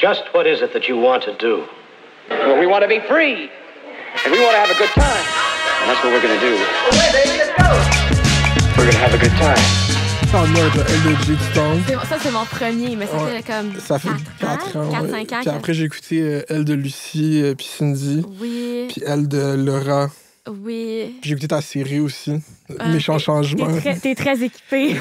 Just what is it that you want to do? Well, we want to be free. And we want to have a good time. And that's what we're going to do. Okay, baby, let's go. We're going to have a good time. En mode LDG du temps. Ça, c'est mon premier, mais ça fait comme ça fait 4 ans. 4-5 ans. Puis après, j'ai écouté Elle de Lucie, puis Cindy. Oui. Puis Elle de Laura. Oui. J'ai écouté ta série aussi. Méchant changement. T'es très équipé.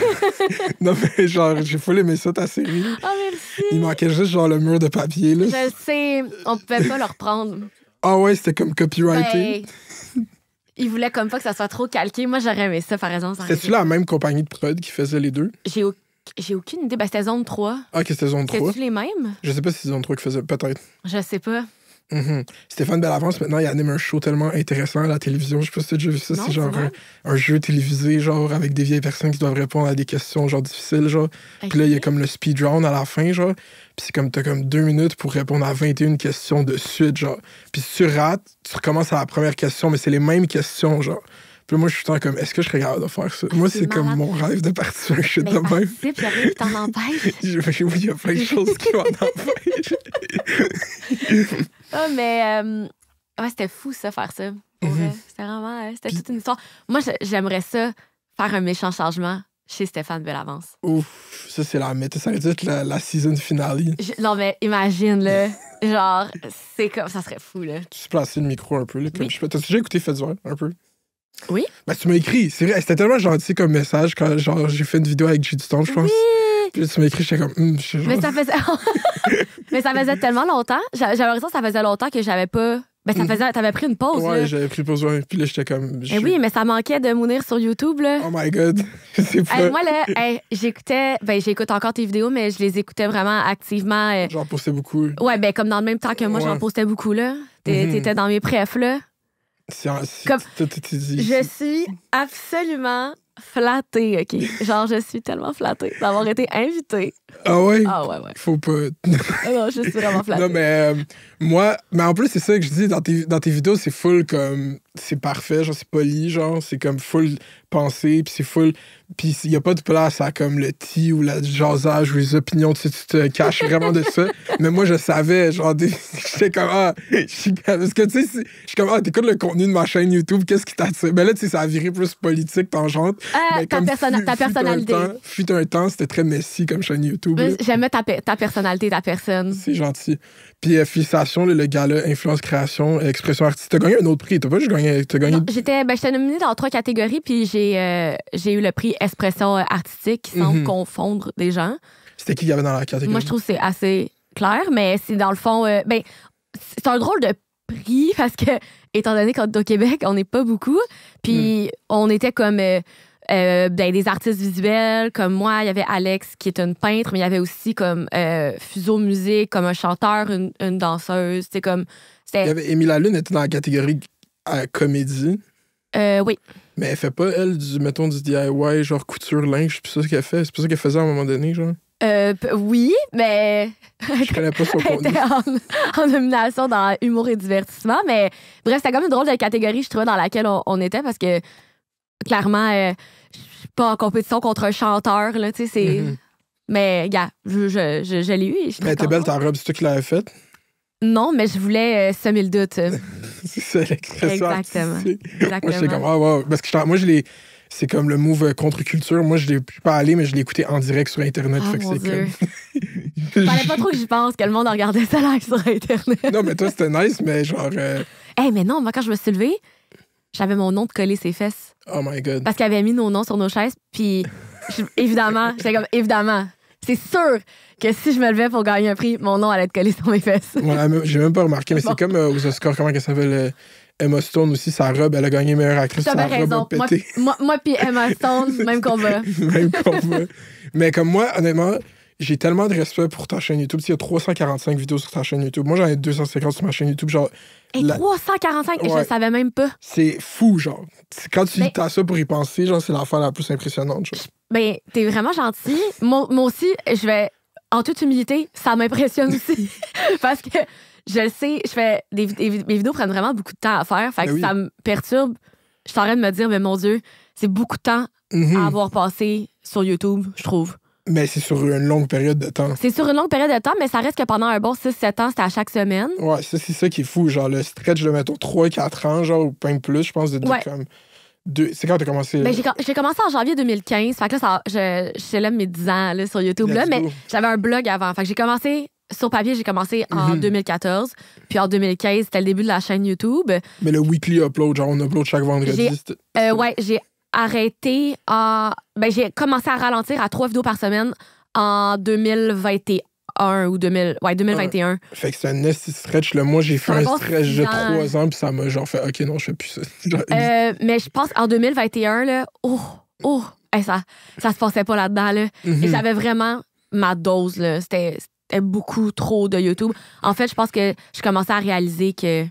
Non, mais genre, j'ai full aimé ça, ta série. Oh, merci. Il manquait juste genre le mur de papier, là. Je sais, on pouvait pas le reprendre. Ah ouais, c'était comme copyrighté. Il voulait comme pas que ça soit trop calqué. Moi, j'aurais aimé ça, par exemple. C'était-tu la même compagnie de prod qui faisait les deux? J'ai aucune idée. C'était Zone 3. Ah, ok, c'était Zone 3. C'est-tu les mêmes? Je sais pas si c'est Zone 3 qui faisait, peut-être. Je sais pas. Stéphane Bellavance, maintenant, il anime un show tellement intéressant à la télévision. Je sais pas si tu as déjà vu ça. Non, c'est genre un jeu télévisé, genre, avec des vieilles personnes qui doivent répondre à des questions, genre, difficiles, genre. Okay. Puis là, il y a comme le speedrun à la fin, genre. Puis c'est comme, t'as comme 2 minutes pour répondre à 21 questions de suite, genre. Puis si tu rates, tu recommences à la première question, mais c'est les mêmes questions, genre. Puis là, moi, je suis tout le temps comme, est-ce que je serais capable de faire ça? Moi, c'est comme mon rêve de partir sur un shit de même. Puis il y a rien qui t'en empêche. Oui, il y a plein de choses qui m'en empêchent. Ah, mais ouais, c'était fou, ça, faire ça. C'était vraiment... C'était toute une histoire. Moi, j'aimerais ça, faire un méchant changement chez Stéphane Bellavance. Ouf, ça, c'est la méthode. Ça aurait dû être la season finale. Non, mais imagine, là. Genre, c'est comme... Ça serait fou, là. Tu peux placer le micro un peu, là. Comme, oui. je sais pas, t'as déjà écouté Fait divers, un peu? Oui. Ben, tu m'as écrit. C'est vrai, c'était tellement gentil comme message quand genre, j'ai fait une vidéo avec J du Temps, je pense. Oui. Puis là, tu m'as écrit, j'étais comme... genre... Mais ça faisait... Mais ça faisait tellement longtemps. J'avais l'impression que ça faisait longtemps que j'avais pas... Ben, ça faisait... T'avais pris une pause, ouais, là. j'avais pris pause, ouais. Puis là, j'étais comme... Oui, mais ça manquait de Mounir sur YouTube, là. Oh my God. C'est pas... Moi, là, j'écoutais... Ben, j'écoute encore tes vidéos, mais je les écoutais vraiment activement. J'en postais beaucoup. Ouais, ben, comme dans le même temps que moi, j'en postais beaucoup, là. T'étais dans mes prefs, là. Comme... Je suis absolument flattée, OK? Genre, je suis tellement flattée d'avoir été invitée. Ah ouais? Ah ouais. Faut pas... Non, je suis vraiment flattée. Non, mais moi... Mais en plus, c'est ça que je dis, dans tes vidéos, c'est full comme... C'est parfait, genre, c'est poli, genre, c'est comme full pensé, puis c'est full... Puis il y a pas de place à comme le tea ou le jasage ou les opinions, tu sais, tu te caches vraiment de ça. Mais moi, je savais, genre, j'étais comme, parce que, tu sais, je suis comme, t'écoutes le contenu de ma chaîne YouTube, qu'est-ce qui t'attire? Ben là, tu sais, ça a viré plus politique, tangente. Ta personnalité. Fut un temps, c'était très messy comme chaîne YouTube. J'aimais ta personnalité, ta personne. C'est gentil. Puis, félicitations, le gala Influence Création, Expression Artistique. T'as gagné un autre prix, t'as pas juste gagné... Non, j'étais nominée dans 3 catégories, puis j'ai eu le prix Expression Artistique, qui semble confondre des gens. C'était qui y avait dans la catégorie? Moi, je trouve que c'est assez clair, mais c'est dans le fond... c'est un drôle de prix, parce que, étant donné qu'au Québec, on n'est pas beaucoup, puis on était comme... des artistes visuels, comme moi, il y avait Alex, qui est une peintre, mais il y avait aussi comme Fuseau Musique, comme un chanteur, une danseuse. C'était comme... Il y avait Émile Lalune, était dans la catégorie comédie. Oui. Mais elle fait pas, elle, du DIY, genre couture, linge, puis ça qu'elle fait. C'est pas ça qu'elle faisait à un moment donné, genre? Oui, mais... Je connais pas son contenu. Elle était en nomination dans Humour et divertissement, mais bref, c'était comme une drôle de catégorie, je trouvais, dans laquelle on était, parce que clairement, je suis pas en compétition contre un chanteur, là, tu sais, c'est... Mais, gars, je l'ai eu. Mais t'es belle, ta robe, c'est toi qui l'avais faite? Non, mais je voulais semer le doute. C'est ça l'expression. Exactement. Moi, j'étais comme, wow. Parce que moi, c'est comme le move contre-culture. Moi, je suis pas allé, mais je l'ai écouté en direct sur Internet. Oh, fait que mon c'est Dieu. comme... Fallait pas trop que j'y pense, que le monde regardait ça live sur Internet. Non, mais toi, c'était nice, mais genre... Mais non, moi, quand je me suis levée, j'avais mon nom de coller ses fesses. Oh my God. Parce qu'ils avaient mis nos noms sur nos chaises, puis évidemment, j'étais comme, évidemment, c'est sûr que si je me levais pour gagner un prix, mon nom allait être collé sur mes fesses. Ouais, j'ai même pas remarqué, mais c'est comme aux Oscars, comment elle s'appelle? Emma Stone aussi, sa robe, elle a gagné meilleure actrice, sa robe a pété. Moi puis Emma Stone, même combat. Même combat. Mais comme moi, honnêtement, j'ai tellement de respect pour ta chaîne YouTube. Il y a 345 vidéos sur ta chaîne YouTube. Moi, j'en ai 250 sur ma chaîne YouTube. Genre, 345, je le savais même pas. C'est fou, genre. Quand tu as ça pour y penser, genre, c'est l'affaire la plus impressionnante. Genre. Ben, t'es vraiment gentil. Moi aussi, je vais, en toute humilité, ça m'impressionne aussi. Parce que je le sais, mes vidéos prennent vraiment beaucoup de temps à faire. Fait que ça me perturbe. Je suis en train de me dire, mais mon Dieu, c'est beaucoup de temps à avoir passé sur YouTube, je trouve. Mais c'est sur une longue période de temps. C'est sur une longue période de temps, mais ça reste que pendant un bon 6-7 ans, c'était à chaque semaine. Ouais, ça, c'est ça qui est fou. Genre, le stretch de, mettons, 3-4 ans, genre, ou même plus, je pense, Ouais. comme... C'est quand t'as commencé? Ben, j'ai commencé en janvier 2015. Fait que là, je célèbre mes 10 ans là, sur YouTube. Là, Let's mais go. j'avais un blog avant. Fait que j'ai commencé, sur papier, j'ai commencé en 2014. Puis en 2015, c'était le début de la chaîne YouTube. Mais le weekly upload, genre, on upload chaque vendredi. Ouais, j'ai arrêté en... Ben, j'ai commencé à ralentir à 3 vidéos par semaine en 2021 ou 2021. Fait que c'est un esti stretch. Là. Moi, j'ai fait un un bon stretch de 6 ans. 3 ans, puis ça m'a genre fait, OK, non, je fais plus ça. Genre, Mais je pense qu'en 2021, là, hey, ça se passait pas là-dedans. Là. Et j'avais vraiment ma dose. Là. C'était beaucoup trop de YouTube. En fait, je pense que je commençais à réaliser que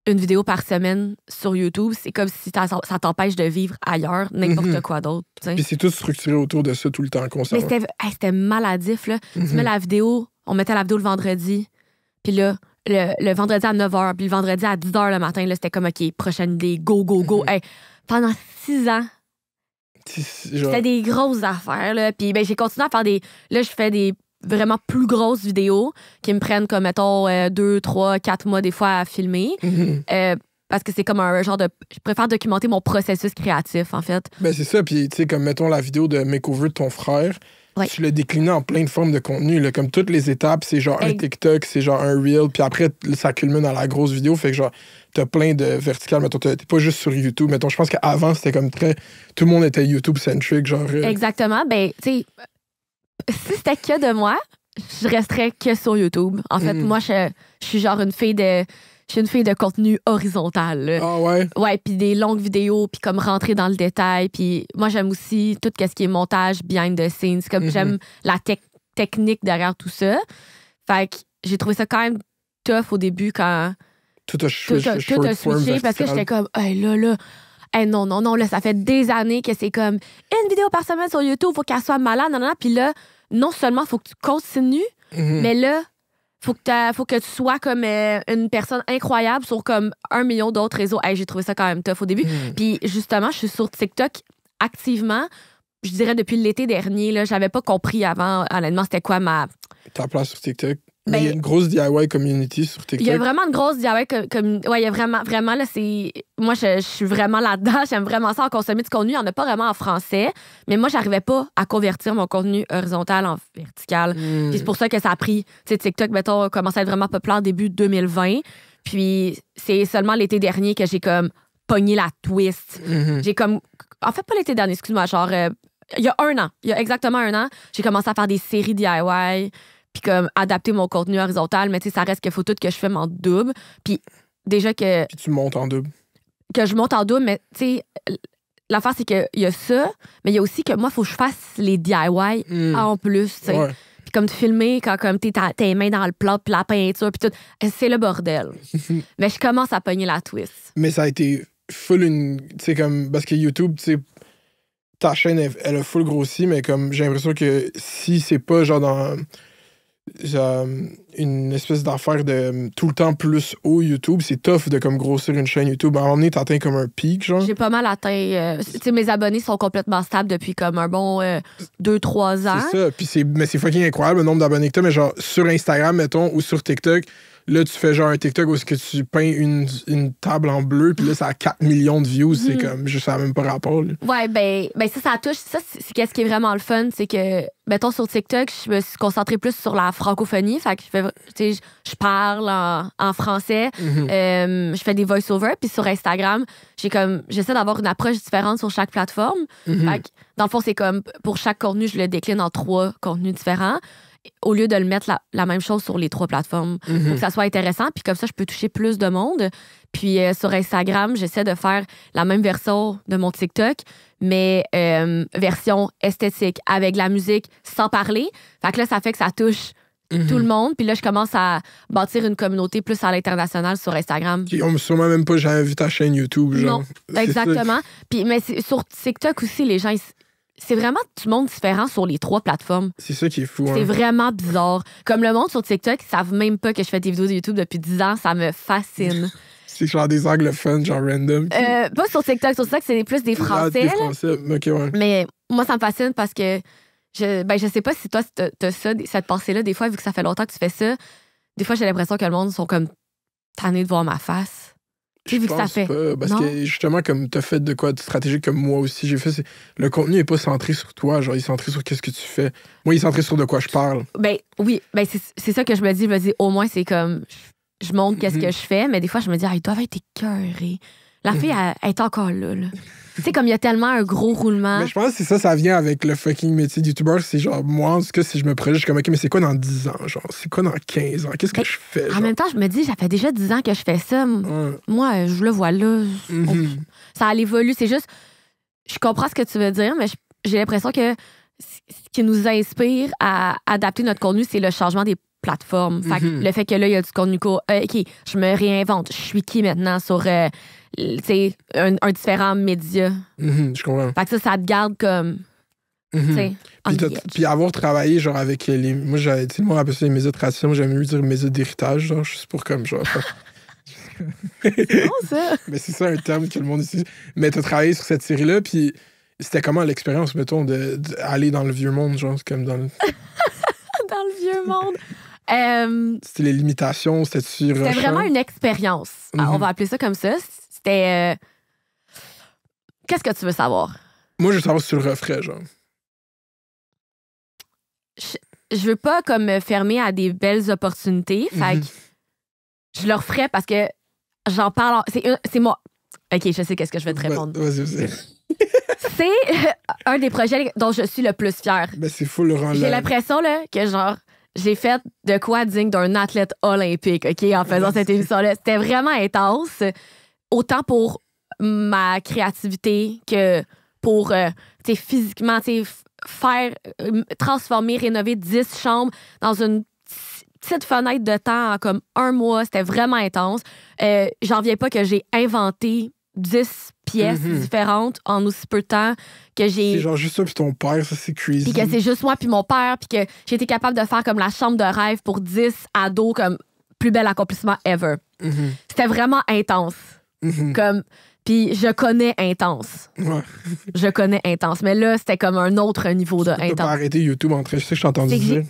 une vidéo par semaine sur YouTube, c'est comme si ça t'empêche de vivre ailleurs, n'importe quoi d'autre. T'sais. Puis c'est tout structuré autour de ça tout le temps, Mais constamment. c'était maladif. Là. Tu mets la vidéo, on mettait la vidéo le vendredi, puis là, le vendredi à 9h, puis le vendredi à 10h le matin, là, c'était comme, OK, prochaine idée, go, go, go. Hey, pendant 6 ans, Genre, c'était des grosses affaires. Là. Puis ben, j'ai continué à faire des... Là, je fais des vraiment plus grosses vidéos qui me prennent comme, mettons, 2, 3, 4 mois des fois à filmer. Parce que c'est comme un genre de... Je préfère documenter mon processus créatif, en fait. Ben c'est ça, puis tu sais, comme mettons la vidéo de makeover de ton frère, Ouais. tu l'as décliné en plein de formes de contenu. Là, comme toutes les étapes, c'est genre un TikTok, c'est genre un Reel, puis après, ça culmine à la grosse vidéo. Fait que genre, t'as plein de verticales. Mettons, t'es pas juste sur YouTube. Mettons, je pense qu'avant, c'était comme très... Tout le monde était YouTube-centric, genre... Exactement. Ben, tu sais, si c'était que de moi, je resterais que sur YouTube. En fait, moi, je suis genre une fille de... Je suis une fille de contenu horizontal. Là. Ah ouais? Ouais, puis des longues vidéos, puis comme rentrer dans le détail. Puis moi, j'aime aussi tout ce qui est montage behind the scenes. Comme j'aime la technique derrière tout ça. Fait que j'ai trouvé ça quand même tough au début quand Tout a switché switché parce que j'étais comme, hey, là. Hey, non, là, ça fait des années que c'est comme une vidéo par semaine sur YouTube, faut qu'elle soit malade, non. Puis là, non seulement faut que tu continues, mais là, faut que tu sois comme une personne incroyable sur comme 1 million d'autres réseaux. Hey, j'ai trouvé ça quand même tough au début. Puis justement, je suis sur TikTok activement. Je dirais depuis l'été dernier, là, j'avais pas compris avant, honnêtement, c'était quoi Ta place sur TikTok. Ben, Mais il y a une grosse DIY community sur TikTok. Il y a vraiment une grosse DIY comme ouais, il y a vraiment là, c'est moi je suis vraiment là-dedans, j'aime vraiment ça en consommer du contenu, il n'y en a pas vraiment en français, mais moi j'arrivais pas à convertir mon contenu horizontal en vertical. Puis c'est pour ça que ça a pris, tu sais, TikTok mettons commençé à être vraiment populaire début 2020, puis c'est seulement l'été dernier que j'ai comme pogné la twist. J'ai comme en fait pas l'été dernier, excuse-moi, genre il y a exactement un an, j'ai commencé à faire des séries DIY. Puis comme adapter mon contenu horizontal, mais tu sais, ça reste qu'il faut tout que je filme en double. Puis déjà que... Puis tu montes en double. Que je monte en double, mais tu sais, l'affaire, c'est qu'il y a ça, mais il y a aussi que moi, il faut que je fasse les DIY en plus, tu sais. Ouais. Puis comme de filmer quand comme t'es tes mains dans le plat, puis la peinture, puis tout, c'est le bordel. Mais je commence à pogner la twist. Mais ça a été full une... Tu sais, comme... Parce que YouTube, tu sais, ta chaîne, elle a full grossi, mais comme j'ai l'impression que si c'est pas genre dans... une espèce d'affaire de tout le temps plus haut YouTube, c'est tough de comme grossir une chaîne YouTube. À un moment donné, t'atteins comme un pic, genre. J'ai pas mal atteint... tu sais, mes abonnés sont complètement stables depuis comme un bon 2-3 ans. C'est ça. Puis mais c'est fucking incroyable le nombre d'abonnés que t'as, mais genre sur Instagram, mettons, ou sur TikTok, là, tu fais genre un TikTok où est-ce que tu peins une table en bleu, puis là, ça a 4 millions de views. C'est comme, ça n'a même pas rapport. Là. Ouais, ben ça touche. Ça, c'est qu'est-ce qui est vraiment le fun, c'est que, mettons, sur TikTok, je me suis concentrée plus sur la francophonie. Fait que je parle en français, je fais des voice-overs, puis sur Instagram, j'essaie d'avoir une approche différente sur chaque plateforme. Fait que, dans le fond, c'est comme, pour chaque contenu, je le décline en 3 contenus différents. Au lieu de le mettre la même chose sur les 3 plateformes pour que ça soit intéressant. Puis comme ça, je peux toucher plus de monde. Puis sur Instagram, j'essaie de faire la même version de mon TikTok, mais version esthétique, avec la musique, sans parler. Fait que là, ça fait que ça touche tout le monde. Puis là, je commence à bâtir une communauté plus à l'international sur Instagram. On me sûrement même pas jamais vu ta chaîne YouTube, genre. Non, exactement. Puis, mais sur TikTok aussi, les gens... C'est vraiment du monde différent sur les 3 plateformes. C'est ça qui est fou. C'est vraiment bizarre. Comme le monde sur TikTok, ils savent même pas que je fais des vidéos de YouTube depuis 10 ans. Ça me fascine. C'est genre des anglophones, genre random. Pas sur TikTok. Sur TikTok, c'est plus des Français. Des Français. OK, ouais. Mais moi, ça me fascine parce que je sais pas si toi, t'as ça, cette pensée-là, des fois, vu que ça fait longtemps que tu fais ça, des fois, j'ai l'impression que le monde sont comme tannés de voir ma face. Tu sais, vu que ça fait. Pas, parce non? que justement, comme t'as fait de quoi de stratégique comme moi aussi, j'ai fait, le contenu est pas centré sur toi, genre il est centré sur qu'est-ce que tu fais. Moi, il est centré sur de quoi je parle. Ben oui, ben c'est ça que je me dis. Je me dis, au moins, c'est comme, je montre qu'est-ce que je fais, mais des fois, je me dis, ils doivent être écœurés. La fille, elle est encore là. Tu sais, comme il y a tellement un gros roulement. Mais je pense que ça vient avec le fucking métier de YouTuber. C'est genre, moi, en tout cas, si je me projette, je suis comme, OK, mais c'est quoi dans 10 ans? Genre, c'est quoi dans 15 ans? Qu'est-ce que je fais? En même temps, je me dis, ça fait déjà 10 ans que je fais ça. Moi, je le vois là. Ça évolue. C'est juste, je comprends ce que tu veux dire, mais j'ai l'impression que ce qui nous inspire à adapter notre contenu, c'est le changement des plateformes. Fait que le fait que là, il y a du contenu OK, je me réinvente. Je suis qui maintenant sur un différent média? Je comprends. Fait que ça te garde comme. Puis avoir travaillé genre avec les. Moi, j'avais. Tu sais, moi, appelle ça les médias de tradition. Moi, j'aime mieux dire médias d'héritage. Genre, juste pour comme genre. C'est bon, ça. Mais c'est ça un terme que le monde utilise. Mais t'as travaillé sur cette série-là, puis c'était comment l'expérience, mettons, d'aller dans le vieux monde, genre, comme dans le. Dans le vieux monde. C'était les limitations, c'était vraiment une expérience. On va appeler ça comme ça. C'était. Qu'est-ce que tu veux savoir? Moi, je veux savoir si tu le referais, genre. Je veux pas comme me fermer à des belles opportunités. Fait que je le referais parce que j'en parle. C'est moi. OK, je sais qu'est-ce que je vais te répondre. Vas-y. C'est un des projets dont je suis le plus fière. Ben, c'est fou le J'ai l'impression là, que genre j'ai fait de quoi digne d'un athlète olympique, OK, en faisant cette émission-là. C'était vraiment intense. Autant pour ma créativité que pour, physiquement, faire, transformer, rénover 10 chambres dans une petite fenêtre de temps en comme 1 mois. C'était vraiment intense. J'en viens pas que j'ai inventé 10 pièces différentes en aussi peu de temps que j'ai... C'est genre juste ça puis ton père, ça c'est crazy. Puis que c'est juste moi puis mon père puis que j'ai été capable de faire comme la chambre de rêve pour 10 ados comme plus bel accomplissement ever. C'était vraiment intense. Comme... Puis je connais intense. Ouais. Je connais intense. Mais là, c'était comme un autre niveau de intense. T'as pas arrêté YouTube en train, je sais que je t'ai entendu dire.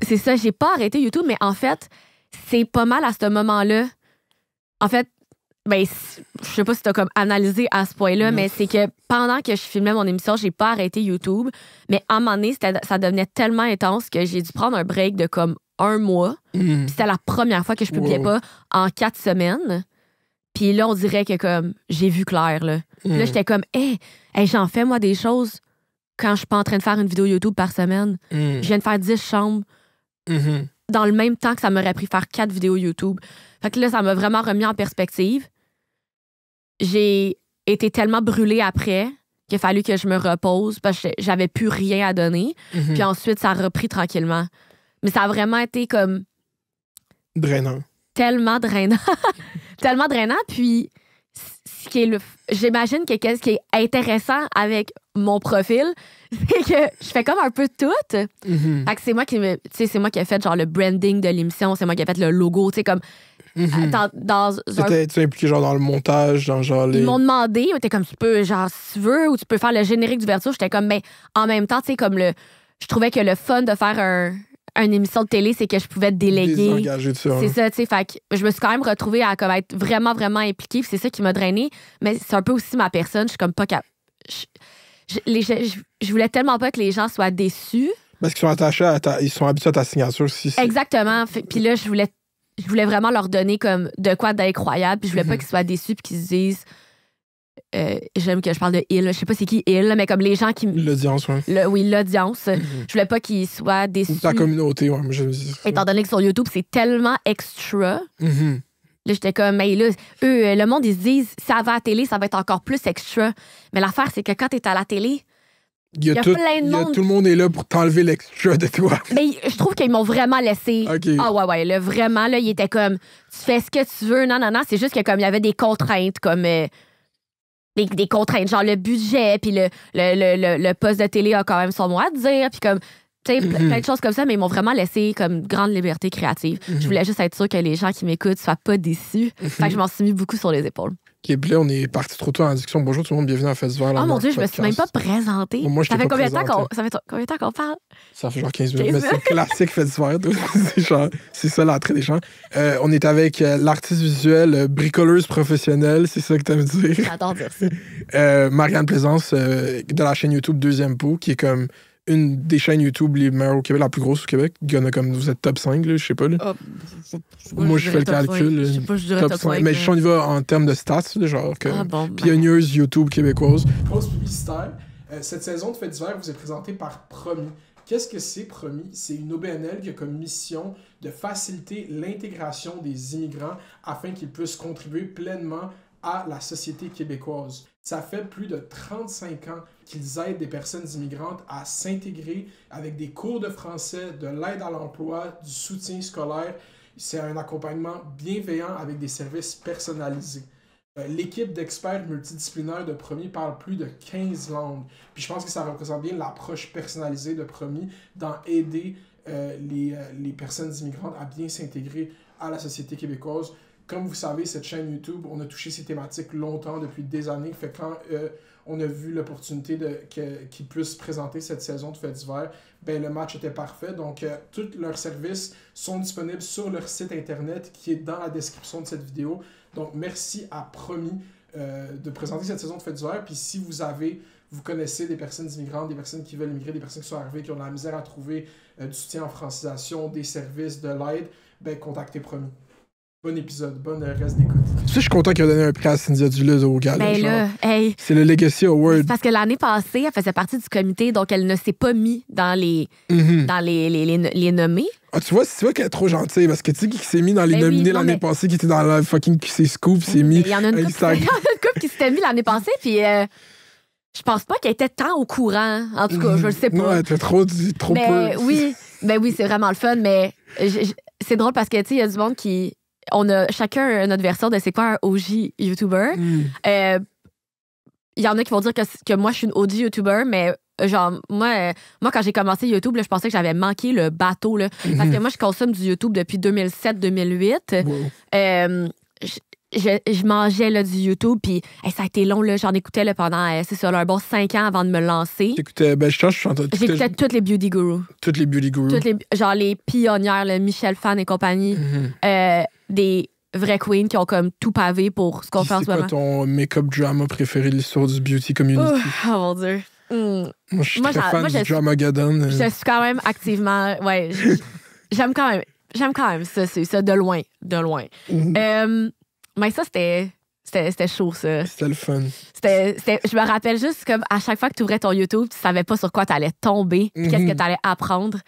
C'est ça, j'ai pas arrêté YouTube, mais en fait, c'est pas mal à ce moment-là. En fait, ben, je sais pas si t'as comme analysé à ce point-là, mais c'est que pendant que je filmais mon émission, j'ai pas arrêté YouTube. Mais à un moment donné, ça devenait tellement intense que j'ai dû prendre un break de comme 1 mois. Puis c'était la première fois que je publiais pas en 4 semaines. Puis là, on dirait que comme j'ai vu clair. Là, Puis là j'étais comme, hey, j'en fais moi des choses quand je suis pas en train de faire une vidéo YouTube par semaine. Je viens de faire 10 chambres dans le même temps que ça m'aurait pris faire 4 vidéos YouTube. Fait que là, ça m'a vraiment remis en perspective. J'ai été tellement brûlée après qu'il a fallu que je me repose parce que j'avais plus rien à donner. Puis ensuite, ça a repris tranquillement. Mais ça a vraiment été comme... Drainant. Tellement drainant. Tellement drainant. Puis, ce qui est j'imagine que ce qui est intéressant avec mon profil, c'est que je fais comme un peu tout. Fait que c'est moi qui c'est moi qui ai fait genre le branding de l'émission, c'est moi qui ai fait le logo, tu sais, comme tu impliqué genre dans le montage, dans genre les... Ils m'ont demandé, t'es comme tu peux, genre, si tu veux, ou tu peux faire le générique d'ouverture. J'étais comme, mais en même temps, tu sais, comme je trouvais que le fun de faire une émission de télé, c'est que je pouvais déléguer. Désengager de ça. C'est ça, tu sais. Fait que je me suis quand même retrouvée à comme, être vraiment, vraiment impliquée. Puis c'est ça qui m'a drainée. Mais c'est un peu aussi ma personne. Je suis comme pas capable. Je voulais tellement pas que les gens soient déçus. Parce qu'ils sont attachés ils sont habitués à ta signature. Exactement. Puis là, je voulais vraiment leur donner comme de quoi d'incroyable. Puis je voulais pas qu'ils soient déçus puis qu'ils se disent... j'aime que je parle de il. Je sais pas c'est qui il, mais comme les gens qui... L'audience, oui. Oui, l'audience. Je voulais pas qu'ils soient déçus. Ta communauté, ouais. Étant donné que sur YouTube, c'est tellement extra. Là, j'étais comme, mais là, eux, le monde, ils se disent, si ça va à la télé, ça va être encore plus extra. Mais l'affaire, c'est que quand t'es à la télé, il y a plein de monde. Tout le monde est là pour t'enlever l'extra de toi. Mais je trouve qu'ils m'ont vraiment laissé. Okay. Ah ouais, là, vraiment, là, il était comme, tu fais ce que tu veux. Non, c'est juste que comme il y avait des contraintes, comme... Des contraintes, genre le budget, puis le poste de télé a quand même son mot à dire, puis comme, tu sais, plein de choses comme ça, mais ils m'ont vraiment laissé comme grande liberté créative. Je voulais juste être sûre que les gens qui m'écoutent soient pas déçus. Fait que je m'en suis mis beaucoup sur les épaules. OK, là, on est parti trop tôt en discussion. Bonjour tout le monde, bienvenue à Fait divers. Oh mon Dieu, je me suis même pas présentée. Bon, moi, je ça t'ai fait pas combien de temps présenté. qu'on parle? Ça fait genre 15 minutes, mais c'est classique Fait divers. C'est ça l'entrée des gens. On est avec l'artiste visuel, bricoleuse professionnelle, c'est ça que t'aimes dire. J'adore dire ça. Marianne Plaisance de la chaîne YouTube Deuxième Pot, qui est comme une des chaînes YouTube les meilleures au Québec, la plus grosse au Québec. Il y en a comme, vous êtes top 5, là, je sais pas. Là. Moi, je fais le calcul. Je sais pas, je dirais top 5. Mais je on y va en termes de stats, là, genre pionnieuse YouTube québécoise. Pause publicitaire. Cette saison de Fait divers vous est présentée par Promis. Qu'est-ce que c'est Promis? C'est une OBNL qui a comme mission de faciliter l'intégration des immigrants afin qu'ils puissent contribuer pleinement à la société québécoise. Ça fait plus de 35 ans qu'ils aident des personnes immigrantes à s'intégrer avec des cours de français, de l'aide à l'emploi, du soutien scolaire. C'est un accompagnement bienveillant avec des services personnalisés. L'équipe d'experts multidisciplinaires de Promis parle plus de 15 langues. Puis je pense que ça représente bien l'approche personnalisée de Promis dans aider les personnes immigrantes à bien s'intégrer à la société québécoise. Comme vous savez, cette chaîne YouTube, on a touché ces thématiques longtemps, depuis des années. Fait que quand on a vu l'opportunité qu'ils puissent présenter cette saison de Fait divers, ben, le match était parfait. Donc, tous leurs services sont disponibles sur leur site internet qui est dans la description de cette vidéo. Donc, merci à Promis de présenter cette saison de Fait divers. Puis si vous connaissez des personnes immigrantes, des personnes qui veulent immigrer, des personnes qui sont arrivées, qui ont de la misère à trouver du soutien en francisation, des services, de l'aide, ben, contactez Promis. Bon épisode, bon reste d'écoute. Tu sais, je suis content qu'il a donné un prix à Cynthia Duluth au gala. Ben là, hey. C'est le Legacy Award. Parce que l'année passée, elle faisait partie du comité, donc elle ne s'est pas mise dans les nommés. Ah, tu vois qu'elle est trop gentille, parce que tu sais qui s'est mis dans les nominés l'année passée, qui était dans la fucking QC Scoop, s'est mis. Il y en a une couple qui s'était mis l'année passée, puis je pense pas qu'elle était tant au courant. En tout cas, je le sais pas. Non, elle était trop mais peu. Oui, c'est vraiment le fun, mais c'est drôle parce que, tu sais, il y a du monde qui... On a chacun notre version de c'est quoi un OG YouTuber. Il y en a qui vont dire que moi, je suis une OG YouTuber, mais genre, moi quand j'ai commencé YouTube, là, je pensais que j'avais manqué le bateau. Là, parce que moi, je consomme du YouTube depuis 2007-2008. Wow. Je mangeais là, du YouTube, puis ça a été long. Là, j'en écoutais là, pendant, c'est ça, un bon 5 ans avant de me lancer. J'écoutais, j'écoutais toutes les Beauty Gurus. Toutes les Beauty Gurus. Genre les pionnières, là, Michel Fan et compagnie. Des vraies queens qui ont comme tout pavé pour ce qu'on fait en ce moment. C'est quoi ton make-up drama préféré de l'histoire du beauty community? Oh mon Dieu. Moi, je suis très fan du Dramageddon. Je suis quand même activement... Ouais, j'aime quand même ça, c'est ça, de loin. Mais ça, c'était chaud, ça. C'était le fun. Je me rappelle juste comme à chaque fois que tu ouvrais ton YouTube, tu savais pas sur quoi tu allais tomber, qu'est-ce que tu allais apprendre.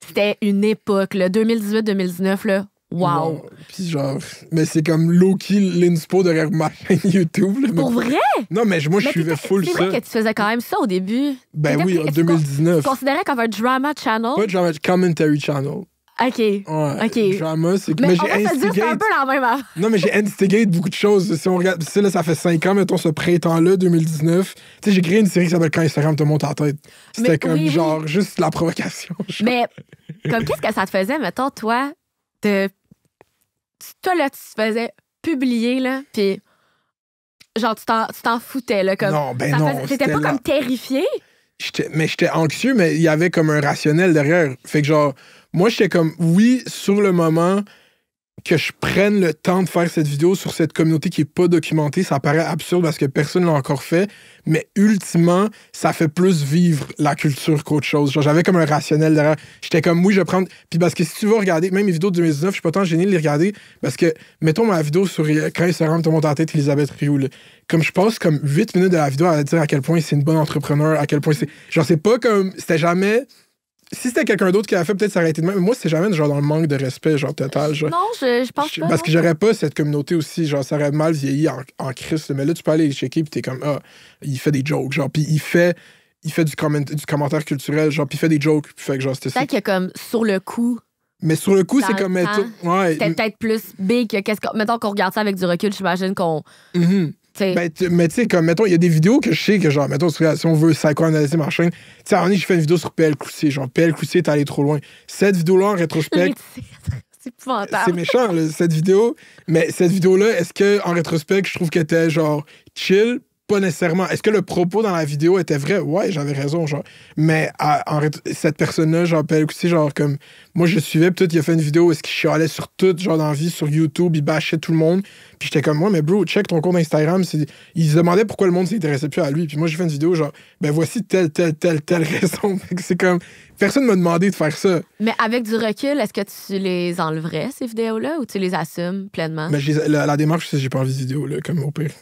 C'était une époque, là, 2018-2019, là. Wow! Puis genre, mais c'est comme low-key l'inspo derrière ma chaîne YouTube. Là. Pour vrai? Non, mais moi, je suivais full ça. C'est vrai que tu faisais quand même ça au début. Ben oui, en 2019. Tu considérais comme un drama channel? Pas drama, commentary channel. OK. Ouais, OK. Drama, c'est mais j'ai instigate... c'est un peu la même affaire. Non, mais j'ai instigate beaucoup de choses. Si on regarde, là, ça fait 5 ans, mettons, ce printemps-là, 2019. Tu sais, j'ai créé une série qui s'appelle Quand Instagram te monte en tête. C'était genre juste la provocation. Genre. Mais comme qu'est-ce que ça te faisait, mettons, toi, toi, là, tu te faisais publier, là, puis genre, tu t'en foutais, là, comme... Non, ben non. T'étais pas comme terrifié? J'étais anxieux, mais il y avait comme un rationnel derrière. Fait que genre, moi, j'étais comme, oui, sur le moment que je prenne le temps de faire cette vidéo sur cette communauté qui est pas documentée, ça paraît absurde parce que personne l'a encore fait, mais ultimement, ça fait plus vivre la culture qu'autre chose. Genre, j'avais comme un rationnel derrière. J'étais comme, oui, je vais prendre... Puis parce que si tu vas regarder, même mes vidéos de 2019, je suis pas tant gêné de les regarder parce que, mettons ma vidéo sur Quand Instagram te monte en tête, Elisabeth Rioux, là. Comme je passe comme 8 minutes de la vidéo à dire à quel point c'est une bonne entrepreneur, à quel point c'est... Genre, c'est pas comme... C'était jamais... Si c'était quelqu'un d'autre qui l'avait fait, peut-être ça aurait été de même. Mais moi, c'était jamais genre dans le manque de respect, genre total. Genre. Non, je pense pas. Parce que j'aurais pas cette communauté aussi, genre ça aurait mal vieilli en Christ. Mais là, tu peux aller checker, puis t'es comme, il fait des jokes, genre, puis il fait du commentaire culturel, genre, puis il fait des jokes. Puis fait que genre, c'était ça. Peut-être que comme sur le coup. Mais sur le coup, c'est comme. Ouais. C'était peut-être plus big que mettons qu'on regarde ça avec du recul, j'imagine qu'on. Mais tu sais, comme, mettons, il y a des vidéos que je sais que, genre, mettons, si on veut psychoanalyser ma chaîne, tu sais, à un moment donné, j'ai fait une vidéo sur PL Cloutier. Genre, PL Cloutier est allé trop loin. Cette vidéo-là, en rétrospect. C'est épouvantable. C'est méchant, là, cette vidéo. Mais cette vidéo-là, est-ce que en rétrospect, je trouve qu'elle était genre chill? Pas nécessairement. Est-ce que le propos dans la vidéo était vrai? Ouais, j'avais raison, genre. Mais cette personne-là, genre, aussi, genre, comme, moi, je le suivais, puis tout, il a fait une vidéo où est-ce qu'il chialait sur tout, genre, dans la vie, sur YouTube, il bâchait tout le monde. Puis j'étais comme, moi, mais bro, check ton compte Instagram. Il se demandait pourquoi le monde s'intéressait plus à lui. Puis moi, j'ai fait une vidéo, genre, ben voici telle raison. C'est comme, personne m'a demandé de faire ça. Mais avec du recul, est-ce que tu les enleverais, ces vidéos-là, ou tu les assumes pleinement? Mais la démarche, c'est j'ai pas envie de vidéo, là, comme au pire.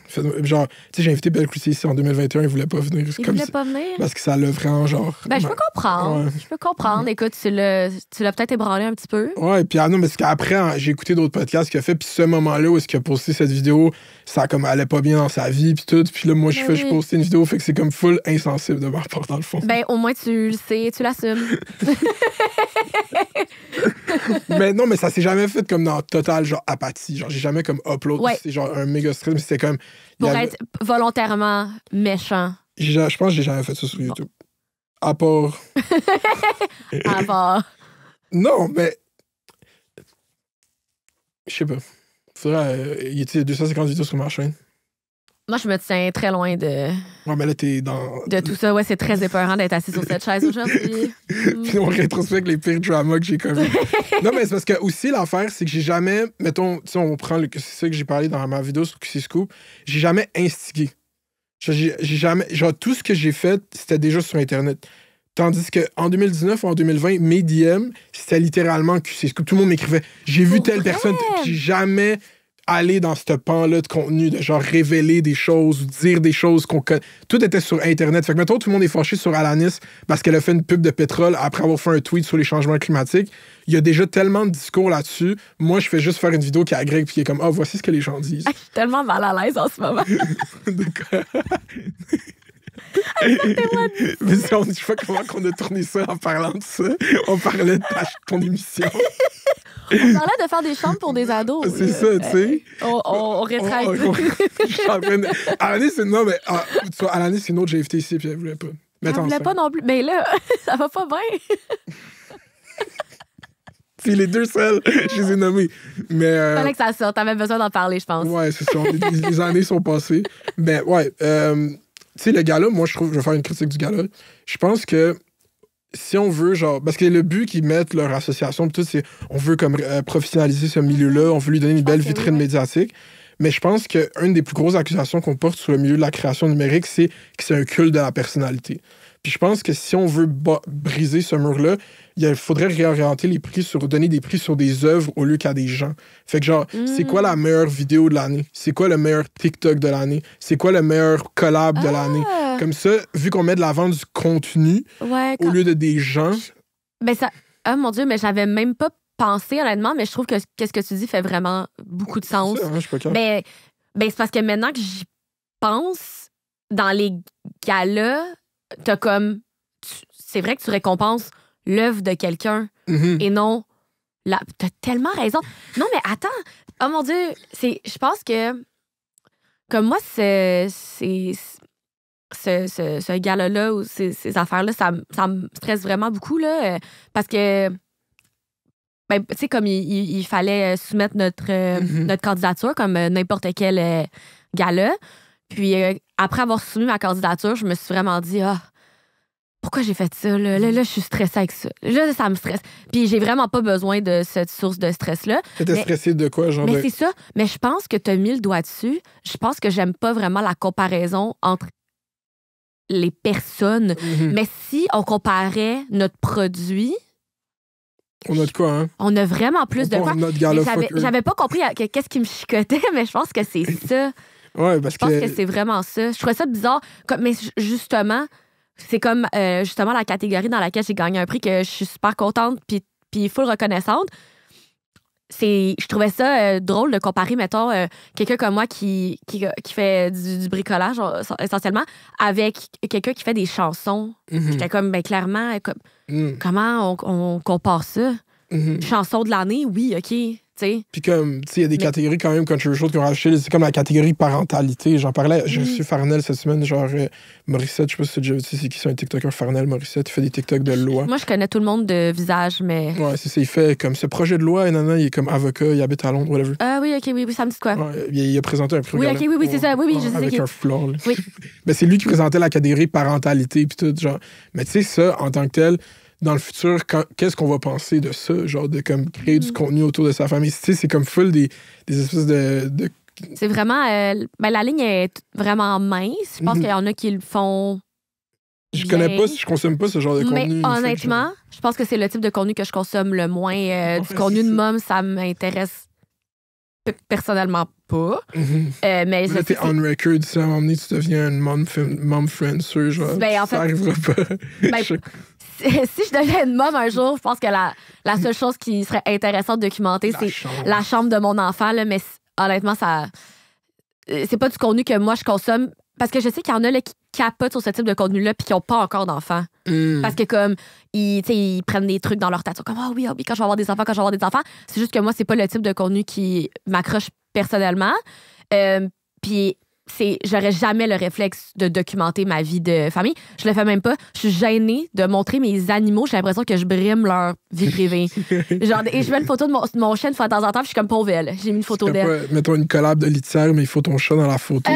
Genre, tu sais, j'ai invité Belle Cloutier ici en 2021, il voulait pas venir. Il voulait pas venir? Parce que ça l'a vraiment, genre. Ben, je peux comprendre. Ouais. Je peux comprendre. Écoute, tu l'as peut-être ébranlé un petit peu. Ouais, puis non, mais c'est qu'après, j'ai écouté d'autres podcasts qu'il a fait, puis ce moment-là où est-ce qu'il a posté cette vidéo, ça comme allait pas bien dans sa vie, puis tout. Puis là, moi, je postais une vidéo, fait que c'est comme full insensible de ma part, dans le fond. Ben, au moins, tu le sais, tu l'assumes. Mais non, mais ça s'est jamais fait comme dans total, genre, apathie. Genre, j'ai jamais comme upload, c'est genre un méga stress, mais c'était comme. Pour être volontairement méchant. Je pense que j'ai jamais fait ça sur YouTube. À part. À part. Non, mais. Je sais pas. Faudrait. Il y a 250 vidéos sur ma chaîne. Moi, je me tiens très loin de. Ouais, mais là, t'es dans. De tout ça. Ouais, c'est très épeurant d'être assis sur cette chaise aujourd'hui. Puis on rétrospecte les pires dramas que j'ai commis. Non, mais c'est parce que aussi, l'affaire, c'est que j'ai jamais. Mettons, tu sais, on prend c'est ça que j'ai parlé dans ma vidéo sur QC Scoop. J'ai jamais instigé. J'ai jamais. Genre, tout ce que j'ai fait, c'était déjà sur Internet. Tandis qu'en 2019 ou en 2020, mes DM, c'était littéralement QC Scoop. Tout le monde m'écrivait j'ai vu telle personne. J'ai jamais allé dans ce pan-là de contenu, de genre révéler des choses ou dire des choses qu'on connaît. Tout était sur Internet. Fait que, mettons, tout le monde est fâché sur Alanis parce qu'elle a fait une pub de pétrole après avoir fait un tweet sur les changements climatiques. Il y a déjà tellement de discours là-dessus. Moi, je fais juste faire une vidéo qui agrègue puis qui est comme ah, voici ce que les gens disent. Je suis tellement mal à l'aise en ce moment. Mais je sais pas comment on a tourné ça en parlant de ça. On parlait de ton émission. On parlait de faire des chambres pour des ados. C'est ça, tu sais. On rétracte. Je suis en train de... Alanis, c'est... Non, mais... Alanis, c'est une autre, j'ai invité ici, puis elle voulait pas. Elle voulait pas non plus. Mais là, ça va pas bien. C'est les deux seuls, je les ai nommés. Mais... Fallait que ça sorte. T'avais besoin d'en parler, je pense. Ouais, c'est ça. Les années sont passées. Mais ouais, tu sais, le gala, moi, je vais faire une critique du gala. Je pense que si on veut, genre... Parce que le but qu'ils mettent leur association, tout, c'est on veut comme professionnaliser ce milieu-là, on veut lui donner une belle vitrine médiatique. Mais je pense qu'une des plus grosses accusations qu'on porte sur le milieu de la création numérique, c'est que c'est un culte de la personnalité. Puis je pense que si on veut briser ce mur-là, il faudrait réorienter les prix donner des prix sur des œuvres au lieu qu'à des gens. Fait que genre, c'est quoi la meilleure vidéo de l'année? C'est quoi le meilleur TikTok de l'année? C'est quoi le meilleur collab de l'année? Comme ça, vu qu'on met de l'avant du contenu au lieu de des gens... Ben ça... Oh mon Dieu, mais j'avais même pas pensé, honnêtement, mais je trouve que ce que tu dis fait vraiment beaucoup de sens. Ça, hein, je suis pas capable. Ben, c'est parce que maintenant que j'y pense, dans les galas, t'as comme... C'est vrai que tu récompenses l'œuvre de quelqu'un et non... T'as tellement raison. Non, mais attends. Oh mon Dieu, je pense que... Comme moi, ce gala-là ou ces affaires-là, ça me stresse vraiment beaucoup, là, parce que... Ben, tu sais, comme il fallait soumettre notre candidature comme n'importe quel gala. Puis après avoir soumis ma candidature, je me suis vraiment dit, pourquoi j'ai fait ça? Là, je suis stressée avec ça. Là, ça me stresse. Puis j'ai vraiment pas besoin de cette source de stress-là. T'étais stressée de quoi, genre? Mais c'est ça. Mais je pense que t'as mis le doigt dessus. Je pense que j'aime pas vraiment la comparaison entre les personnes. Mais si on comparait notre produit... On a de quoi, hein? On a vraiment plus de quoi. J'avais pas compris qu'est-ce qui me chicotait, mais je pense que c'est ça. Ouais, parce je pense que c'est vraiment ça. Je trouvais ça bizarre. Mais justement, c'est comme justement la catégorie dans laquelle j'ai gagné un prix que je suis super contente puis full reconnaissante. Je trouvais ça drôle de comparer, mettons, quelqu'un comme moi qui fait du bricolage essentiellement avec quelqu'un qui fait des chansons. J'étais comme, ben clairement, comment on compare ça? Chanson de l'année, oui, OK. sais. Puis comme, tu sais, il y a des catégories quand même controversial qui ont rajouté, c'est comme la catégorie parentalité. J'en parlais, j'ai reçu Farnell cette semaine, genre Morissette, je sais pas si tu as déjà vu, c'est qui sont un TikToker, Farnell Morissette, il fait des TikTok de loi. Moi, je connais tout le monde de visage, mais... Ouais, c'est ça, il fait comme ce projet de loi, et il est comme avocat, il habite à Londres, whatever. Ah oui, OK, oui, ça me dit quoi? Ouais, il a présenté un prix. Oui, OK, oui, c'est ça, oui, je sais. Avec un fleur, là. Oui. Ben, c'est lui qui présentait la catégorie parentalité, puis tout, genre. Mais tu sais, ça, en tant que tel, dans le futur, qu'est-ce qu'on va penser de ça? Genre, de comme créer du contenu autour de sa famille. Tu sais, c'est comme full des espèces de... C'est vraiment... ben, la ligne est vraiment mince. Je pense qu'il y en a qui le font... Je connais pas, je consomme pas ce genre de contenu. Mais honnêtement, je pense que c'est le type de contenu que je consomme le moins. Du contenu de mom, ça m'intéresse personnellement pas. Mais là, t'es on record, si à un moment donné, tu deviens une mom-friendster, genre, ben, en fait, ça arrivera pas. Ben, si je deviens une mom un jour, je pense que la seule chose qui serait intéressante de documenter, c'est la chambre de mon enfant. Là, mais honnêtement, ça c'est pas du contenu que moi, je consomme. Parce que je sais qu'il y en a là, qui capotent sur ce type de contenu-là puis qui n'ont pas encore d'enfants. Parce que comme, ils prennent des trucs dans leur tête. Comme, oui, quand je vais avoir des enfants. C'est juste que moi, c'est pas le type de contenu qui m'accroche personnellement. Puis j'aurais jamais le réflexe de documenter ma vie de famille. Je le fais même pas. Je suis gênée de montrer mes animaux. J'ai l'impression que je brime leur vie privée. Genre, et je mets une photo de mon chien une fois de temps en temps, puis je suis comme pauvre elle. J'ai mis une photo d'elle. Mettons une collab de litière, mais il faut ton chat dans la photo.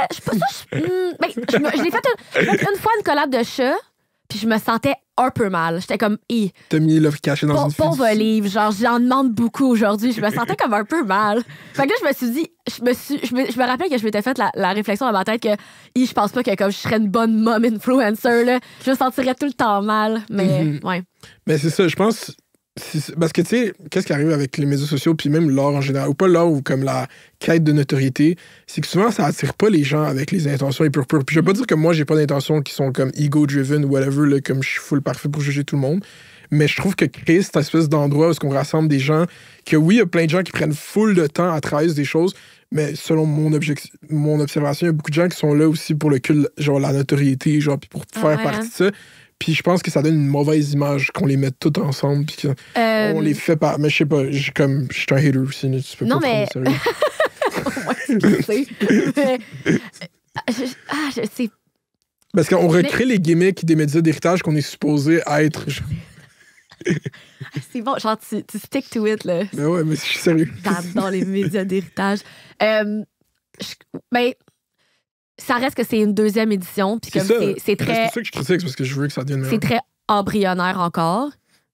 Je sais pas ça. Je l'ai fait une fois une collab de chat, puis je me sentais un peu mal. J'étais comme, t'as mis l'œuf caché dans une fille. Pauvre livre, genre, j'en demande beaucoup aujourd'hui. Je me sentais comme un peu mal. Fait que là, je me suis dit, je me rappelle que je m'étais fait la réflexion dans ma tête que, je pense pas que comme je serais une bonne mom influencer, là, je me sentirais tout le temps mal. Mais, ouais. Mais c'est ça, je pense. Parce que, tu sais, qu'est-ce qui arrive avec les médias sociaux, puis même l'art en général, ou pas l'art, ou comme la quête de notoriété, c'est que souvent, ça attire pas les gens avec les intentions et pures. Puis je veux pas dire que moi, j'ai pas d'intentions qui sont comme ego-driven ou whatever, là, comme je suis full parfait pour juger tout le monde. Mais je trouve que créer cette espèce d'endroit où on rassemble des gens, que oui, il y a plein de gens qui prennent full de temps à travailler sur des choses, mais selon mon observation, il y a beaucoup de gens qui sont là aussi pour le culte, genre la notoriété, genre, puis pour faire partie de ça. Puis je pense que ça donne une mauvaise image qu'on les mette tous ensemble puis qu'on les fait pas. Mais je sais pas, je suis un hater aussi. Tu peux non, pas mais... prendre je sais. Parce qu'on recrée les gimmicks des médias d'héritage qu'on est supposé être. C'est bon, genre, tu stick to it, là. Mais ouais, mais je suis sérieux. J'adore les médias d'héritage. Ben... Ça reste que c'est une deuxième édition. Puis comme c'est très. C'est ça que je critique, parce que je veux que ça devienne meilleur. C'est très embryonnaire encore.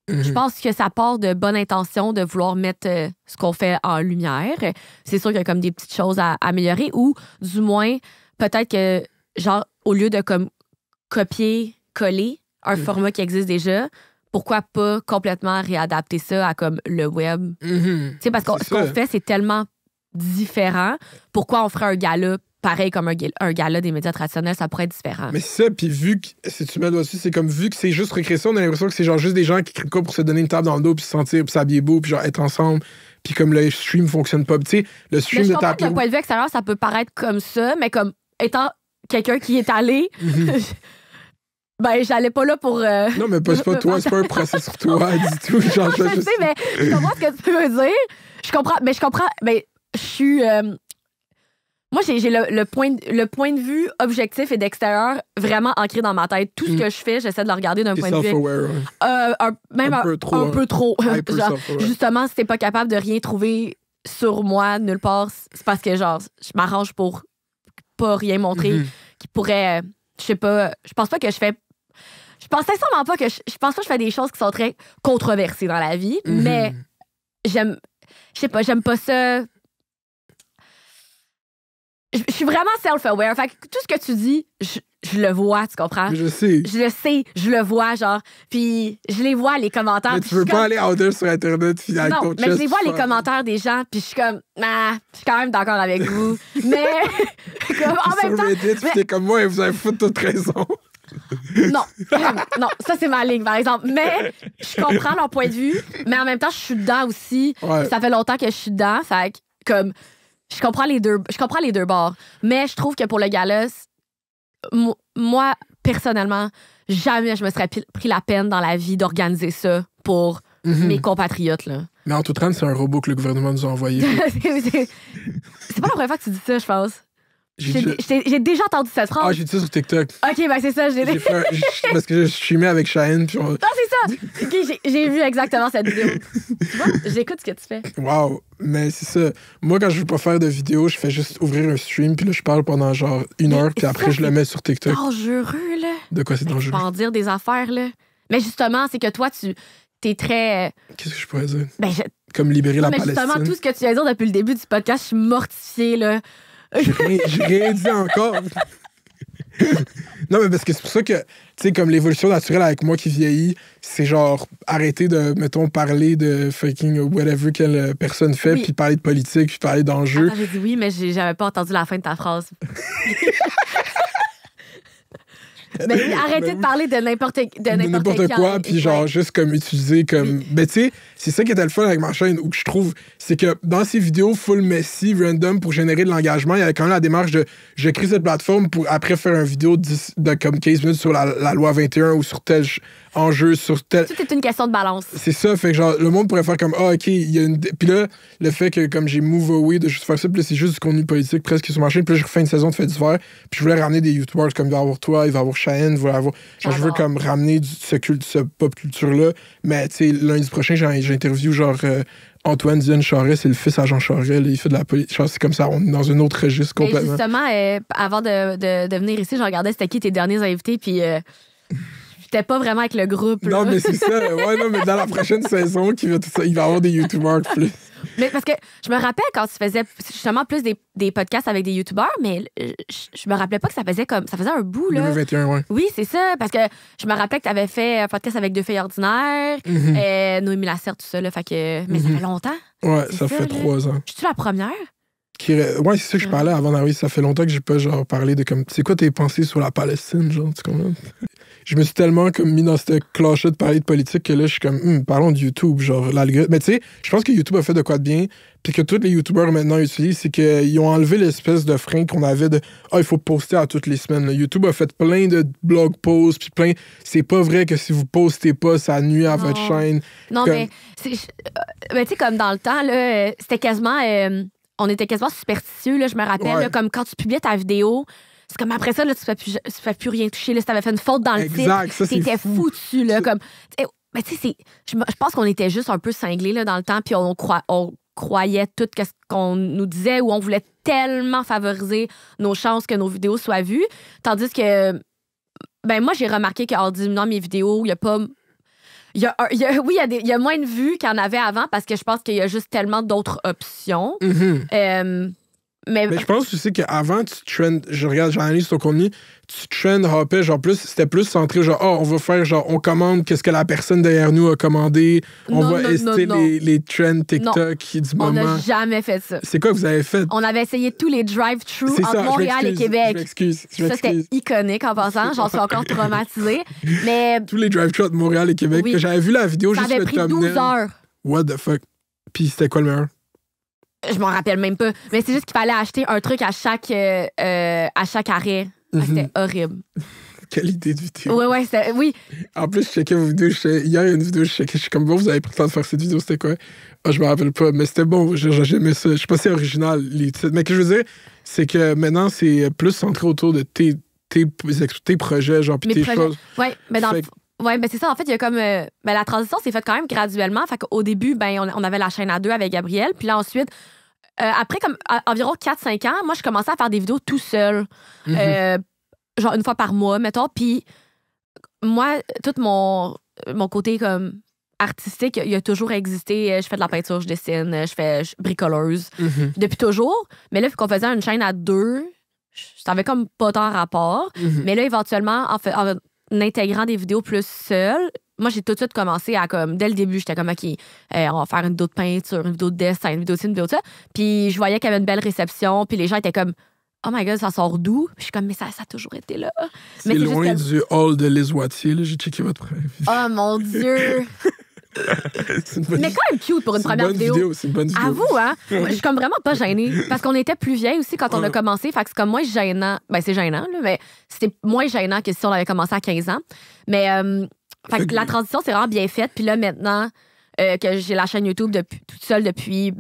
Je pense que ça part de bonne intention de vouloir mettre ce qu'on fait en lumière. C'est sûr qu'il y a comme des petites choses à améliorer ou du moins, peut-être que, genre, au lieu de comme copier-coller un format qui existe déjà, pourquoi pas complètement réadapter ça à comme le web? Tu sais, parce que ce qu'on fait, c'est tellement différent. Pourquoi on ferait un gala pareil comme un gala des médias traditionnels, ça pourrait être différent. Mais c'est ça, puis vu que, si tu mets aussi, c'est comme vu que c'est juste recréer ça, on a l'impression que c'est genre juste des gens qui crient quoi pour se donner une table dans le dos, puis se sentir, puis s'habiller beau, puis genre être ensemble, puis comme le stream fonctionne pas. Tu sais, le stream de ta... D'un point de vue extérieur, ça peut paraître comme ça, mais comme étant quelqu'un qui est allé... Ben, j'allais pas là pour... Non, mais c'est pas toi, c'est pas un procès sur toi du tout. Genre, je sais, mais je comprends ce que tu veux dire. Je comprends, mais je suis... Moi, j'ai le point de vue objectif et d'extérieur vraiment ancré dans ma tête. Tout ce que je fais, j'essaie de le regarder d'un point de vue... Même un peu trop. Genre, justement, si t'es pas capable de rien trouver sur moi, nulle part, c'est parce que, genre, je m'arrange pour pas rien montrer qui pourrait... je sais pas, je pense pas que je fais... Je pense sincèrement pas que je pense pas que je fais des choses qui sont très controversées dans la vie, mais j'aime pas ça... Je suis vraiment self-aware. Fait que tout ce que tu dis, je le vois, tu comprends? Je sais. Je le sais, je le vois, genre. Puis je les vois, les commentaires. Mais tu veux pas aller out there sur Internet puis avec ton chest. Non, mais je les vois, les commentaires des gens, puis je suis comme, je suis quand même d'accord avec vous. Mais, comme, en même temps... Sur Reddit, puis t'es comme moi et vous avez foutu toute raison. Non, ça c'est ma ligne, par exemple. Mais je comprends leur point de vue, mais en même temps, je suis dedans aussi. Ouais. Ça fait longtemps que je suis dedans, fait que, comme... Je comprends les deux bords. Mais je trouve que pour le gala, moi, personnellement, jamais je me serais pris la peine dans la vie d'organiser ça pour mes compatriotes. Là. Mais en tout cas, c'est un robot que le gouvernement nous a envoyé. C'est pas la première fois que tu dis ça, je pense. J'ai déjà entendu cette phrase. Ah, j'ai dit ça sur TikTok. OK, ben c'est ça. Parce que je suis mis avec Cheyenne. Puis Non, c'est ça. OK, j'ai vu exactement cette vidéo. Tu vois, j'écoute ce que tu fais. Wow. Mais c'est ça. Moi, quand je veux pas faire de vidéo, je fais juste ouvrir un stream, puis là, je parle pendant genre 1 heure, puis après, je le mets sur TikTok. C'est dangereux, là. De quoi c'est dangereux? Je peux en dire des affaires, là. Mais justement, c'est que toi, t'es très... Qu'est-ce que je pourrais dire? Ben, Comme libérer la Palestine. Mais justement, tout ce que tu viens de dire depuis le début du podcast, je suis mortifiée, là. J'ai rien dit encore. Non, mais parce que c'est pour ça que, tu sais, comme l'évolution naturelle avec moi qui vieillit, c'est genre arrêter de, mettons, parler de fucking whatever quelle personne fait, puis parler de politique, puis parler d'enjeux. Attends, j'ai dit oui, mais j'avais pas entendu la fin de ta phrase. Mais arrêtez de parler de n'importe quoi, puis genre juste comme utiliser comme... Ben tu sais, c'est ça qui était le fun avec ma chaîne, où je trouve, c'est que dans ces vidéos full messy, random, pour générer de l'engagement, il y avait quand même la démarche de je crée cette plateforme pour après faire une vidéo de comme 15 minutes sur la loi 21 ou sur tel enjeu, sur tel... Tout est une question de balance. C'est ça, fait que genre, le monde pourrait faire comme, ah, OK, il y a une... Puis là, le fait que comme j'ai move away de juste faire ça, puis là, c'est juste du contenu politique presque sur ma chaîne, puis là, je refais une saison de Fait divers, puis je voulais ramener des YouTubers comme il va y avoir toi, il va y avoir Cheyenne, il va y avoir... Genre, je veux comme ramener ce pop culture-là, mais tu sais, lundi prochain, j'interview genre Antoine Diane Charest, c'est le fils à Jean Charest, là, il fait de la politique. Genre, c'est comme ça, on est dans un autre registre complètement. Et justement, avant de venir ici, je regardais c'était qui tes derniers invités, puis... J'étais pas vraiment avec le groupe. Là. Non, mais c'est ça. Ouais, non, mais dans la prochaine saison, il va y avoir des YouTubers plus. Mais parce que je me rappelle quand tu faisais justement plus des podcasts avec des YouTubers, mais je me rappelais pas que ça faisait un bout, là. 2021, ouais. Oui, c'est ça. Parce que je me rappelais que tu avais fait un podcast avec Deux filles ordinaires, Noémie Lacerte, tout ça, là. Fait que... Mais ça fait longtemps. Ouais, ça fait 3 ans. Je suis la première? Ouais, c'est ça que je parlais avant d'arriver. Ça fait longtemps que j'ai pas genre parlé de comme. C'est quoi tes pensées sur la Palestine, genre, tu comprends? Je me suis tellement comme mis dans cette cloche-là de parler de politique que là, je suis comme, parlons de YouTube, genre, l'algorithme. Mais tu sais, je pense que YouTube a fait de quoi de bien, puis que tous les YouTubers maintenant utilisent, c'est qu'ils ont enlevé l'espèce de frein qu'on avait de, il faut poster à toutes les semaines. Là. YouTube a fait plein de blog posts, puis plein. C'est pas vrai que si vous postez pas, ça nuit à votre chaîne. Non, comme... mais tu sais, comme dans le temps, là, c'était quasiment. On était quasiment superstitieux, là, je me rappelle, là, comme quand tu publiais ta vidéo. C'est comme après ça, là, tu fais plus rien toucher. Là, si t'avais fait une faute dans le titre, t'étais foutu. Là, comme, mais tu sais, je pense qu'on était juste un peu cinglés là, dans le temps, puis on croyait tout ce qu'on nous disait, ou on voulait tellement favoriser nos chances que nos vidéos soient vues. Tandis que, ben moi, j'ai remarqué qu'en diminuant mes vidéos, il y a pas... Il y a moins de vues qu'il y en avait avant parce que je pense qu'il y a juste tellement d'autres options. Mais je pense aussi qu'avant, j'analyse ton contenu, tu trend-hoppais, genre c'était plus centré, genre, on va faire, genre, on commande qu'est-ce que la personne derrière nous a commandé, on va ester les trends TikTok du moment. On n'a jamais fait ça. C'est quoi que vous avez fait? On avait essayé tous les drive-thru entre Montréal et Québec. Je m'excuse. Ça, c'était iconique en passant, j'en suis encore traumatisée. Mais... Tous les drive-tru entre Montréal et Québec, que j'avais vu la vidéo juste le thumbnail. Ça avait pris 12 heures. What the fuck? Puis c'était quoi le meilleur? Je m'en rappelle même pas. Mais c'est juste qu'il fallait acheter un truc à chaque arrêt. C'était horrible. Quelle idée de vidéo. Ouais, oui. En plus, je checkais vos vidéos. Hier, il y a une vidéo, je suis comme, bon, vous avez pris le temps de faire cette vidéo, c'était quoi? Je me rappelle pas, mais c'était bon. J'aimais ça. Je sais pas si c'est original, les titres. Mais ce que je veux dire, c'est que maintenant, c'est plus centré autour de tes projets, genre, puis tes choses. Ouais, mais dans Oui, ben c'est ça. En fait, il y a comme. La transition s'est faite quand même graduellement. Fait qu'au début, on avait la chaîne à 2 avec Gabriel. Puis là, ensuite, après comme environ 4-5 ans, moi, je commençais à faire des vidéos tout seul. Genre une fois par mois, mettons. Puis moi, tout mon côté comme artistique, il a toujours existé. Je fais de la peinture, je dessine, je suis bricoleuse. Depuis toujours. Mais là, vu qu'on faisait une chaîne à 2, ça avait comme pas tant rapport. Mais là, éventuellement, en intégrant des vidéos plus seules, moi, j'ai tout de suite commencé à, comme, dès le début, j'étais comme, OK, on va faire une vidéo de peinture, une vidéo de dessin, une vidéo de ci, une vidéo de ça. Puis je voyais qu'il y avait une belle réception, puis les gens étaient comme, oh my God, ça sort d'où? Puis je suis comme, mais ça a toujours été là. C'est loin du hall de Liz Wattier, là. J'ai checké votre première vidéo. Oh mon Dieu! Mais quand même cute pour une première vidéo. C'est une bonne vidéo. Avoue, hein? Moi, je suis comme vraiment pas gênée. Parce qu'on était plus vieilles aussi quand on a commencé. Fait que c'est comme moins gênant. Ben, c'est gênant, là, mais c'était moins gênant que si on avait commencé à 15 ans. Mais fait que la transition, c'est vraiment bien faite. Puis là, maintenant, que j'ai la chaîne YouTube toute seule depuis,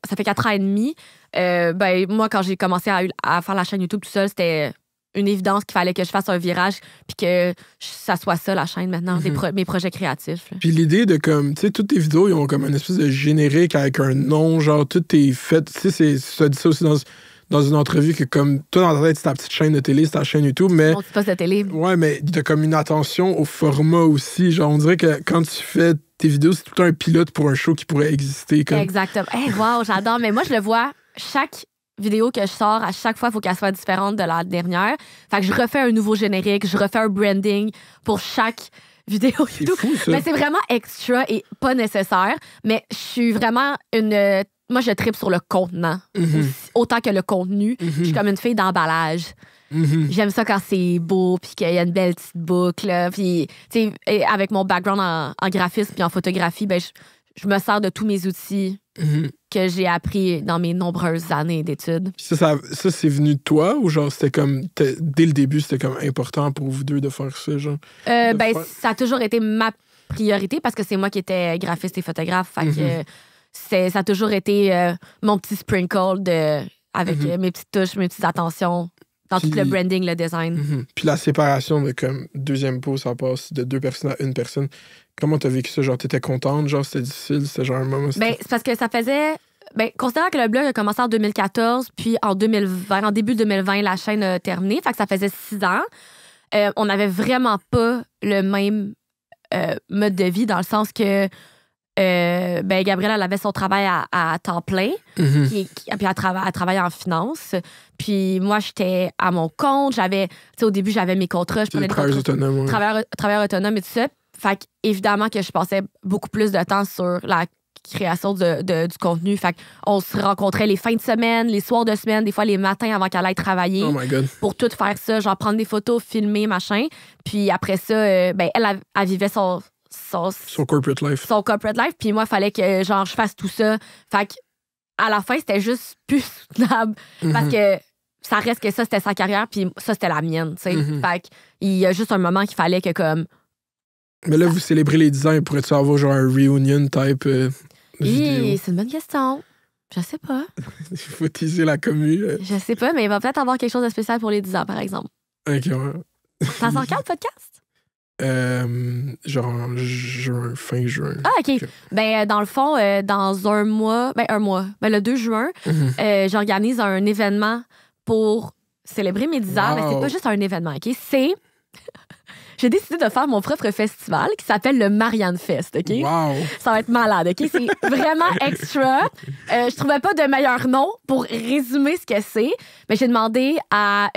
ça fait 4 ans et demi. Moi, quand j'ai commencé à faire la chaîne YouTube tout seul, c'était une évidence qu'il fallait que je fasse un virage puis que ça soit ça, la chaîne maintenant, mes projets créatifs. Là. Puis l'idée de comme, tu sais, toutes tes vidéos, ils ont comme une espèce de générique avec un nom, genre, tout est fait. Tu sais, tu as dit ça aussi dans une entrevue que comme, toi, dans ta tête, c'est ta petite chaîne de télé, c'est ta chaîne YouTube, mais... Mon petit poste de télé. Ouais, mais t'as comme une attention au format aussi. Genre, on dirait que quand tu fais tes vidéos, c'est tout un pilote pour un show qui pourrait exister. Comme... Exactement. Hey, wow, j'adore. Mais moi, je le vois, chaque vidéo que je sors, à chaque fois, il faut qu'elle soit différente de la dernière. Fait que je refais un nouveau générique, je refais un branding pour chaque vidéo YouTube. Fou, ça. Mais c'est vraiment extra et pas nécessaire. Mais je suis vraiment moi, je tripe sur le contenant, autant que le contenu. Je suis comme une fille d'emballage. J'aime ça quand c'est beau, puis qu'il y a une belle petite boucle. Là. Puis, tu sais, avec mon background en graphisme puis en photographie, je me sers de tous mes outils que j'ai appris dans mes nombreuses années d'études. Ça, c'est venu de toi ou genre c'était comme dès le début c'était comme important pour vous deux de faire ça genre? Ça a toujours été ma priorité parce que c'est moi qui étais graphiste et photographe. Fait que ça a toujours été mon petit sprinkle avec mes petites touches, mes petites attentions dans tout le branding, le design. Puis la séparation de comme deuxième pot, ça passe de 2 personnes à 1 personne. Comment t'as vécu ça? Genre, t'étais contente? Genre, c'était difficile? C'était genre un moment... C'est parce que ça faisait... considérant que le blog a commencé en 2014, puis en début 2020, la chaîne a terminé. Fait que ça faisait 6 ans. On n'avait vraiment pas le même mode de vie dans le sens que Gabrielle, elle avait son travail à temps plein, puis elle travaillait en finance. Puis moi, j'étais à mon compte. Au début, j'avais mes contrats. Je prenais des travailleurs autonomes. Travailleurs autonomes et tout ça. Fait évidemment que je passais beaucoup plus de temps sur la création du contenu. Fait on se rencontrait les fins de semaine, les soirs de semaine, des fois les matins avant qu'elle aille travailler. Oh my God. Pour tout faire ça, genre prendre des photos, filmer, machin. Puis après ça, elle vivait son corporate life. Son corporate life. Puis moi, il fallait que genre, je fasse tout ça. Fait à la fin, c'était juste plus soutenable. Parce que ça reste que ça, c'était sa carrière. Puis ça, c'était la mienne. Fait il y a juste un moment qu'il fallait que comme... Mais là, vous célébrez les 10 ans. Pourrais-tu avoir genre un reunion type vidéo? C'est une bonne question. Je sais pas. Il faut teaser la commu. Je sais pas, mais il va peut-être avoir quelque chose de spécial pour les 10 ans, par exemple. OK, ouais. Ça sort quand, le podcast? Genre fin juin. Ah, OK. Dans le fond, dans un mois, le 2 juin, j'organise un événement pour célébrer mes 10 ans. Mais c'est pas juste un événement, OK? C'est... J'ai décidé de faire mon propre festival qui s'appelle le Marianne Fest, OK? Wow. Ça va être malade, OK? C'est vraiment extra. Je trouvais pas de meilleur nom pour résumer ce que c'est. Mais j'ai demandé à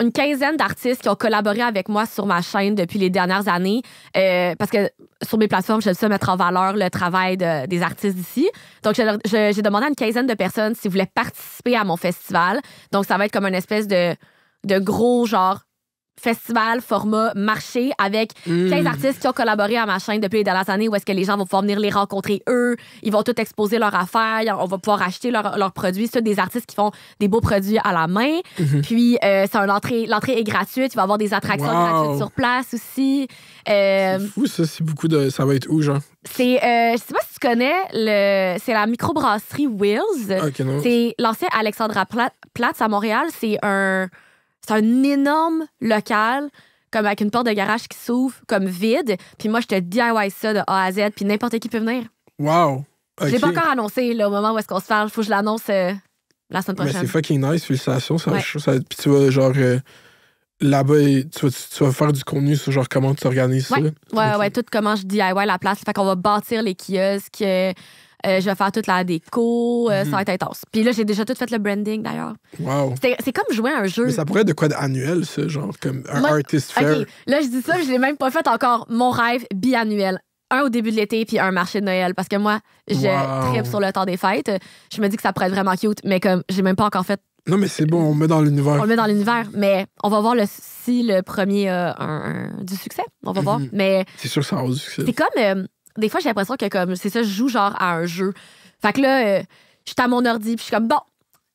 une quinzaine d'artistes qui ont collaboré avec moi sur ma chaîne depuis les dernières années. Parce que sur mes plateformes, j'aime ça mettre en valeur le travail des artistes d'ici. Donc, j'ai demandé à une quinzaine de personnes s'ils voulaient participer à mon festival. Donc, ça va être comme une espèce de gros genre festival, format, marché avec 15 artistes qui ont collaboré à ma chaîne depuis les dernières années où est-ce que les gens vont pouvoir venir les rencontrer eux. Ils vont tout exposer leurs affaires. On va pouvoir acheter leurs produits. C'est des artistes qui font des beaux produits à la main. Puis, l'entrée est gratuite. Il va y avoir des attractions gratuites sur place aussi. C'est fou, ça. C'est beaucoup de... Ça va être où, genre? C'est... je sais pas si tu connais, c'est la microbrasserie Wills. OK, non. C'est l'ancien Alexandra Platz à Montréal. C'est un énorme local, comme avec une porte de garage qui s'ouvre, comme vide. Puis moi, je te DIY ça de A à Z, puis n'importe qui peut venir. Wow! Okay. Je l'ai pas encore annoncé là, au moment où est-ce qu'on se parle. Faut que je l'annonce la semaine prochaine. Mais c'est fucking nice, félicitations. Puis tu vas, genre, là-bas, tu vas faire du contenu sur genre comment tu t'organises ça. Ouais, tout comment je DIY la place. Fait qu'on va bâtir les kiosques. Je vais faire toute la déco, ça va être intense. Puis là, j'ai déjà tout fait le branding, d'ailleurs. Wow. C'est comme jouer à un jeu. Mais ça pourrait être de quoi d'annuel, ça, genre, comme un artist fair. OK, là, je dis ça, je l'ai même pas fait encore. Mon rêve biannuel. Un au début de l'été, puis un marché de Noël. Parce que moi, je tripe sur le temps des fêtes. Je me dis que ça pourrait être vraiment cute, mais comme j'ai même pas encore fait. Non, mais c'est bon, on le met dans l'univers. On le met dans l'univers, mais on va voir si le premier a du succès. On va voir. Mais c'est sûr que ça aura du succès. C'est comme... des fois, j'ai l'impression que comme c'est ça, je joue genre à un jeu. Fait que là, je suis à mon ordi, puis je suis comme, bon,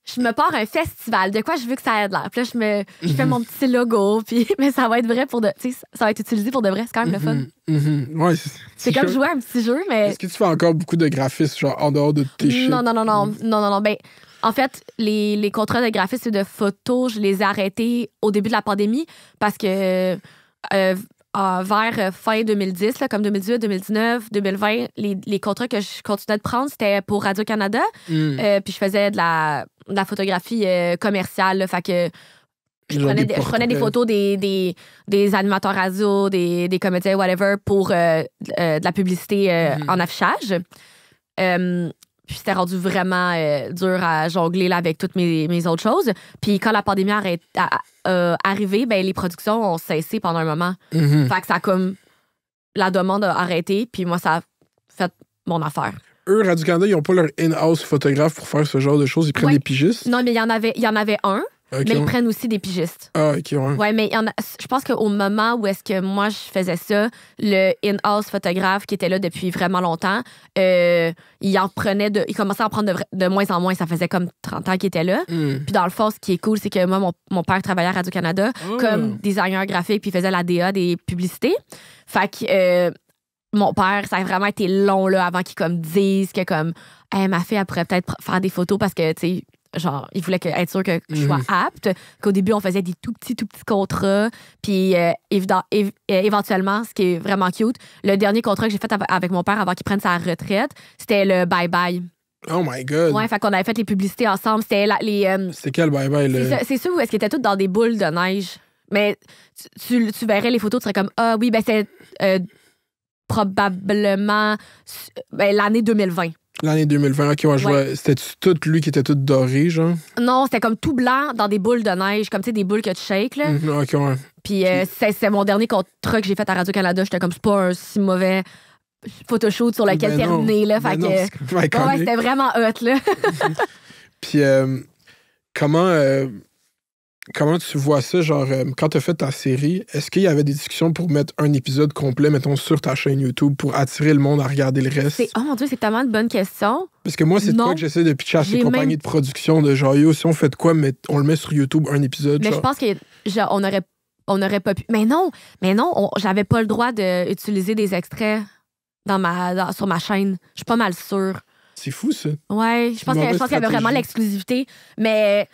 je me pars un festival, de quoi je veux que ça ait de l'air. Puis là, je fais mon petit logo, puis, mais ça va être vrai pour de. Tu sais, ça va être utilisé pour de vrai, c'est quand même le fun. Ouais, c'est comme jouer à un petit jeu, mais. Est-ce que tu fais encore beaucoup de graphisme, genre en dehors de tes shit? Non. Ben, en fait, les contrats de graphisme et de photos, je les ai arrêtés au début de la pandémie parce que vers fin 2010, là, comme 2018, 2019, 2020, les contrats que je continuais de prendre, c'était pour Radio-Canada. Puis je faisais de la photographie commerciale. Là, fait que je prenais des photos des animateurs radio, des comédiens, whatever, pour de la publicité en affichage. Puis c'était rendu vraiment dur à jongler là, avec toutes mes autres choses. Puis quand la pandémie arrivée, ben, les productions ont cessé pendant un moment. Fait que ça a comme... La demande a arrêté, puis moi, ça a fait mon affaire. Eux, Radio-Canada, ils n'ont pas leur in-house photographe pour faire ce genre de choses. Ils prennent des pigistes? Non, mais il y en avait un. Okay, mais ils prennent aussi des pigistes. Ah, OK, ouais. Ouais, mais je pense qu'au moment où est-ce que moi, je faisais ça, le in-house photographe qui était là depuis vraiment longtemps, il commençait à en prendre de moins en moins. Ça faisait comme 30 ans qu'il était là. Puis dans le fond, ce qui est cool, c'est que moi, mon père travaillait à Radio-Canada comme designer graphique, puis il faisait la DA des publicités. Fait que mon père, ça a vraiment été long là, avant qu'il comme dise que comme hey, ma fille, elle pourrait peut-être faire des photos parce que, tu sais, genre, il voulait être sûr que je sois apte. Qu'au début, on faisait des tout petits contrats. Puis, éventuellement, ce qui est vraiment cute, le dernier contrat que j'ai fait avec mon père avant qu'il prenne sa retraite, c'était le bye-bye. Oh my God! Ouais, fait qu'on avait fait les publicités ensemble. C'était c'était quel bye-bye? C'est sûr où est-ce qu'ils étaient tous dans des boules de neige. Mais tu verrais les photos, tu serais comme, ah oui, ben c'est probablement l'année 2020. L'année 2020, OK, ouais, je vois. C'était tout lui qui était tout doré, genre? Non, c'était comme tout blanc dans des boules de neige, comme tu sais, des boules que tu shakes, là. OK, ouais. Puis c'est mon dernier contrat que j'ai fait à Radio-Canada. J'étais comme, c'est pas un si mauvais photoshoot sur lequel terminer, là. Fait que. Ouais, c'était vraiment hot, là. Puis, comment tu vois ça, genre, quand t'as fait ta série, est-ce qu'il y avait des discussions pour mettre un épisode complet, mettons, sur ta chaîne YouTube pour attirer le monde à regarder le reste? Oh mon Dieu, c'est tellement une bonne question. Parce que moi, c'est de quoi que j'essaie de pitcher à ces compagnies de production, de genre, yo, si on fait de quoi, mais on le met sur YouTube, un épisode. Mais genre. Je pense que on aurait pas pu. Mais non, j'avais pas le droit d'utiliser des extraits sur ma chaîne. Je suis pas mal sûre. C'est fou, ça. Ouais, je pense qu'il y avait vraiment l'exclusivité. Mais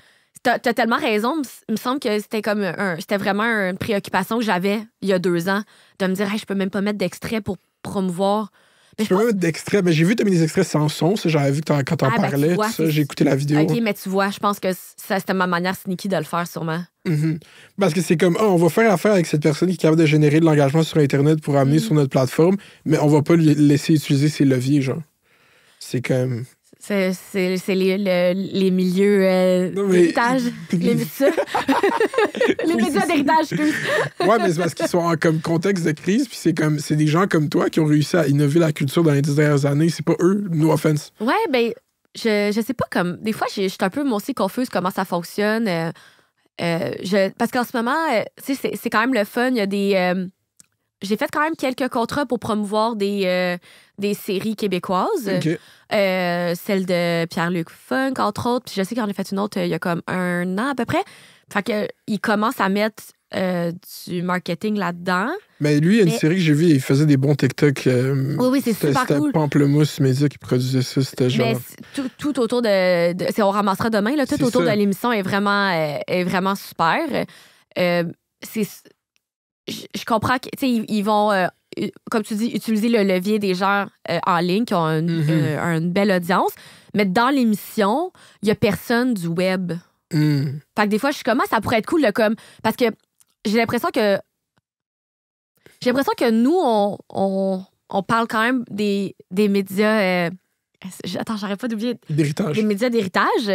t'as tellement raison. Il me semble que c'était comme c'était vraiment une préoccupation que j'avais il y a 2 ans, de me dire, hey, je peux même pas mettre d'extrait pour promouvoir. Je peux même mettre d'extraits. Mais j'ai vu que t'as mis des extraits sans son. J'avais vu que quand t'en parlais, vois, ça, j'ai écouté la vidéo. OK, mais tu vois, je pense que ça, c'était ma manière sneaky de le faire, sûrement. Parce que c'est comme, on va faire affaire avec cette personne qui est capable de générer de l'engagement sur Internet pour amener sur notre plateforme, mais on va pas lui laisser utiliser ses leviers, genre. C'est comme... C'est les milieux d'héritage. Les médias d'héritage. Ouais, mais c'est parce qu'ils sont en comme contexte de crise, puis c'est des gens comme toi qui ont réussi à innover la culture dans les 10 dernières années. C'est pas eux, no offense. Ouais, ben, je sais pas comme. Des fois, je suis un peu, moi aussi, confuse comment ça fonctionne. Parce qu'en ce moment, c'est quand même le fun. Il y a des. J'ai fait quand même quelques contrats pour promouvoir des séries québécoises. Okay. Celle de Pierre-Luc Funk, entre autres. Puis je sais qu'il en a fait une autre il y a comme 1 an à peu près. Fait qu'il commence à mettre du marketing là-dedans. Mais lui, il y a une série que j'ai vue, il faisait des bons TikTok. Oui, c'est super cool. C'était Pamplemousse Média qui produisait ça. C'était genre... Mais tout autour de on ramassera demain. Là, tout autour de l'émission est vraiment super. Je comprends que, tu sais, ils vont, comme tu dis, utiliser le levier des gens en ligne qui ont une belle audience. Mais dans l'émission, il n'y a personne du web. Fait que des fois, je suis comme, ça pourrait être cool, là, comme, parce que j'ai l'impression que nous, on parle quand même des médias. Attends, j'arrête pas d'oublier. D'héritage. Des médias d'héritage.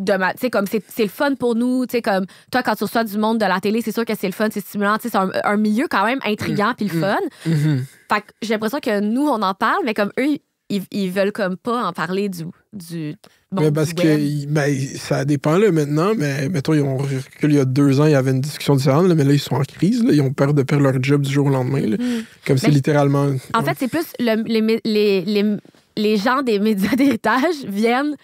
Tu sais, comme c'est le fun pour nous, tu sais, comme toi, quand tu reçois du monde de la télé, c'est sûr que c'est le fun, c'est stimulant, tu sais, c'est un milieu quand même intriguant puis le fun. Fait que j'ai l'impression que nous, on en parle, mais comme eux, ils veulent comme pas en parler du bon, mais parce que ça dépend là maintenant, mais mettons, ils ont reculé il y a 2 ans, il y avait une discussion différente, là, mais là, ils sont en crise, là, ils ont peur de perdre leur job du jour au lendemain. Là, comme c'est littéralement... En fait, c'est plus les gens des médias d'héritage viennent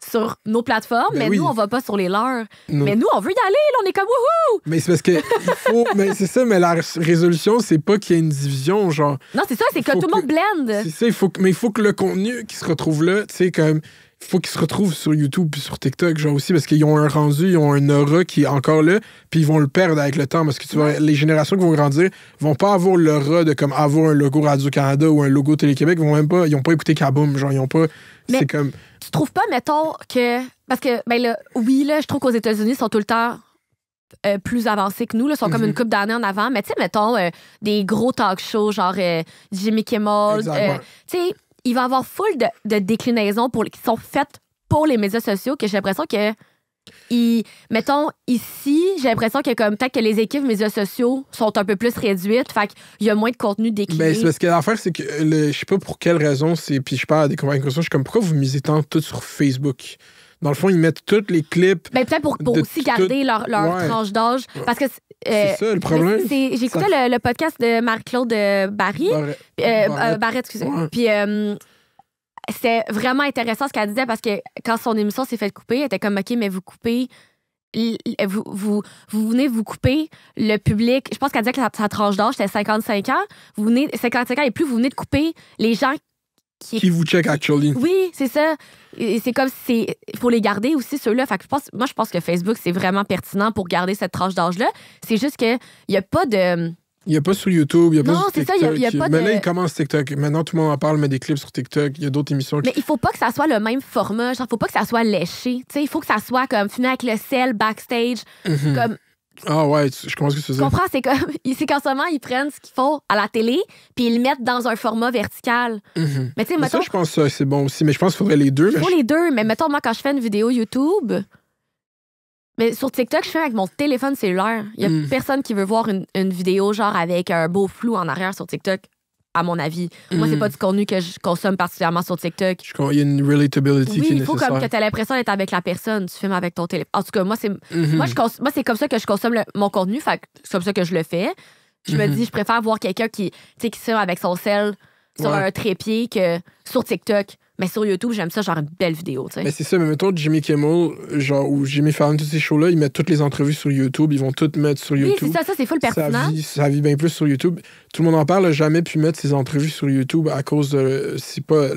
sur nos plateformes, mais oui. nous, on va pas sur les leurs. Non. Mais nous, on veut y aller, là, on est comme wouhou! Mais c'est parce que il faut. Mais c'est ça, mais la résolution, c'est pas qu'il y ait une division, genre. Non, c'est ça, c'est que Faut tout le monde blende. C'est ça, mais il faut que le contenu qui se retrouve là, tu sais, comme. Il faut qu'ils se retrouvent sur YouTube puis sur TikTok, genre aussi, parce qu'ils ont un rendu, ils ont un aura qui est encore là, puis ils vont le perdre avec le temps, parce que tu vois, les générations qui vont grandir vont pas avoir l'aura de comme avoir un logo Radio-Canada ou un logo Télé-Québec, ils ont pas écouté Kaboom, genre, ils ont pas... Mais c'est comme... Tu trouves pas, mettons, que... Parce que, ben là, oui, là, je trouve qu'aux États-Unis, ils sont tout le temps plus avancés que nous, là, sont comme une couple d'années en avant, mais tu sais, mettons, des gros talk shows, genre Jimmy Kimmel, tu sais... Il va y avoir full de déclinaisons qui sont faites pour les médias sociaux que j'ai l'impression que, mettons, ici, j'ai l'impression que comme peut-être que les équipes médias sociaux sont un peu plus réduites, fait qu'il y a moins de contenu décliné. Ben, c'est parce que l'affaire, c'est que je sais pas pour quelle raison, puis je parle à des convaincus, je suis comme, pourquoi vous misez tant tout sur Facebook? Dans le fond, ils mettent tous les clips. Ben, peut-être pour aussi garder leur tranche d'âge. Parce que. C'est ça le problème. J'ai écouté le podcast de Marie-Claude Barry. Barrette, excusez. Ouais. Puis c'était vraiment intéressant ce qu'elle disait parce que quand son émission s'est fait couper, elle était comme, OK, mais vous coupez. Vous venez vous couper le public. Je pense qu'elle disait que sa tranche d'âge, c'était 55 ans. 55 ans et plus, vous venez de couper les gens qui vous check actually. Oui, c'est ça. Et c'est comme si il faut les garder aussi, ceux-là. Fait que je pense que Facebook, c'est vraiment pertinent pour garder cette tranche d'âge-là. C'est juste qu'il n'y a pas de... Il n'y a pas sur YouTube, il n'y a pas sur TikTok. Non, c'est ça, il n'y a pas de... Mais là, il commence TikTok. Maintenant, tout le monde en parle, met des clips sur TikTok. Il y a d'autres émissions qui... Mais il faut pas que ça soit le même format. Genre, il faut pas que ça soit léché. Tu sais, il faut que ça soit comme filmé avec le sel, backstage. Comme... Ah ouais, je comprends ce que tu veux dire. Tu comprends? C'est qu'en ce moment, ils prennent ce qu'ils font à la télé puis ils le mettent dans un format vertical. Mais tu sais, mettons... Ça, je pense que c'est bon aussi. Mais je pense qu'il faudrait les deux. Il faut les deux. Mais mettons, moi, quand je fais une vidéo YouTube... Mais sur TikTok, je fais avec mon téléphone cellulaire. Il y a personne qui veut voir une vidéo genre avec un beau flou en arrière sur TikTok, à mon avis. Moi, c'est pas du contenu que je consomme particulièrement sur TikTok. Il y a une relatability qui est nécessaire. Il faut comme que tu aies l'impression d'être avec la personne. Tu filmes avec ton téléphone. En tout cas, moi, c'est comme ça que je consomme mon contenu. Fait que c'est comme ça que je le fais. Je me dis, je préfère voir quelqu'un qui filme avec son sel sur un trépied que sur TikTok. Mais sur YouTube, j'aime ça, genre une belle vidéo, tu sais. Mais c'est ça, mais mettons Jimmy Kimmel, genre, ou Jimmy Fallon, tous ces shows-là, ils mettent toutes les entrevues sur YouTube, ils vont toutes mettre sur YouTube. Oui, c'est ça, c'est full pertinent. Ça vit bien plus sur YouTube. Tout le monde en parle, n'a jamais pu mettre ses entrevues sur YouTube à cause de... C'est pas...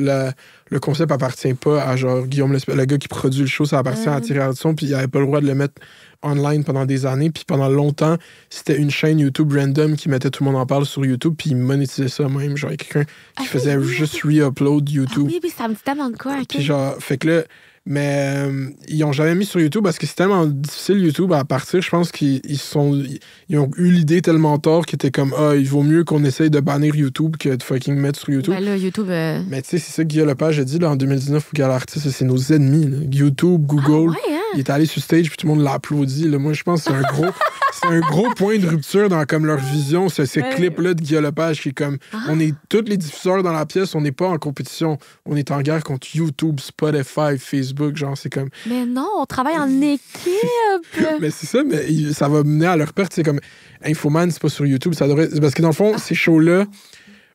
Le concept appartient pas à, genre, Guillaume le gars qui produit le show, ça appartient à Thierry Ardisson, puis il avait pas le droit de le mettre online pendant des années, puis pendant longtemps, c'était une chaîne YouTube random qui mettait Tout le monde en parle sur YouTube, puis il monétisait ça même, genre quelqu'un qui faisait juste re-upload YouTube. Oui, ça me dit tellement de quoi. Puis genre, fait que là, mais ils ont jamais mis sur YouTube parce que c'est tellement difficile YouTube à partir. Je pense qu'ils ont eu l'idée tellement tard qu'ils étaient comme, il vaut mieux qu'on essaye de bannir YouTube que de fucking mettre sur YouTube. Ben là, YouTube... Mais tu sais, c'est ça que Guillaume Lepage a dit là, en 2019 au Gala Artiste, c'est nos ennemis. Là. YouTube, Google. Il est allé sur stage puis tout le monde l'a applaudi. Là. Moi, je pense que c'est un gros... C'est un gros point de rupture dans comme leur vision, ces clips-là de Guillaume Lepage qui est comme, on est tous les diffuseurs dans la pièce, on n'est pas en compétition, on est en guerre contre YouTube, Spotify, Facebook, genre c'est comme... Mais non, on travaille en équipe! Mais c'est ça, mais ça va mener à leur perte, c'est comme, Infoman, c'est pas sur YouTube, ça devrait... Parce que dans le fond, ces shows-là,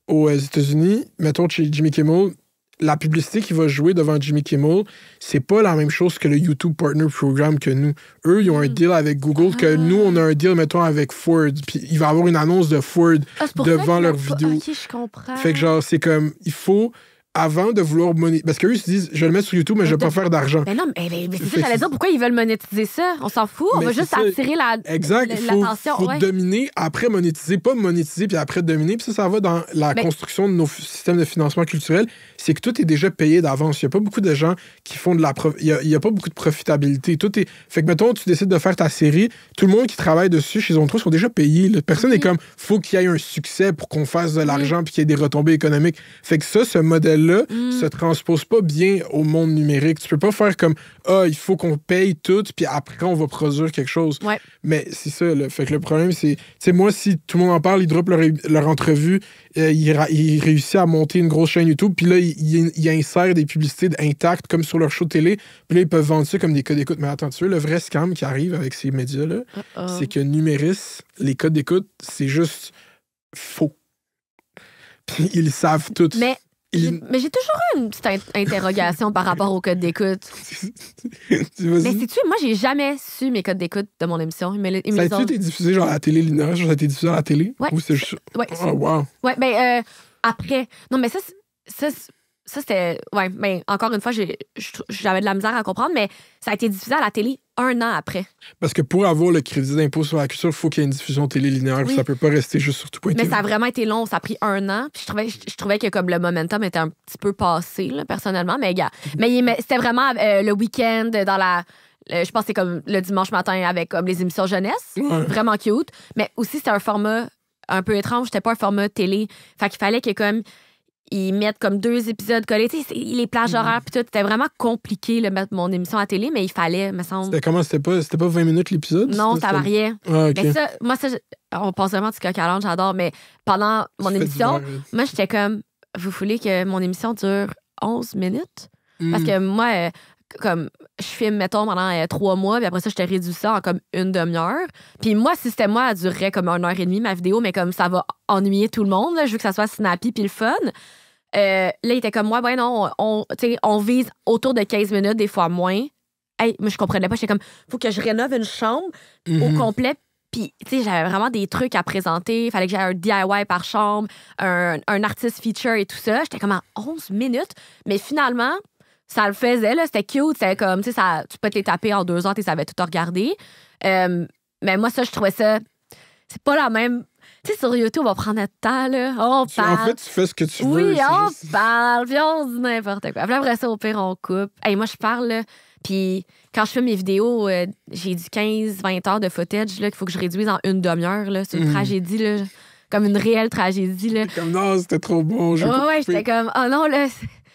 aux États-Unis, mettons chez Jimmy Kimmel, la publicité qui va jouer devant Jimmy Kimmel, c'est pas la même chose que le YouTube Partner Program que nous. Eux, ils ont un deal avec Google, que nous, on a un deal, mettons, avec Ford. Puis il va y avoir une annonce de Ford devant leur vidéo. OK, je comprends. Fait que genre, c'est comme, il faut... Avant de vouloir monétiser... Parce qu'eux, ils se disent, je vais le mettre sur YouTube, mais je vais pas faire d'argent. Mais non, mais c'est ça, j'allais dire, pourquoi ils veulent monétiser ça? On s'en fout, on va juste attirer l'attention. Il faut dominer, après monétiser, pas monétiser, puis après dominer. Puis ça va dans la construction de nos systèmes de financement culturel. C'est que tout est déjà payé d'avance. Il n'y a pas beaucoup de gens qui font de la... Il y a pas beaucoup de profitabilité. Tout est... Fait que, mettons, tu décides de faire ta série, tout le monde qui travaille dessus chez Zone 3 sont déjà payés. Là. Personne n'est comme, faut qu'il y ait un succès pour qu'on fasse de l'argent puis qu'il y ait des retombées économiques. Fait que ça, ce modèle-là, se transpose pas bien au monde numérique. Tu peux pas faire comme il faut qu'on paye tout puis après on va produire quelque chose. Ouais. Mais c'est ça, là. Fait que le problème, c'est... Tu sais, moi, si tout le monde en parle, ils droppent leur entrevue, ils réussissent à monter une grosse chaîne YouTube, puis là, ils insèrent des publicités intactes comme sur leur show de télé, puis là, ils peuvent vendre ça comme des codes d'écoute. Mais attends, tu vois, le vrai scam qui arrive avec ces médias-là, c'est que Numéris, les codes d'écoute, c'est juste faux. Puis ils savent tout. Mais Mais j'ai toujours eu une petite interrogation par rapport au code d'écoute. Mais sais-tu, moi, j'ai jamais su mes codes d'écoute de mon émission. Ça a-tu été diffusé genre à la télé linéaire? Genre, ça a été diffusé à la télé? Ouais. Ou c'est juste... Ouais. Oh, wow. Ouais, ben, après. Non, mais ça c'était... Ouais, mais encore une fois, j'avais de la misère à comprendre, mais ça a été diffusé à la télé 1 an après. Parce que pour avoir le crédit d'impôt sur la culture, il faut qu'il y ait une diffusion télé linéaire. Oui. Ça peut pas rester juste sur tout.tv. Mais ça a vraiment été long. Ça a pris 1 an. Puis je trouvais que comme le momentum était un petit peu passé, là, personnellement. Mais, c'était vraiment le week-end dans la... je pense que c'est comme le dimanche matin avec comme les émissions jeunesse. Ouais. Vraiment cute. Mais aussi, c'était un format un peu étrange. C'était pas un format télé. Fait qu'il fallait que comme... ils mettent comme 2 épisodes collés. Tu sais, les plages horaires puis tout. C'était vraiment compliqué de mettre mon émission à télé, mais il fallait, me semble. C'était comment? C'était pas 20 minutes l'épisode? Non, ça variait. Ah, okay. Mais ça, moi, on pense vraiment du coq à l'âne, j'adore, mais pendant mon émission, moi, j'étais comme, vous voulez que mon émission dure 11 minutes? Parce que moi, comme, je filme, mettons, pendant 3 mois, puis après ça, je te réduis ça en comme 1 demi-heure. Puis moi, si c'était moi, elle durerait comme 1h30, ma vidéo, mais comme ça va ennuyer tout le monde, là, je veux que ça soit snappy puis le fun. Là, il était comme moi, ben non, on vise autour de 15 minutes, des fois moins. Hey, moi, je comprenais pas. J'étais comme, faut que je rénove une chambre au complet. Puis, tu sais, j'avais vraiment des trucs à présenter. Il fallait que j'aie un DIY par chambre, un artist feature et tout ça. J'étais comme à 11 minutes. Mais finalement, ça le faisait, là. C'était cute. C'était comme, tu sais, tu peux te les taper en 2 heures, tu savais tout regarder. Mais moi, ça, je trouvais ça... C'est pas la même... Tu sais, sur YouTube, on va prendre notre temps, là. On parle. En fait, tu fais ce que tu veux. Oui, on parle, puis on dit n'importe quoi. Puis après ça, au pire, on coupe. Hey, moi, je parle, là. Puis quand je fais mes vidéos, j'ai du 15-20 heures de footage, là, qu'il faut que je réduise en 1 demi-heure, là. C'est une tragédie, là. Comme une réelle tragédie, là. Comme, non, c'était trop bon. Ouais, j'étais comme, oh non, là.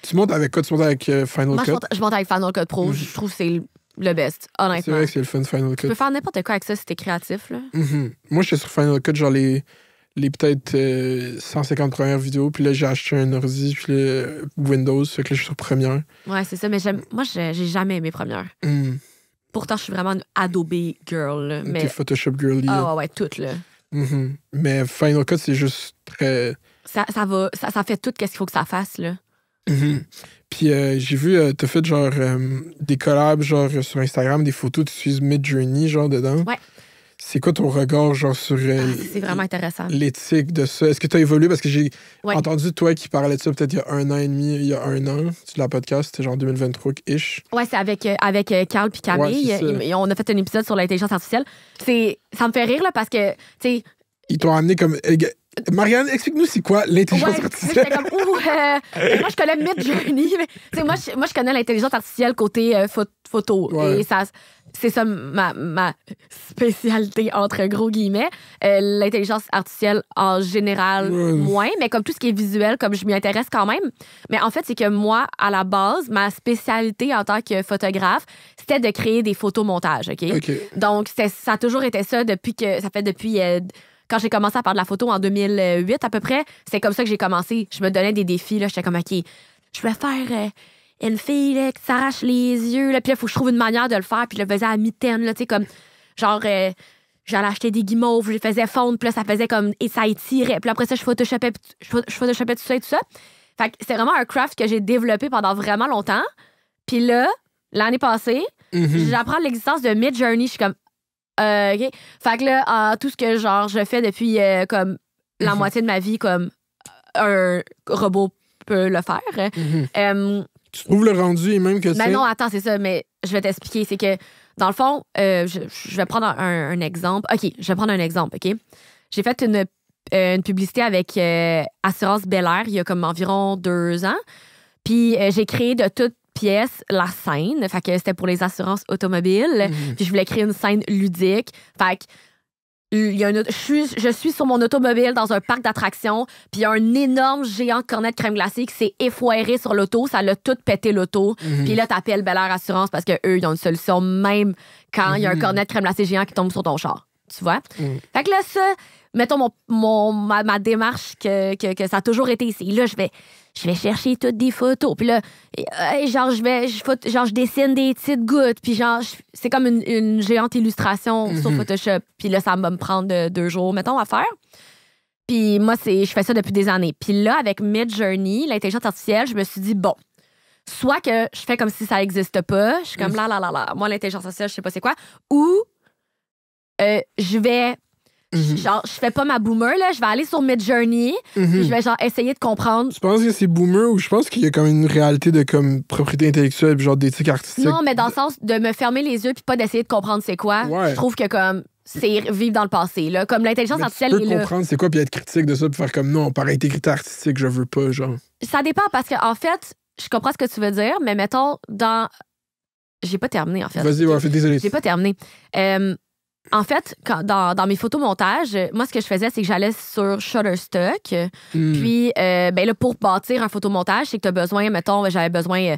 Tu montes avec quoi? Tu montes avec Final Cut? Moi, je monte avec Final Cut Pro. Je trouve que c'est le best, honnêtement. C'est vrai que c'est le fun, Final Cut. Tu peux faire n'importe quoi avec ça si t'es créatif, là. Moi, j'étais sur Final Cut, genre les peut-être 150 premières vidéos, puis là, j'ai acheté un ordi, puis là, Windows, fait que là, je suis sur Premiere. Ouais, c'est ça, mais moi, j'ai jamais aimé Premiere. Pourtant, je suis vraiment une Adobe girl, là. Mais... T'es Photoshop girly. Ah ouais, toute, là. Mais Final Cut, c'est juste très... Ça fait tout ce qu'il faut que ça fasse, là. Puis j'ai vu, t'as fait genre des collabs genre sur Instagram, des photos, tu utilises Midjourney genre dedans. Ouais. C'est quoi ton regard genre sur c'est vraiment intéressant. L'éthique de ça? Est-ce que tu as évolué? Parce que j'ai entendu toi qui parlais de ça peut-être il y a 1 an et demi, il y a 1 an, sur la podcast, c'était genre 2023-ish. Ouais, c'est avec Carl puis Camille. Ouais, on a fait un épisode sur l'intelligence artificielle. Ça me fait rire là, parce que, tu sais... Ils t'ont amené comme... Marianne, explique-nous c'est quoi l'intelligence artificielle. Comme, moi, je connais Midjourney, mais moi, je connais l'intelligence artificielle côté photo. Ouais. Et ça, c'est ça ma spécialité, entre gros guillemets. L'intelligence artificielle, en général, moins, mais comme tout ce qui est visuel, comme je m'y intéresse quand même. Mais en fait, c'est que moi, à la base, ma spécialité en tant que photographe, c'était de créer des photomontages, OK? Donc, ça a toujours été ça depuis quand j'ai commencé à faire de la photo en 2008 à peu près, c'est comme ça que j'ai commencé. Je me donnais des défis. J'étais comme, OK, je vais faire une fille là, qui s'arrache les yeux. Là, puis là, il faut que je trouve une manière de le faire. Puis je le faisais à mitaine. Là, comme, genre, j'allais acheter des guimauves, je les faisais fondre. Puis là, ça faisait comme... Et ça étirait. Puis après ça, je photoshopais tout ça et tout ça. Fait que c'est vraiment un craft que j'ai développé pendant vraiment longtemps. Puis là, l'année passée, j'apprends l'existence de Midjourney. Je suis comme... OK. Fait que là, tout ce que genre je fais depuis comme la moitié de ma vie, comme un robot peut le faire. Tu trouves le rendu et même que c'est... Ben non, attends, c'est ça, mais je vais t'expliquer. C'est que, dans le fond, je vais prendre un exemple. OK, je vais prendre un exemple, OK? J'ai fait une publicité avec Assurance Bel Air il y a comme environ 2 ans. Puis j'ai créé de toutes pièce la scène. Fait que c'était pour les assurances automobiles. Puis je voulais créer une scène ludique. Fait que je suis sur mon automobile dans un parc d'attractions, puis il y a un énorme géant de cornet de crème glacée qui s'est effoiré sur l'auto. Ça l'a tout pété l'auto. Puis là, t'appelles Bel Air Assurance parce qu'eux, ils ont une solution même quand il y a un cornet de crème glacée géant qui tombe sur ton char. Tu vois? Fait que là, ça, mettons ma démarche que ça a toujours été ici. Là, je vais chercher toutes des photos. Puis là, je dessine des petites gouttes. Puis genre, c'est comme une géante illustration sur Photoshop. Puis là, ça va me prendre 2 jours, mettons, à faire. Puis moi, je fais ça depuis des années. Puis là, avec Midjourney, l'intelligence artificielle, je me suis dit, bon, soit que je fais comme si ça n'existe pas, je suis comme là. Moi, l'intelligence artificielle, je sais pas c'est quoi. Ou je vais... Genre, je fais pas ma boomer, là. Je vais aller sur Midjourney. Puis je vais genre essayer de comprendre. Tu penses que c'est boomer ou je pense qu'il y a comme une réalité de comme propriété intellectuelle puis genre d'éthique artistique? Non, mais dans le sens de me fermer les yeux puis pas d'essayer de comprendre c'est quoi. Ouais. Je trouve que comme c'est vivre dans le passé, là. Comme l'intelligence artificielle tu peux est là. comprendre c'est quoi puis être critique de ça puis faire comme non, par intégrité artistique, je veux pas, genre. Ça dépend parce que en fait, je comprends ce que tu veux dire, mais mettons j'ai pas terminé en fait. Vas-y, ouais, désolé. J'ai pas terminé. En fait, dans mes photomontages, moi, ce que je faisais, c'est que j'allais sur Shutterstock. Puis, ben là, pour bâtir un photomontage, c'est que tu as besoin, mettons, j'avais besoin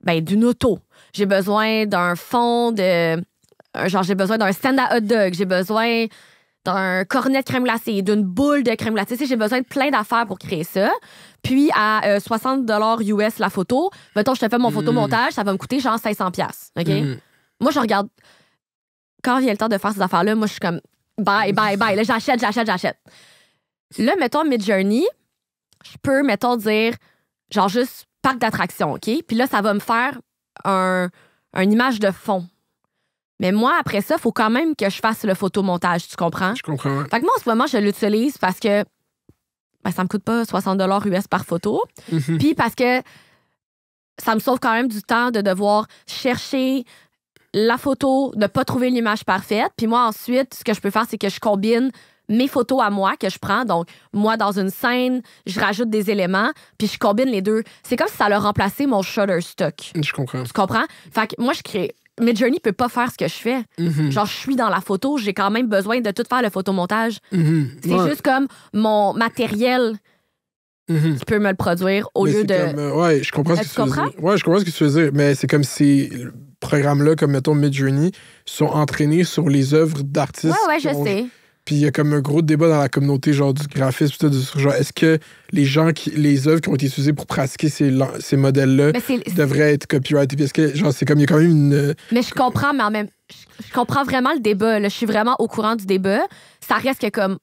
d'une auto. J'ai besoin d'un fond de... Genre, j'ai besoin d'un stand à hot dog. J'ai besoin d'un cornet de crème glacée, d'une boule de crème glacée. Tu sais, j'ai besoin de plein d'affaires pour créer ça. Puis, à 60 $ US la photo, mettons, je te fais mon photomontage, ça va me coûter genre 500$. OK? Moi, je regarde... Quand vient le temps de faire ces affaires-là, moi, je suis comme bye. Là, j'achète. Là, mettons, Midjourney, je peux, mettons, dire genre juste parc d'attractions, OK? Puis là, ça va me faire une image de fond. Mais moi, après ça, il faut quand même que je fasse le photomontage, tu comprends? Je comprends. Fait que moi, en ce moment, je l'utilise parce que ça me coûte pas 60 $ US par photo. Puis parce que ça me sauve quand même du temps de devoir chercher la photo, de pas trouver l'image parfaite. Puis moi, ensuite, ce que je peux faire, c'est que je combine mes photos à moi que je prends. Donc, moi, dans une scène, je rajoute des éléments, puis je combine les deux. C'est comme si ça allait remplacer mon Shutterstock. Je comprends. Tu comprends? Fait que moi, je crée... Midjourney peut pas faire ce que je fais. Genre, je suis dans la photo, j'ai quand même besoin de tout faire le photomontage. C'est juste comme mon matériel qui peut me le produire au lieu de... ouais, je comprends ce que tu veux dire. Ouais, je comprends ce que tu veux dire, mais c'est comme si le programme-là, comme mettons Midjourney, sont entraînés sur les œuvres d'artistes. Ouais, je sais. Puis il y a comme un gros débat dans la communauté genre du graphisme, tout ça, genre est-ce que les œuvres qui ont été utilisées pour pratiquer ces modèles-là devraient être copyrightées? Puis est-ce que genre c'est comme il y a quand même une... Mais je comprends, mais en même je comprends vraiment le débat. Là. Je suis vraiment au courant du débat. Ça reste que comme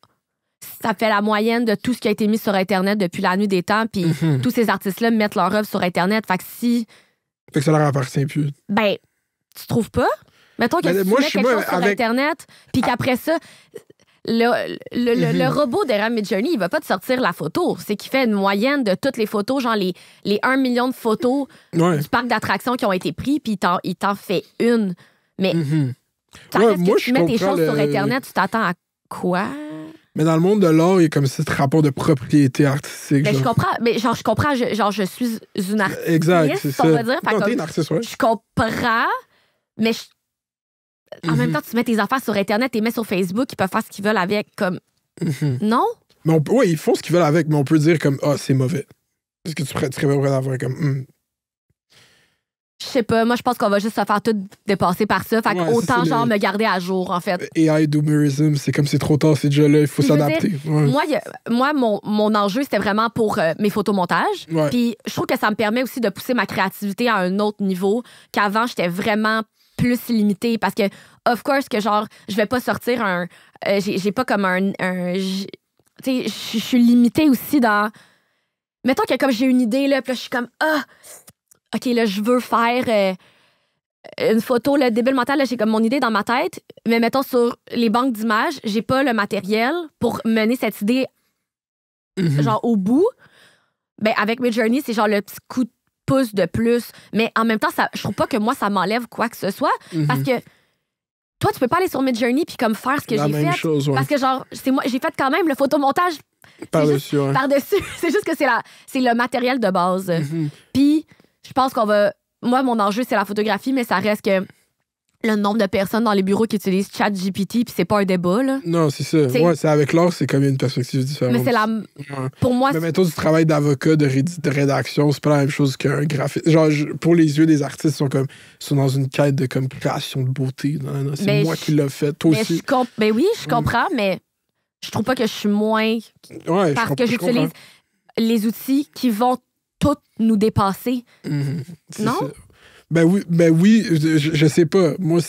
ça fait la moyenne de tout ce qui a été mis sur Internet depuis la nuit des temps, puis tous ces artistes-là mettent leur œuvre sur Internet. Fait que ça leur appartient plus. Ben, tu trouves pas? Mettons que tu mets quelque chose sur Internet, puis qu'après ça, le robot derrière Midjourney, il va pas te sortir la photo. C'est qu'il fait une moyenne de toutes les photos, genre les 1 million de photos du parc d'attractions qui ont été pris, puis il t'en fait une. Mais ça reste que tu mets tes choses sur Internet, tu t'attends à quoi? Mais dans le monde de l'art, il y a comme ce rapport de propriété artistique. Mais je comprends, je suis une artiste. Exact, c'est ça. On va dire. Non, t'es une artiste, ouais. Je comprends, mais en même temps, tu mets tes affaires sur Internet, tu les mets sur Facebook, ils peuvent faire ce qu'ils veulent avec, comme... Non? Mais oui, ils font ce qu'ils veulent avec, mais on peut dire comme, c'est mauvais. Est-ce que tu serais prêt à faire comme... Je sais pas, moi je pense qu'on va juste se faire tout dépasser par ça. Fait autant genre me garder à jour, en fait. AI doomerism, c'est comme c'est trop tard, c'est déjà là, il faut s'adapter. Moi, mon enjeu, c'était vraiment pour mes photomontages. Ouais. Puis je trouve que ça me permet aussi de pousser ma créativité à un autre niveau qu'avant, j'étais vraiment plus limitée. Parce que, of course, que genre, je vais pas sortir j'ai pas comme tu sais, je suis limitée aussi dans... Mettons que comme j'ai une idée, là, puis là, je suis comme, OK, là, je veux faire une photo, le débile mental, là, j'ai comme mon idée dans ma tête, mais mettons sur les banques d'images, j'ai pas le matériel pour mener cette idée genre au bout. Ben, avec Midjourney, c'est genre le petit coup de pouce de plus. Mais en même temps, je trouve pas que moi, ça m'enlève quoi que ce soit. Parce que toi, tu peux pas aller sur Midjourney puis comme faire ce que j'ai fait. Chose, ouais. Parce que genre, c'est moi, j'ai fait quand même le photomontage par-dessus. Ouais. Par-dessus. C'est juste que c'est le matériel de base. Puis je pense qu'on va... Moi, mon enjeu, c'est la photographie, mais ça reste que le nombre de personnes dans les bureaux qui utilisent ChatGPT, puis c'est pas un débat, là. Non, c'est ça. Ouais, c'est avec l'art, c'est comme une perspective différente. Mais c'est Pour moi... Mais mettons, du travail d'avocat, de rédaction, c'est pas la même chose qu'un graphiste. Genre, pour les yeux des artistes, sont dans une quête de comme création de beauté. Non, c'est moi qui l'ai fait. Toi aussi. Ben oui, je comprends, mais je trouve pas que je suis moins... Ouais, parce que j'utilise les outils qui vont toutes nous dépasser. Non? Ça. Ben oui, je sais pas. Moi,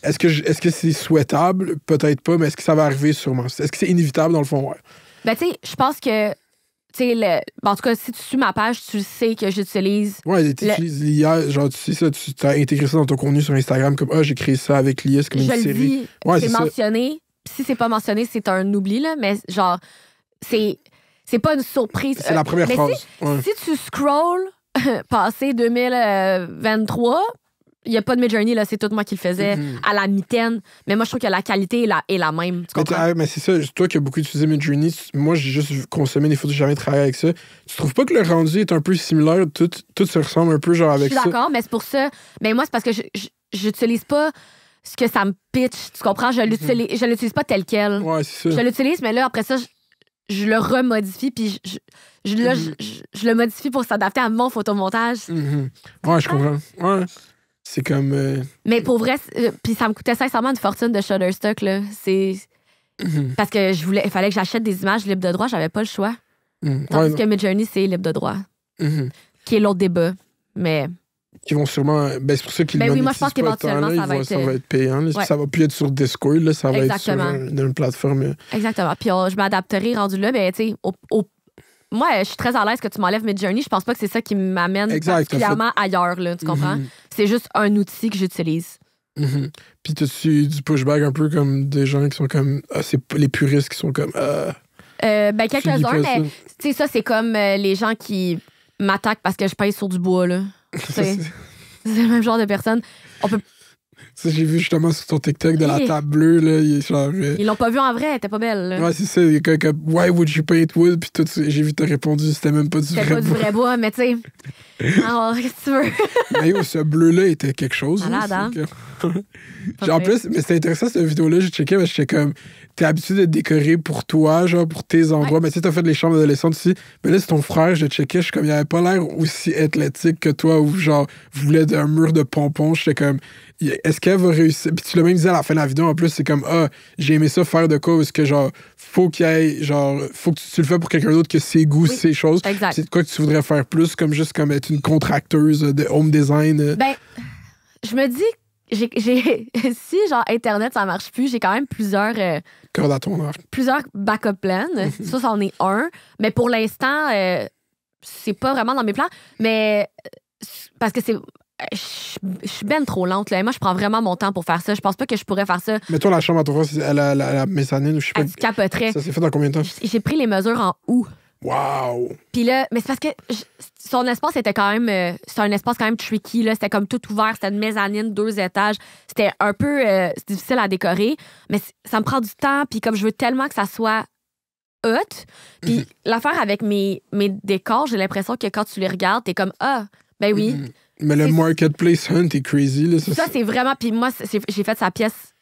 est-ce que c'est souhaitable? Peut-être pas, mais est-ce que ça va arriver sûrement? Est-ce que c'est inévitable dans le fond? Ouais. Ben, tu sais, je pense que, en tout cas, si tu suis ma page, tu sais que j'utilise. Ouais, tu utilises l'IA, genre, tu sais ça, tu as intégré ça dans ton contenu sur Instagram, comme, j'ai créé ça avec l'IA, c'est comme une série. Je le dis, ouais, c'est mentionné. Si c'est pas mentionné, c'est un oubli, là, mais genre, c'est pas une surprise. C'est la première phrase. Si tu scrolls passé 2023, il n'y a pas de Midjourney, là, c'est tout moi qui le faisais à la mitaine. Mais moi, je trouve que la qualité est la même. Tu comprends? Mais c'est ça, toi qui as beaucoup utilisé Midjourney, moi, j'ai juste consommé des photos, j'ai jamais travaillé avec ça. Tu trouves pas que le rendu est un peu similaire? Tout se ressemble un peu, genre, avec ça? Je suis d'accord, mais c'est pour ça. Mais moi, c'est parce que j'utilise pas ce que ça me pitch. Tu comprends? Je l'utilise pas tel quel. Ouais, c'est ça. Je l'utilise, mais là, après ça, je le remodifie, puis je le modifie pour s'adapter à mon photomontage. Ouais, je comprends. Ouais. C'est comme... Mais pour vrai, puis ça me coûtait sincèrement une fortune de Shutterstock, là. C'est... Parce que il fallait que j'achète des images libres de droit, j'avais pas le choix. Tandis que Midjourney, c'est libre de droit. Qui est l'autre débat. Mais... Qui vont sûrement... Ben, c'est pour ça qu'ils oui, moi, je pense qu'éventuellement, ça va être payant. Ouais. Ça va plus être sur Discord, là, ça va Exactement. être sur une plateforme. Exactement. Puis je m'adapterai rendu là, mais tu sais, moi, je suis très à l'aise que tu m'enlèves Midjourney. Je pense pas que c'est ça qui m'amène particulièrement ailleurs, là, tu comprends? C'est juste un outil que j'utilise. Puis t'as-tu du pushback un peu comme des gens qui sont comme... c'est les puristes qui sont comme... Ben, quelques-uns, mais tu sais, ça, c'est comme les gens qui m'attaquent parce que je pèse sur du bois, là. C'est le même genre de personne. On peut... Ça, j'ai vu justement sur ton TikTok de la table bleue, là, Ils l'ont pas vu en vrai, elle était pas belle. Là. Ouais, c'est ça. Il y a quelqu'un comme, why would you paint wood? Puis tout, j'ai vu, t'as répondu, c'était même pas du vrai bois. C'était pas du vrai bois, mais tu sais. Alors, qu'est-ce que tu veux? Mais ce bleu-là était quelque chose. Malade, hein? En plus, mais c'était intéressant cette vidéo-là, j'ai checké, mais j'étais comme, t'es habitué de décorer pour toi, genre pour tes endroits, mais tu sais, t'as fait les chambres d'adolescents aussi. Mais là, c'est ton frère, je checkais, je suis comme, il avait pas l'air aussi athlétique que toi, ou genre, vous voulez un mur de pompons, j'étais comme, est-ce qu'elle va réussir? Puis tu l'as même dit à la fin de la vidéo, en plus, c'est comme, j'ai aimé ça faire de quoi, parce que genre, faut qu'il y ait, genre, faut que tu le fais pour quelqu'un d'autre que ses goûts, ses choses. Exact. C'est de quoi que tu voudrais faire plus, comme juste comme être une contracteuse de home design? Ben, je me dis, si genre Internet ça marche plus, j'ai quand même plusieurs cordes à ton arc. Plusieurs backup plans. Ça, c'en est un. Mais pour l'instant, c'est pas vraiment dans mes plans. Mais parce que je suis ben trop lente. Là. Moi, je prends vraiment mon temps pour faire ça. Je pense pas que je pourrais faire ça. Mettons la chambre à ton frère, la mezzanine ou je sais pas. Tu capoterais. Ça s'est fait dans combien de temps? J'ai pris les mesures en août. Wow! Puis là, mais c'est parce que son espace était quand même... c'est un espace quand même tricky, là. C'était comme tout ouvert. C'était une mezzanine, 2 étages. C'était un peu difficile à décorer. Mais ça me prend du temps. Puis comme je veux tellement que ça soit hot. Puis l'affaire avec mes décors, j'ai l'impression que quand tu les regardes, t'es comme, ben oui. Mais le marketplace hunt est crazy, là. Ça, c'est vraiment... Puis moi, j'ai fait sa pièce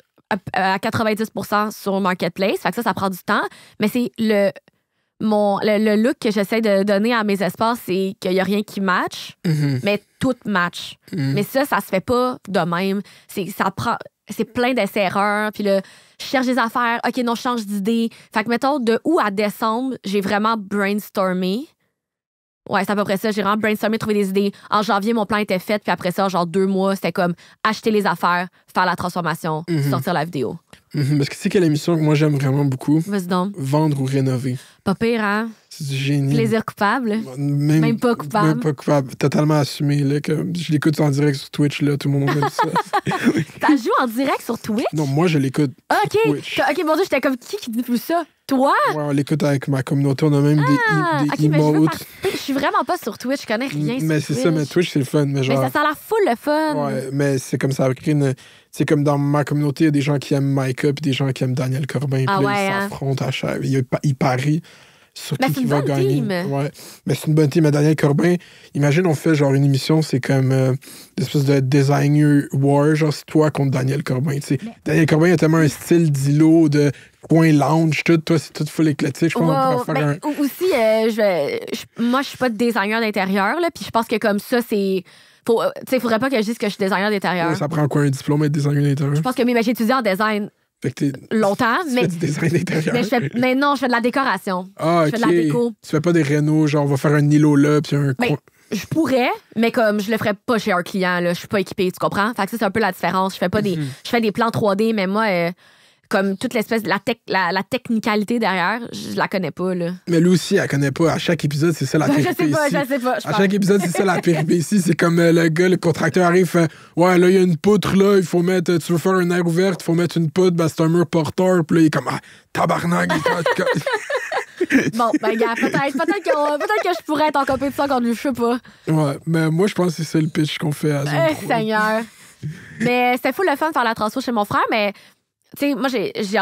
à 90% sur Marketplace. Fait que ça prend du temps. Mais c'est le look que j'essaie de donner à mes espaces, c'est qu'il n'y a rien qui match, mais tout match. Mais ça se fait pas de même. C'est plein d'essais-erreurs. Puis là, je cherche des affaires. OK, non, je change d'idée. Fait que, mettons, de août à décembre, j'ai vraiment brainstormé. Ouais, c'est à peu près ça. J'ai vraiment brainstormé, trouvé des idées. En janvier, mon plan était fait. Puis après ça, genre 2 mois, c'était comme acheter les affaires, faire la transformation, sortir la vidéo. Parce que tu sais quelle émission que moi j'aime vraiment beaucoup? Vas-y donc. Vendre ou rénover. Pas pire, hein? C'est du génie. Plaisir coupable. Même pas coupable. Même pas coupable. Totalement assumé. Là, que je l'écoute en direct sur Twitch. Là, tout le monde aime ça. T'as joué en direct sur Twitch? Non, moi, je l'écoute sur Twitch. OK, mon Dieu, j'étais comme qui dit plus ça? Toi? Ouais, on l'écoute avec ma communauté. On a même des emotes. Je suis vraiment pas sur Twitch. Je connais rien mais sur c'est ça, mais Twitch, c'est le fun. Mais genre... ça a l'air full le fun. Ouais, mais c'est comme ça. C'est comme dans ma communauté, il y a des gens qui aiment Micah puis des gens qui aiment Daniel Corbin. Puis là, ils s'affrontent à chaque... Ils parient sur qui va gagner. Ouais. Mais c'est une bonne team. Mais Daniel Corbin, imagine, on fait genre une émission, c'est comme une espèce de designer war, genre c'est toi contre Daniel Corbin. Daniel Corbin a tellement un style d'îlot, de coin lounge, tout. Toi, c'est tout full éclatique. Je pense qu'on pourrait faire un... Aussi, moi, je suis pas designer d'intérieur, là, puis je pense que comme ça, c'est... faudrait pas que je dise que je suis designer d'intérieur. Ouais, ça prend quoi un diplôme être designer d'intérieur? Je pense que j'ai étudié en design longtemps. Tu fais du design d'intérieur? Mais non, je fais de la décoration. Ah, OK. Je fais de la déco. Tu fais pas des rénaux, genre on va faire un îlot là, puis un coin. je pourrais, mais comme je le ferais pas chez un client, là, je suis pas équipée, tu comprends? Fait que ça, c'est un peu la différence. Je fais pas je fais des plans 3D, mais moi, comme toute l'espèce de la technicalité derrière, je la connais pas, là. Mais lui aussi, elle connaît pas. À chaque épisode, c'est ça la péripétie. Je sais pas. À chaque épisode, c'est ça la péripétie. C'est comme le gars, le contracteur arrive, fait ouais, là, il y a une poutre, là, il faut mettre, tu veux faire une aire ouverte, il faut mettre une poutre, ben c'est un mur porteur, puis là, il est comme, tabarnak, Bon, ben, gars, peut-être que je pourrais être en compétition contre lui, je sais pas. Ouais, mais moi, je pense que c'est ça le pitch qu'on fait à Zone 3. Seigneur. Mais c'était fou le fun de faire la transfo chez mon frère, mais tu sais, moi,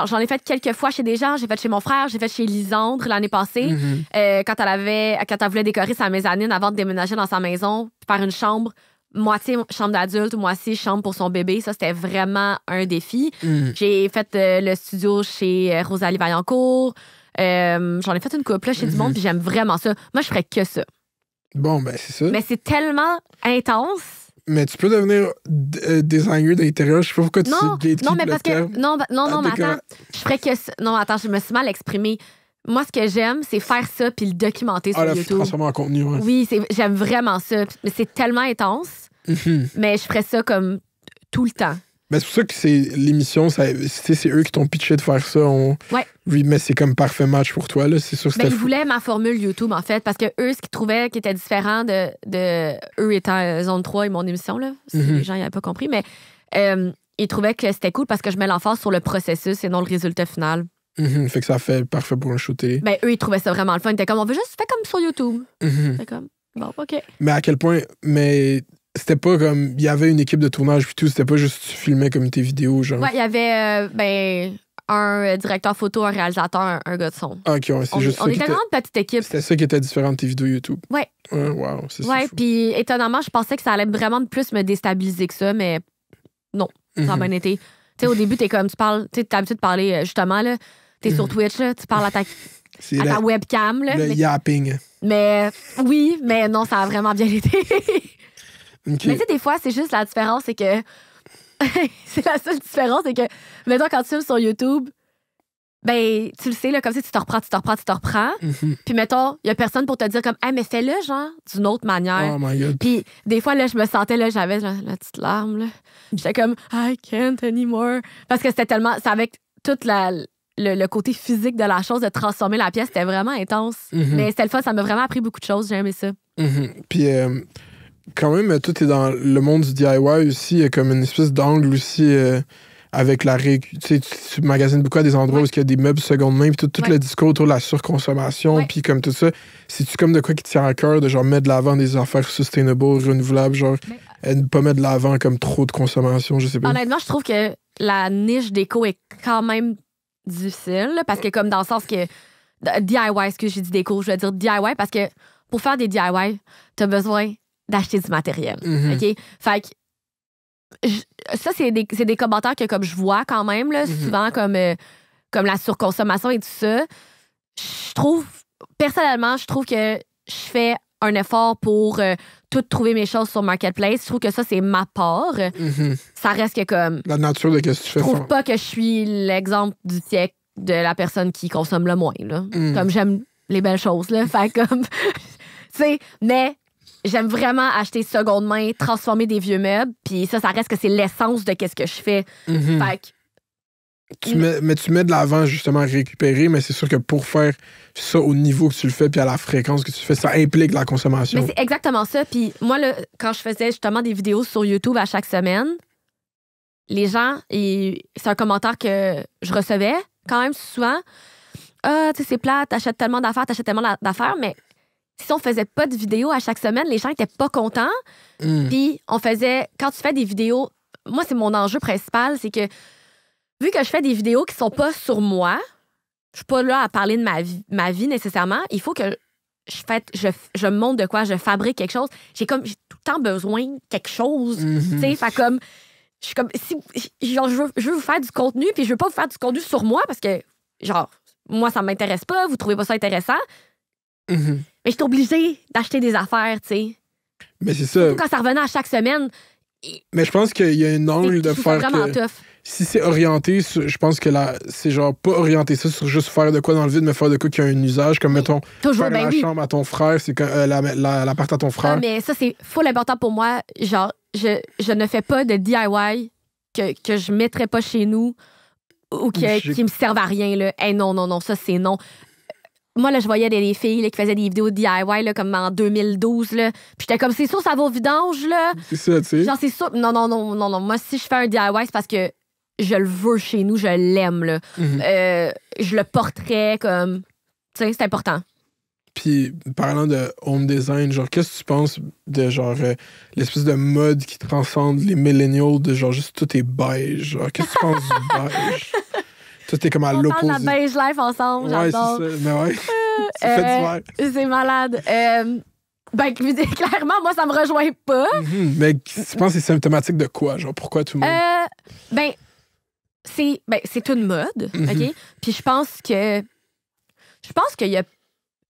j'en ai fait quelques fois chez des gens. J'ai fait chez mon frère, j'ai fait chez Lisandre l'année passée. Quand elle voulait décorer sa mezzanine avant de déménager dans sa maison, faire une chambre, moitié chambre d'adulte, moitié chambre pour son bébé. Ça, c'était vraiment un défi. J'ai fait le studio chez Rosalie Vaillancourt. J'en ai fait une couple là, chez du monde, puis j'aime vraiment ça. Moi, je ferais que ça. Bon, ben, c'est ça. Mais c'est tellement intense. Mais tu peux devenir designer d'intérieur. Je sais pas pourquoi tu gatekeep non, mais parce que. terme. Non, mais attends. Je ferais que ça. Non, attends, je me suis mal exprimée. Moi, ce que j'aime, c'est faire ça puis le documenter sur YouTube. Transformer en contenu, ouais. Oui, j'aime vraiment ça. Mais c'est tellement intense. Mais je ferais ça comme tout le temps. Ben, c'est pour ça que c'est l'émission, c'est eux qui t'ont pitché de faire ça. Ouais. Oui, mais c'est comme parfait match pour toi, là. C'est sûr que c'était ils voulaient ma formule YouTube, en fait, parce que eux, ce qu'ils trouvaient qui était différent de eux étant Zone 3 et mon émission, là, si les gens n'avaient pas compris, mais ils trouvaient que c'était cool parce que je mets l'emphase sur le processus et non le résultat final. Fait que ça fait parfait pour un show télé. Ben, eux, ils trouvaient ça vraiment le fun. Ils étaient comme, on veut juste faire comme sur YouTube. C'était comme, bon, OK. Mais à quel point... Mais c'était pas comme... Il y avait une équipe de tournage puis tout. C'était pas juste tu filmais comme tes vidéos, genre... Ouais, il y avait un directeur photo, un réalisateur, un gars de son. Ah, OK, ouais, c'est juste ça. On était vraiment une petite équipe. C'était ça qui était différent de tes vidéos YouTube. Ouais. Ouais, wow, c'est Ouais, fou. puis étonnamment, je pensais que ça allait vraiment plus me déstabiliser que ça, mais non, ça a bien été. Tu sais, au début, t'es comme, tu parles, tu sais, t'as l'habitude de parler, justement, là, t'es sur Twitch, là, tu parles à ta webcam, là. Le yapping. Mais oui, mais non, ça a vraiment bien été. Okay. Mais tu sais, des fois, c'est juste la différence, c'est que... c'est la seule différence, c'est que, mettons, quand tu filmes sur YouTube, ben, tu le sais, là, comme ça, tu te reprends. Puis, mettons, il y a personne pour te dire comme, hey, mais fais-le, genre, d'une autre manière. Oh my God. Puis, des fois, là, je me sentais, là, j'avais la petite larme, là. J'étais comme, I can't anymore. Parce que c'était tellement, c'est avec tout le côté physique de la chose, de transformer la pièce, c'était vraiment intense. Mais c'était le fun, ça m'a vraiment appris beaucoup de choses, j'ai aimé ça. Puis, quand même, tout est dans le monde du DIY aussi. Il y a comme une espèce d'angle aussi avec la tu sais, tu magasines beaucoup à des endroits où il y a des meubles seconde main, puis tout le discours autour de la surconsommation, puis comme tout ça. C'est-tu comme de quoi qui te tient à cœur de genre mettre de l'avant des affaires sustainable, renouvelables, genre ne pas mettre de l'avant comme trop de consommation, je sais pas. Honnêtement, je trouve que la niche déco est quand même difficile, là, parce que comme dans le sens que DIY, ce que j'ai dit déco, je veux dire DIY, parce que pour faire des DIY, t'as besoin d'acheter du matériel. OK? Fait que ça, c'est des commentaires que comme je vois quand même, là, souvent comme la surconsommation et tout ça. Personnellement, je trouve que je fais un effort pour tout trouver mes choses sur Marketplace. Je trouve que ça, c'est ma part. Ça reste que comme... La nature de ce que tu fais. Je trouve pas que je suis l'exemple du siècle de la personne qui consomme le moins, là. Comme j'aime les belles choses, là. Fait comme... tu sais, mais... J'aime vraiment acheter seconde main, transformer des vieux meubles, puis ça reste que c'est l'essence de qu'est-ce que je fais. Fait que... tu mets de l'avant justement à récupérer, mais c'est sûr que pour faire ça au niveau que tu le fais puis à la fréquence que tu fais, ça implique la consommation. Mais c'est exactement ça. Puis moi, là, quand je faisais justement des vidéos sur YouTube à chaque semaine, les gens, c'est un commentaire que je recevais quand même souvent. Ah, tu sais, c'est plate, t'achètes tellement d'affaires, mais si on faisait pas de vidéos à chaque semaine, les gens étaient pas contents. Puis on faisait... Quand tu fais des vidéos... Moi, c'est mon enjeu principal, c'est que vu que je fais des vidéos qui sont pas sur moi, je suis pas là à parler de ma vie nécessairement, il faut que je montre de quoi, je fabrique quelque chose. J'ai tout le temps besoin de quelque chose. Tu sais, fait comme... Je suis comme... Genre, je veux vous faire du contenu, puis je veux pas vous faire du contenu sur moi parce que, genre, moi, ça m'intéresse pas, vous trouvez pas ça intéressant. Mais j'étais obligée d'acheter des affaires, tu sais. Mais c'est ça. Surtout quand ça revenait à chaque semaine. Mais je pense qu'il y a une angle de faire vraiment que... tough. si c'est orienté, je pense que c'est genre pas orienté ça sur juste faire de quoi dans le vide, mais faire de quoi qui a un usage, comme mettons, Toujours, faire la chambre à ton frère, c'est l'appart à ton frère. Mais ça, c'est full important pour moi. Genre, je ne fais pas de DIY que je mettrais pas chez nous ou qui me servent à rien, là. Hey, non, ça, c'est non. Moi, là, je voyais des filles là, qui faisaient des vidéos de DIY là, comme en 2012. Là. Puis j'étais comme, c'est sûr, ça va au vidange. Là. C'est ça, tu sais. Genre, c'est sûr. Non. Moi, si je fais un DIY, c'est parce que je le veux chez nous, je l'aime. Là. Je le porterais comme. Tu sais, c'est important. Puis, parlant de home design, genre, qu'est-ce que tu penses de genre l'espèce de mode qui transcende les millennials, de genre juste tout est beige? Genre, qu'est-ce que tu penses du beige? Tout est comme à l'opposé. On parle de la beige life ensemble, j'adore. Ouais, c'est ça. Mais ouais, c'est fait divers. C'est malade. Clairement, moi, ça me rejoint pas. Mais tu penses que c'est symptomatique de quoi? Genre, pourquoi tout le monde? C'est une mode, OK? Puis je pense qu'il y a...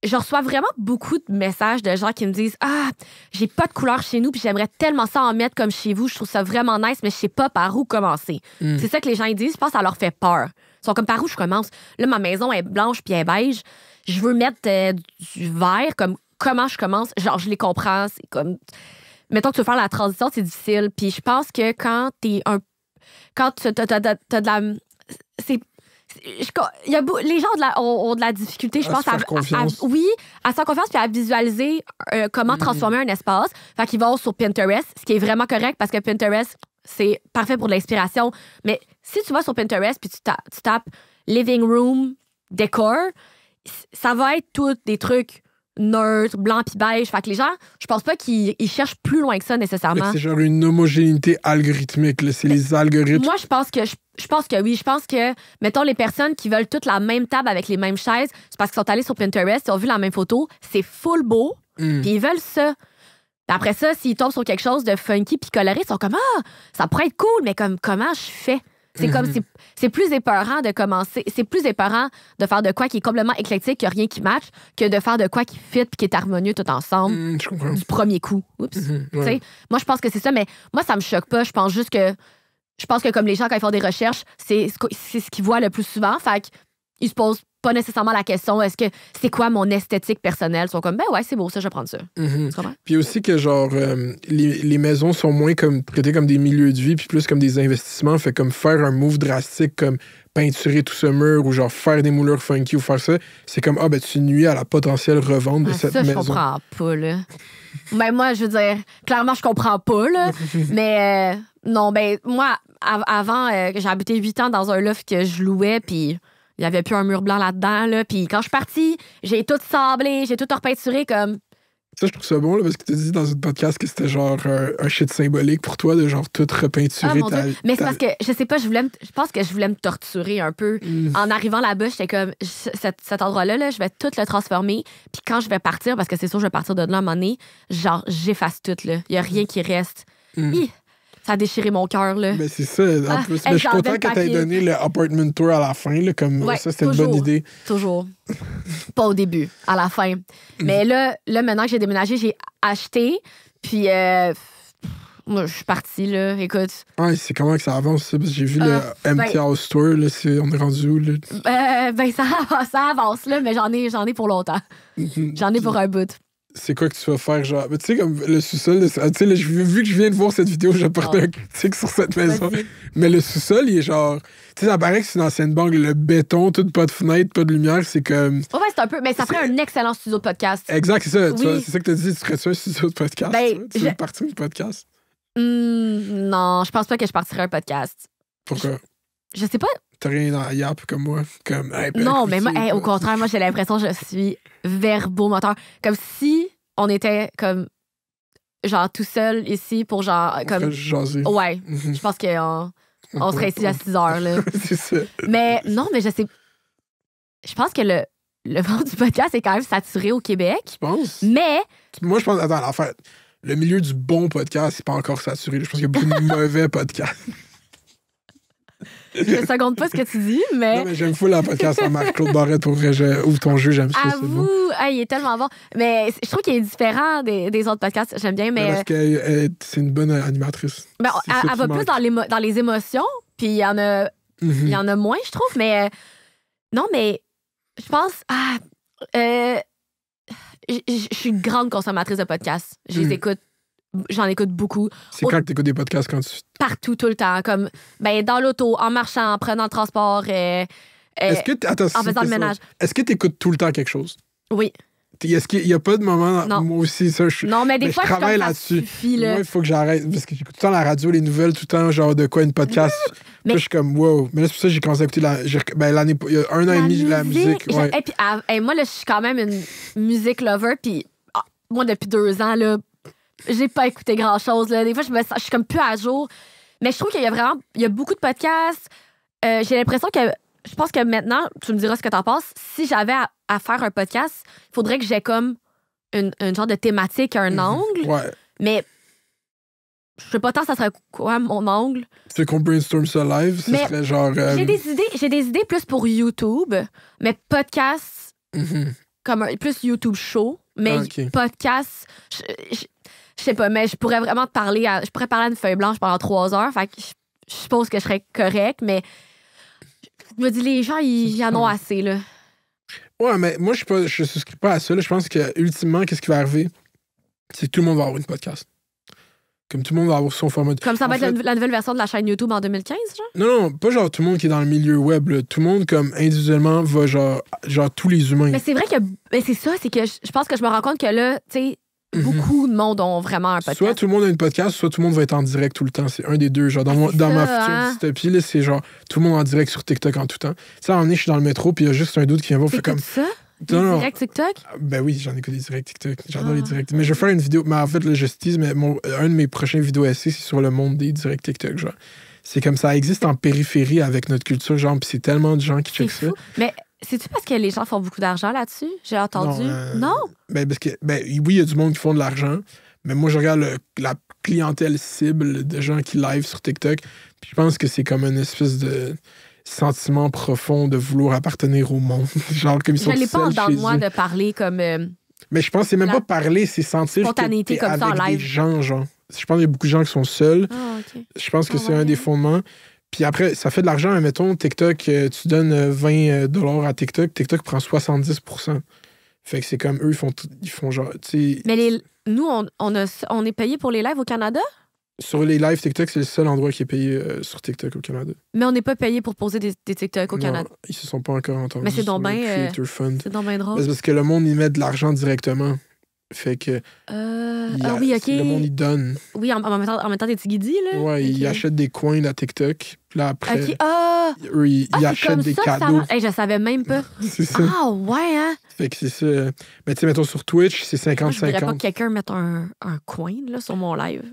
Je reçois vraiment beaucoup de messages de gens qui me disent « Ah, j'ai pas de couleur chez nous, puis j'aimerais tellement ça en mettre comme chez vous. Je trouve ça vraiment nice, mais je sais pas par où commencer. C'est ça que les gens ils disent. Je pense que ça leur fait peur. Ils sont comme « Par où je commence? Là, ma maison est blanche puis elle est beige. Je veux mettre du vert. Comme comment je commence? Genre, je les comprends. C'est comme... Mettons que tu veux faire la transition, c'est difficile. Puis je pense que quand t'es un... Quand t'as de la... C'est... les gens ont de la difficulté, je pense, à se faire confiance puis à visualiser comment transformer un espace. Fait qu'ils vont sur Pinterest, ce qui est vraiment correct parce que Pinterest, c'est parfait pour de l'inspiration. Mais si tu vas sur Pinterest puis tu tapes living room, décor, ça va être tout des trucs neutres, blanc puis beige. Fait que les gens, je pense pas qu'ils cherchent plus loin que ça nécessairement. C'est genre une homogénéité algorithmique, là. C'est les algorithmes. Moi, je pense que oui. Je pense que, mettons, les personnes qui veulent toutes la même table avec les mêmes chaises, c'est parce qu'ils sont allés sur Pinterest, ils ont vu la même photo, c'est full beau, puis ils veulent ça. Après ça, s'ils tombent sur quelque chose de funky puis coloré, ils sont comme « Ah, ça pourrait être cool, mais comment je fais? » C'est comme, c'est plus épeurant de commencer, c'est plus épeurant de faire de quoi qui est complètement éclectique, qu'il n'y a rien qui match, que de faire de quoi qui fit puis qui est harmonieux tout ensemble du premier coup. Oups. Ouais. Moi, je pense que c'est ça, mais moi, ça me choque pas. Je pense que comme les gens, quand ils font des recherches, c'est ce qu'ils voient le plus souvent. Fait qu'ils se posent pas nécessairement la question est-ce que c'est quoi mon esthétique personnelle? Ils sont comme, ben ouais, c'est beau, ça, je vais prendre ça. Tu comprends? Puis aussi que, genre, les maisons sont moins comme traitées comme des milieux de vie, puis plus comme des investissements. Fait comme faire un move drastique, comme peinturer tout ce mur, ou genre faire des moulures funky, ou faire ça, c'est comme, tu nuis à la potentielle revente de cette maison. Ça, je comprends pas, là. Ben, moi, je veux dire, clairement, je comprends pas, là. Mais, non, ben, moi, avant, j'ai habité 8 ans dans un loft que je louais, puis il n'y avait plus un mur blanc là-dedans. Là. Puis quand je suis partie, j'ai tout sablé, j'ai tout repeinturé comme... Ça, je trouve ça bon, là, parce que tu as dit dans un podcast que c'était genre un shit symbolique pour toi de genre tout repeinturer. Mais c'est parce que, je sais pas, je pense que je voulais me torturer un peu. En arrivant là-bas, j'étais comme, cet endroit-là, là, je vais tout le transformer. Puis quand je vais partir, parce que c'est sûr, je vais partir de là à un moment donné, genre, j'efface tout. Il n'y a rien qui reste. Ça a déchiré mon cœur, là. Ben, c'est ça, en plus. Mais je suis content que tu aies donné le apartment tour à la fin, là, comme ça, c'était une bonne idée. Toujours. Pas au début, à la fin. Mais là, maintenant que j'ai déménagé, j'ai acheté, puis moi, je suis partie, là, écoute. Ouais, c'est comment que ça avance, ça? Parce que j'ai vu le Empty House Tour, là, on est rendu où, là? Ça avance, là, mais j'en ai pour longtemps. J'en ai pour un bout. C'est quoi que tu vas faire, genre... Tu sais, comme le sous-sol... Tu sais, vu que je viens de voir cette vidéo, je porte un critique sur cette maison. Mais le sous-sol, il est genre... Tu sais, ça paraît que c'est une ancienne banque. Le béton, tout, pas de fenêtre, pas de lumière, c'est comme... Ouais, c'est un peu... Mais ça ferait un excellent studio de podcast. Exact, c'est ça. Oui. C'est ça que t'as dit. Tu ferais-tu un studio de podcast? Tu veux partir du podcast? Non, je pense pas que je partirais un podcast. Pourquoi? Je sais pas... T'as rien dans la yap comme moi? Comme, non, mais moi, au contraire, moi, j'ai l'impression que je suis verbomoteur. Comme si on était comme genre tout seul ici pour genre... comme jaser. Ouais. Je pense qu'on serait ici à 6 heures, là. C'est ça. Mais non, mais je sais... Je pense que le monde du podcast est quand même saturé au Québec. Tu penses? Mais... Moi, je pense... Attends, en fait, le milieu du bon podcast, c'est pas encore saturé. Je pense qu'il y a beaucoup de mauvais podcasts. Je ne seconde pas ce que tu dis, mais... Non, mais j'aime fou la podcast à Marc-Claude Barrette pour vrai. Ouvre ton jeu, j'aime ça. Avoue, il est tellement bon. Mais je trouve qu'il est différent des autres podcasts. J'aime bien, mais... Parce que c'est une bonne animatrice. Ben, elle va plus dans les émotions, puis il y en a moins, je trouve, mais non, mais je pense... je suis une grande consommatrice de podcasts. J'en écoute beaucoup. C'est quand que t'écoutes des podcasts quand tu... Partout, tout le temps. Comme dans l'auto, en marchant, en prenant le transport, en faisant le ménage. Est-ce que t'écoutes tout le temps quelque chose? Oui. Est-ce qu'il n'y a pas de moment... Non. Moi aussi, ça, non, mais des fois, je travaille là-dessus. Moi, il faut que j'arrête. Parce que j'écoute tout le temps la radio, les nouvelles, tout le temps, genre de quoi, une podcast. Mais... Là, je suis comme, wow. Mais là, c'est pour ça que j'ai commencé à écouter l'année... Il y a un an et demi, la musique. Ouais. Et puis, moi, là, je suis quand même une musique lover. Puis, moi, depuis 2 ans, là, j'ai pas écouté grand-chose. Là. Des fois, je suis comme plus à jour. Mais je trouve qu'il y a beaucoup de podcasts. J'ai l'impression que... Je pense que maintenant, tu me diras ce que t'en penses. Si j'avais à faire un podcast, il faudrait que j'ai comme une genre de thématique, un angle. Ouais. Mais je sais pas tant ça serait quoi mon angle. Tu veux qu'on brainstorm ça live? Ce serait genre... J'ai des idées plus pour YouTube, mais podcast, comme plus YouTube show, mais podcast, je sais pas, mais je pourrais vraiment te parler je pourrais parler à une feuille blanche pendant 3 heures. Fait que je suppose que je serais correct, mais je me dis, les gens, ils en ont assez, là. Ouais, mais moi, je souscris pas à ça. Là. Je pense que, ultimement, qu'est-ce qui va arriver? C'est que tout le monde va avoir une podcast. Comme tout le monde va avoir son format. Comme ça va être la nouvelle version de la chaîne YouTube en 2015, genre? Non, pas genre tout le monde qui est dans le milieu web. Là. Tout le monde, comme individuellement, va genre tous les humains. Mais c'est vrai que... Mais c'est ça, c'est que je pense que je me rends compte que là, tu sais, beaucoup de monde ont vraiment un podcast. Soit tout le monde a une podcast, soit tout le monde va être en direct tout le temps. C'est un des deux. Genre, dans ma future dystopie, là, c'est genre tout le monde en direct sur TikTok en tout temps. Tu sais, à un moment donné, je suis dans le métro, puis il y a juste un doute qui vient voir. Fait comme ça? Non. Direct TikTok? Ben oui, j'en écoute des directs TikTok. J'adore les directs. Mais je vais faire une vidéo. Mais en fait, là, je tease, mais un de mes prochains vidéos essais, c'est sur le monde des directs TikTok. Genre, c'est comme ça existe en périphérie avec notre culture, genre, puis c'est tellement de gens qui checkent ça. Mais c'est-tu parce que les gens font beaucoup d'argent là-dessus? J'ai entendu. Non? Ben, parce que, oui, il y a du monde qui font de l'argent, mais moi, je regarde la clientèle cible de gens qui live sur TikTok, puis je pense que c'est comme une espèce de sentiment profond de vouloir appartenir au monde. Genre, comme ils sont seuls chez eux. Je n'ai pas dans moi de parler comme... mais je pense que c'est même pas parler, c'est sentir spontanéité que comme ça en live. Des gens, genre. Je pense qu'il y a beaucoup de gens qui sont seuls. Je pense que c'est un des fondements. Puis après, ça fait de l'argent. Mais mettons, TikTok, tu donnes $20 à TikTok. TikTok prend 70%. Fait que c'est comme eux, ils font genre... Mais nous, on est payé pour les lives au Canada? Sur les lives TikTok, c'est le seul endroit qui est payé sur TikTok au Canada. Mais on n'est pas payé pour poser des TikTok au Canada. Ils se sont pas encore entendus. Mais c'est donc bien... C'est donc bien drôle. C'est parce que le monde, il met de l'argent directement. Fait que... oui, OK. Le monde, il donne. Oui, en mettant des petits guidis, là. Ouais, okay. Il achète des coins à TikTok. Puis là, après... OK, eux, ils achètent des cadeaux. Je savais même pas. C'est ça. Ah, ouais, hein? Fait que c'est ça. Mais tu sais, mettons, sur Twitch, c'est 50-50. Je voudrais pas que quelqu'un mette un coin, là, sur mon live.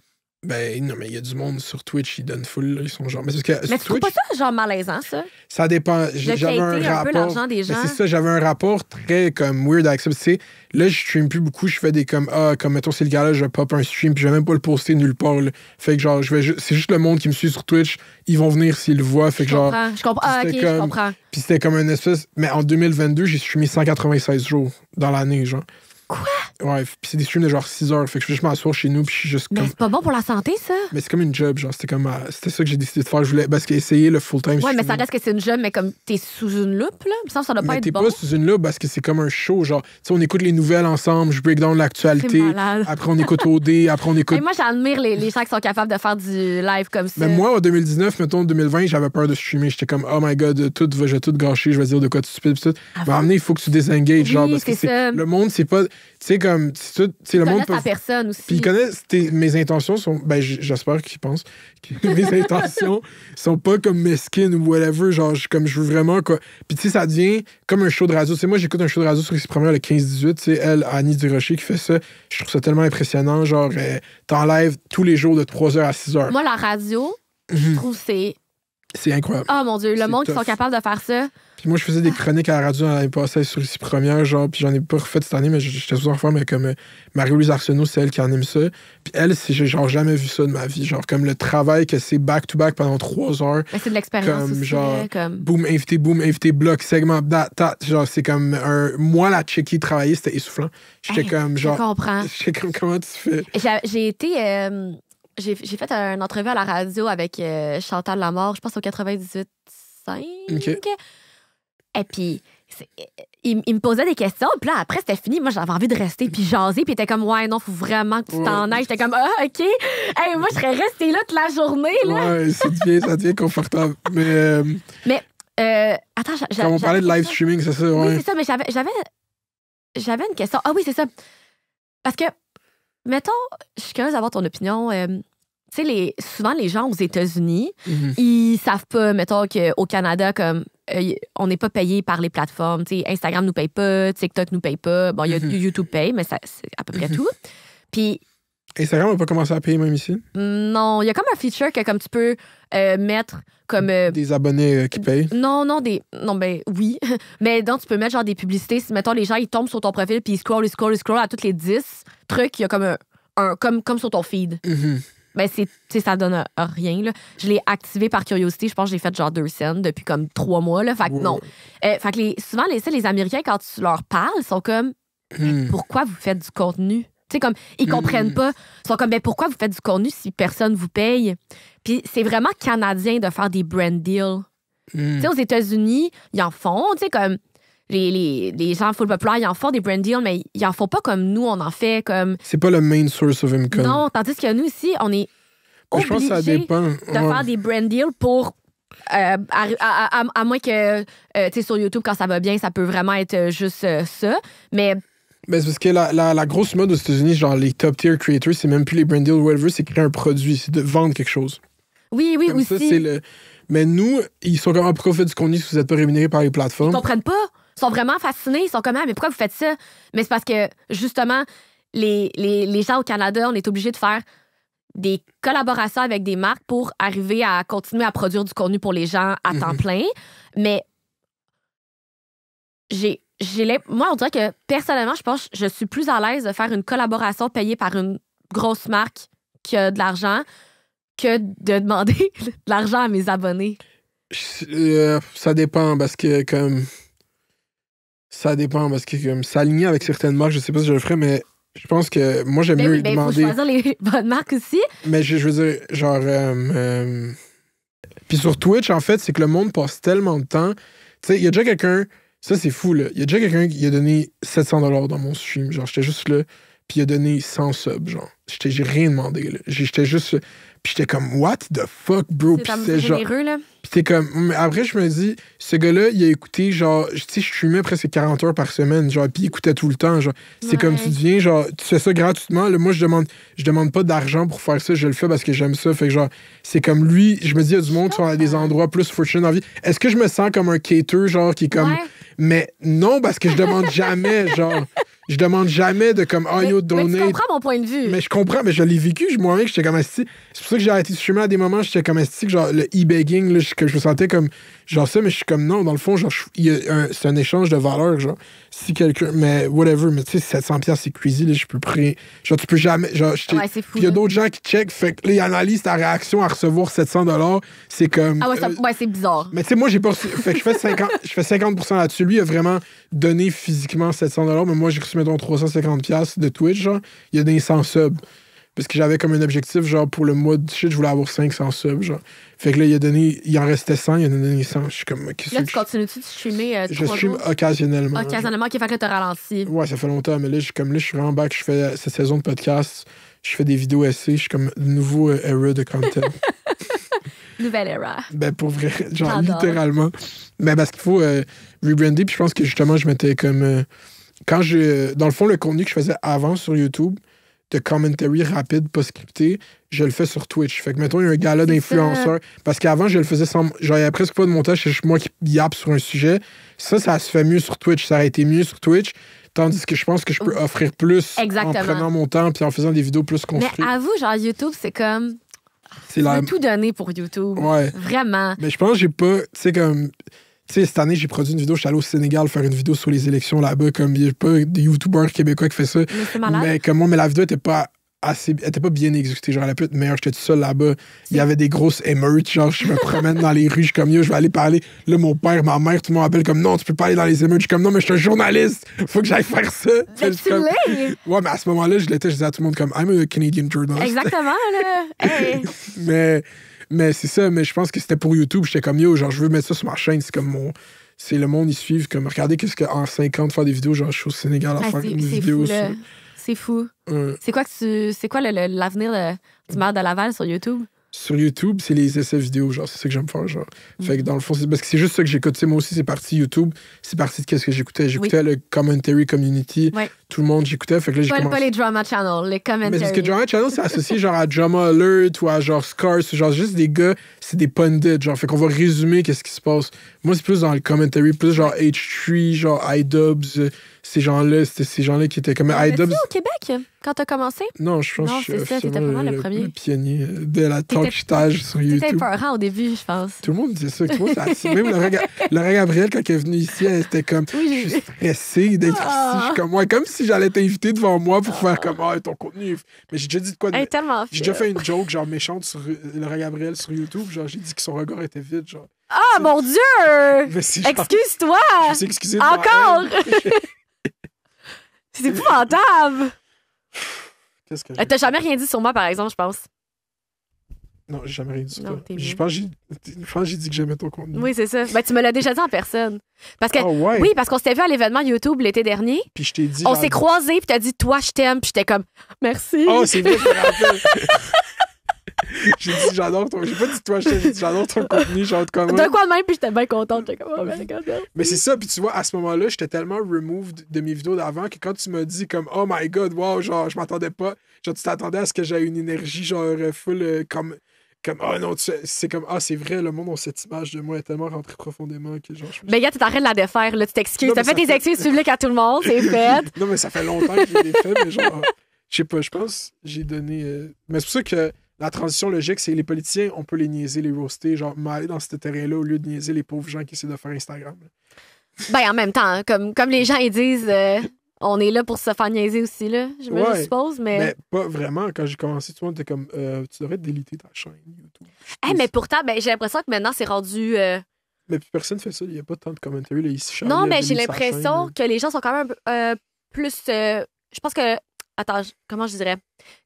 Ben non, mais il y a du monde sur Twitch, ils donnent full, ils sont genre... Mais tu trouves pas ça genre malaisant, ça? Ça dépend. J'avais un rapport... peu l'argent des gens. C'est ça, j'avais un rapport très comme weird avec ça. Tu sais, là, je stream plus beaucoup, je fais des comme mettons, c'est le gars-là, je pop un stream, puis je vais même pas le poster nulle part. Là. Fait que genre, c'est juste le monde qui me suit sur Twitch, ils vont venir s'ils le voient. Fait que genre... Je comprends. Ah, OK, je comprends. Puis c'était comme une espèce... Mais en 2022, j'ai streamé 196 jours dans l'année, genre. Quoi? Ouais, puis c'est des streams de genre 6 heures. Fait que je fais juste m'asseoir chez nous, puis je suis juste comme... Mais c'est pas bon pour la santé, ça? Mais c'est comme une job, genre. C'était ça que j'ai décidé de faire. Je voulais... Parce qu'essayer le full-time ouais, mais ça reste que c'est une job, mais comme t'es sous une loupe, là. Ça doit pas être bon. T'es pas sous une loupe parce que c'est comme un show, genre. Tu sais, on écoute les nouvelles ensemble, je break down l'actualité. Après, on écoute OD, après, on écoute... Et moi, j'admire les gens qui sont capables de faire du live comme ça. Mais moi, en 2019, mettons, 2020, j'avais peur de streamer. J'étais comme, oh my god, je vais tout gâcher, je vais dire de quoi tu stupide, pis tout. Mais à un moment donné, il faut que tu désengages, genre. Parce que le monde, c'est pas... Tu sais, comme... Tu le monde ta personne aussi. Puis ils connaissent mes intentions sont j'espère qu'ils pensent que mes intentions sont pas comme mesquines ou whatever, genre comme je veux vraiment quoi. Puis tu sais ça devient comme un show de radio. Tu sais moi j'écoute un show de radio sur les premières le 15-18, tu sais elle Annie Durocher qui fait ça. Je trouve ça tellement impressionnant, genre t'enlèves tous les jours de 3h à 6h. Moi la radio, je trouve c'est incroyable. Oh mon Dieu, le monde qui sont capables de faire ça. Puis moi, je faisais des chroniques à la radio dans l'année passée sur les 6 premières, genre, puis j'en ai pas refait cette année, mais j'étais souvent refaire, mais comme Marie-Louise Arsenault, c'est elle qui anime ça. Puis elle, j'ai genre jamais vu ça de ma vie. Genre, comme le travail que c'est back-to-back pendant 3 heures. Mais c'est de l'expérience comme, aussi. Genre, boom, invité, bloc, segment, genre, c'est comme moi, la checker travailler, c'était essoufflant. J'étais comme, genre... Je comprends. J'étais comme, comment tu fais? J'ai été... j'ai fait une entrevue à la radio avec Chantal Lamarre, je pense au 98.5. OK. Et puis, il me posait des questions. Puis là, après, c'était fini. Moi, j'avais envie de rester puis jaser. Puis il était comme, ouais, non, faut vraiment que tu t'en ailles. J'étais comme, ah, OK. Hey, moi, je serais restée là toute la journée. Là. Ouais, ça devient confortable. Mais attends, quand on parlait de live streaming, c'est ça, ouais. Oui, c'est ça, mais j'avais une question. Ah oui, c'est ça. Parce que, mettons, je suis curieuse d'avoir ton opinion. Tu sais, souvent, les gens aux États-Unis, ils savent pas, mettons, qu'au Canada, comme on n'est pas payé par les plateformes. Tu sais, Instagram nous paye pas, TikTok nous paye pas. Bon, il y a YouTube paye, mais c'est à peu près tout. Puis. Instagram n'a pas commencé à payer même ici? Non, il y a comme un feature que comme tu peux mettre comme... des abonnés qui payent? Non, ben oui. Mais donc, tu peux mettre genre des publicités. Si, mettons, les gens, ils tombent sur ton profil puis ils scrollent à toutes les 10 trucs, il y a comme comme sur ton feed. Ben, ça donne rien, là. Je l'ai activé par curiosité. Je pense que j'ai fait genre 2 cents depuis comme 3 mois, là. Fait que non. Fait que souvent, les Américains, quand tu leur parles, ils sont comme, pourquoi vous faites du contenu? Tu sais, comme, ils comprennent pas. Ils sont comme, ben, pourquoi vous faites du contenu si personne vous paye? Puis c'est vraiment canadien de faire des brand deals. Tu sais, aux États-Unis, ils en font, tu sais, comme, les gens full populaires, ils en font des brand deals, mais ils en font pas comme nous, on en fait comme... C'est pas le main source of income. Non, tandis que nous, ici, on est je pense que ça dépend. de faire des brand deals pour... à moins que, tu sais, sur YouTube, quand ça va bien, ça peut vraiment être juste ça. Mais c'est parce que la grosse mode aux États-Unis, genre les top tier creators, c'est même plus les brand deals ou whatever, c'est créer un produit, c'est de vendre quelque chose. Oui, comme aussi. Ça, mais nous, ils sont comme, pourquoi vous faites du contenu si vous n'êtes pas rémunéré par les plateformes? Ils comprennent pas. Ils sont vraiment fascinés. Ils sont comme, mais pourquoi vous faites ça? Mais c'est parce que, justement, les gens au Canada, on est obligés de faire des collaborations avec des marques pour arriver à continuer à produire du contenu pour les gens à temps plein. Mais moi, on dirait que, personnellement, je pense que je suis plus à l'aise de faire une collaboration payée par une grosse marque qui a de l'argent que de demander de l'argent à mes abonnés. Ça dépend parce que comme s'aligner avec certaines marques, je sais pas si je le ferais, mais je pense que moi j'aime mieux demander. Il faut choisir les bonnes marques aussi. Mais je veux dire, genre puis sur Twitch, en fait, c'est que le monde passe tellement de temps. Tu sais, il y a déjà quelqu'un, ça c'est fou là, il y a déjà quelqu'un qui a donné 700$ dans mon stream, genre j'étais juste là, puis il a donné 100 subs, genre. J'ai rien demandé là. J'étais juste puis j'étais comme, what the fuck, bro? C'est généreux, là. Puis t'es comme, mais après, je me dis, ce gars-là, il a écouté, genre, tu sais, je streamais presque 40 heures par semaine, genre, puis il écoutait tout le temps, genre. C'est comme, tu deviens, genre, tu fais ça gratuitement, là, moi, je demande pas d'argent pour faire ça, je le fais parce que j'aime ça, fait que, genre, c'est comme lui, je me dis, il y a du monde qui sont à des endroits plus fortunés dans la vie. Est-ce que je me sens comme un cater, genre, qui est comme... Ouais. Mais non, parce que je demande jamais, genre... Je demande jamais de comme, yo, donate. Mais tu comprends mon point de vue. Mais je comprends, mais je l'ai vécu moi-même, j'étais comme asti. C'est pour ça que j'ai arrêté de streamer à des moments, j'étais comme asti, que genre le e-begging, là, que je me sentais comme, genre ça, mais je suis comme non, dans le fond, genre, c'est un échange de valeur, genre, si quelqu'un, mais whatever, mais tu sais, 700$, c'est crazy, là, je peux prendre, genre, tu peux jamais, genre, ouais, c'est fou. Il y a d'autres gens qui check, fait que là, ils analysent ta réaction à recevoir 700$, c'est comme. Ah ouais, c'est bizarre. Mais tu sais, moi, j'ai pas reçu, fait que je fais 50% là-dessus. Lui, il a vraiment donné physiquement 700$, mais moi, j'ai reçu, mettons, 350$ de Twitch, genre, il a donné 100 subs. Parce que j'avais comme un objectif, genre, pour le mois de shit, je voulais avoir 500 subs, genre. Fait que là, il en restait 100, il en a donné 100. Je suis comme, là, tu continues-tu de streamer je stream occasionnellement. Occasionnellement, qui fait que là, t'as ralenti. Ouais, ça fait longtemps, mais là, je suis vraiment back, je fais cette saison de podcast, je fais des vidéos essais, je suis comme nouveau era de content. Nouvelle era. Ben, pour vrai, genre, littéralement. Ben, parce qu'il faut rebrander, puis je pense que justement, je m'étais comme. Dans le fond, le contenu que je faisais avant sur YouTube, de commentary rapide, pas scripté, je le fais sur Twitch. Fait que, mettons, il y a un gala d'influenceurs. Parce qu'avant, je le faisais sans. Genre, il n'y avait presque pas de montage, c'est juste moi qui yappe sur un sujet. Ça se fait mieux sur Twitch. Ça a été mieux sur Twitch. Tandis que je pense que je peux offrir plus en prenant mon temps puis en faisant des vidéos plus construites. Mais avoue, genre, YouTube, c'est comme. Tu veux tout donner pour YouTube. Ouais. Vraiment. Mais je pense que j'ai pas. Tu sais, comme. Tu sais, cette année, j'ai produit une vidéo, je suis allé au Sénégal faire une vidéo sur les élections là-bas, comme il n'y a pas des youtubeurs québécois qui font ça. Mais c'est malade. Mais comme moi, mais la vidéo était pas elle était pas bien exécutée. Genre, elle a pu être meilleure. J'étais tout seul là-bas. Il y avait des grosses émeutes. Genre, je me promène dans les rues. Je suis comme, yo, je vais aller parler. Là, mon père, ma mère, tout le monde m'appelle comme, non, tu peux pas aller dans les émeutes. Je suis comme, non, mais je suis un journaliste. Faut que j'aille faire ça. Mais tu l'es! Ouais, mais à ce moment-là, je disais à tout le monde comme, I'm a Canadian journalist. Exactement, là. Hey. mais c'est ça. Mais je pense que c'était pour YouTube. J'étais comme, yo, genre, je veux mettre ça sur ma chaîne. C'est comme c'est le monde, ils suivent. Comme, regardez qu'est-ce qu'en 5 ans de faire des vidéos, genre, je suis au Sénégal à faire une vidéo fou, sur. C'est fou. C'est quoi l'avenir du maire de Laval sur YouTube? Sur YouTube, c'est les essais vidéo, genre, c'est ça que j'aime faire, genre. Fait que dans le fond, c'est parce que c'est juste ça que j'écoute. Tu sais, moi aussi, c'est parti YouTube, c'est parti de qu'est-ce que j'écoutais. J'écoutais le Commentary Community, tout le monde, j'écoutais. Fait que là, j'ai commencé... Pas les Drama Channel, les Commentary. Mais parce que Drama Channel, c'est associé, genre, à Drama Alert ou à, genre, Scars, genre, juste des gars, c'est des pundits, genre, fait qu'on va résumer qu'est-ce qui se passe. Moi, c'est plus dans le Commentary, plus genre H3, genre iDubbbz, ces gens-là, c'était ces gens-là qui étaient comme iDubbbz. au Québec, quand t'as commencé? Non, je pense que c'est ça, t'étais vraiment le premier. Le pionnier de la talk-stage sur YouTube. T'étais peurant au début, je pense. Tout le monde disait ça. Tout le monde, même Laura Gabriel, quand elle est venue ici, elle était comme, je suis stressée d'être ici. Je suis comme, ouais, comme si j'allais t'inviter devant moi pour faire comme, ton contenu. Mais j'ai déjà dit de quoi. J'ai déjà fait une joke, genre, méchante sur Laura Gabriel sur YouTube. Genre, j'ai dit que son regard était vide, genre. Ah, mon Dieu! Excuse-toi! Je me suis excusé. Encore! C'est épouvantable! Qu'est-ce que t'as jamais rien dit sur moi, par exemple, je pense. Non, j'ai jamais rien dit sur toi. Je pense que j'ai dit que j'aimais ton contenu. Oui, c'est ça. Ben, tu me l'as déjà dit en personne. Parce que, ouais. Oui, parce qu'on s'était vu à l'événement YouTube l'été dernier. Puis je t'ai dit... On s'est croisés, puis t'as dit, toi, je t'aime. Puis j'étais comme, merci. Oh, c'est vrai, je me rappelle. J'ai dit, j'adore ton... J'ai pas dit toi, j'ai dit, j'adore ton contenu, genre comme... De quoi de même, puis j'étais bien contente. J'étais comme, Mais c'est ça, puis tu vois, à ce moment-là, j'étais tellement removed de mes vidéos d'avant que quand tu m'as dit comme, oh my god, wow, genre, je m'attendais pas, genre, tu t'attendais à ce que j'aie une énergie, genre, full, comme, oh non, c'est comme, c'est vrai, le monde a cette image de moi est tellement rentrée profondément que, genre, Mais gars, t'es en train de la défaire, là, tu t'excuses. T'as fait tes excuses publiques à tout le monde, c'est fait. Non, mais ça fait longtemps que je l'ai fait, mais genre, je sais pas, je pense, j'ai donné... Mais c'est pour ça que la transition logique, c'est les politiciens, on peut les niaiser, les roaster, genre m'aller dans ce terrain-là au lieu de niaiser les pauvres gens qui essaient de faire Instagram. Ben, en même temps, hein, comme les gens ils disent, on est là pour se faire niaiser aussi, là, je suppose, mais... Mais pas vraiment. Quand j'ai commencé, tout le monde était comme, tu devrais déliter ta chaîne YouTube. Mais pourtant, j'ai l'impression que maintenant, c'est rendu... Mais puis personne fait ça, il n'y a pas tant de commentaires là ici. Non, mais j'ai l'impression que les gens sont quand même plus... je pense que... Attends, comment je dirais?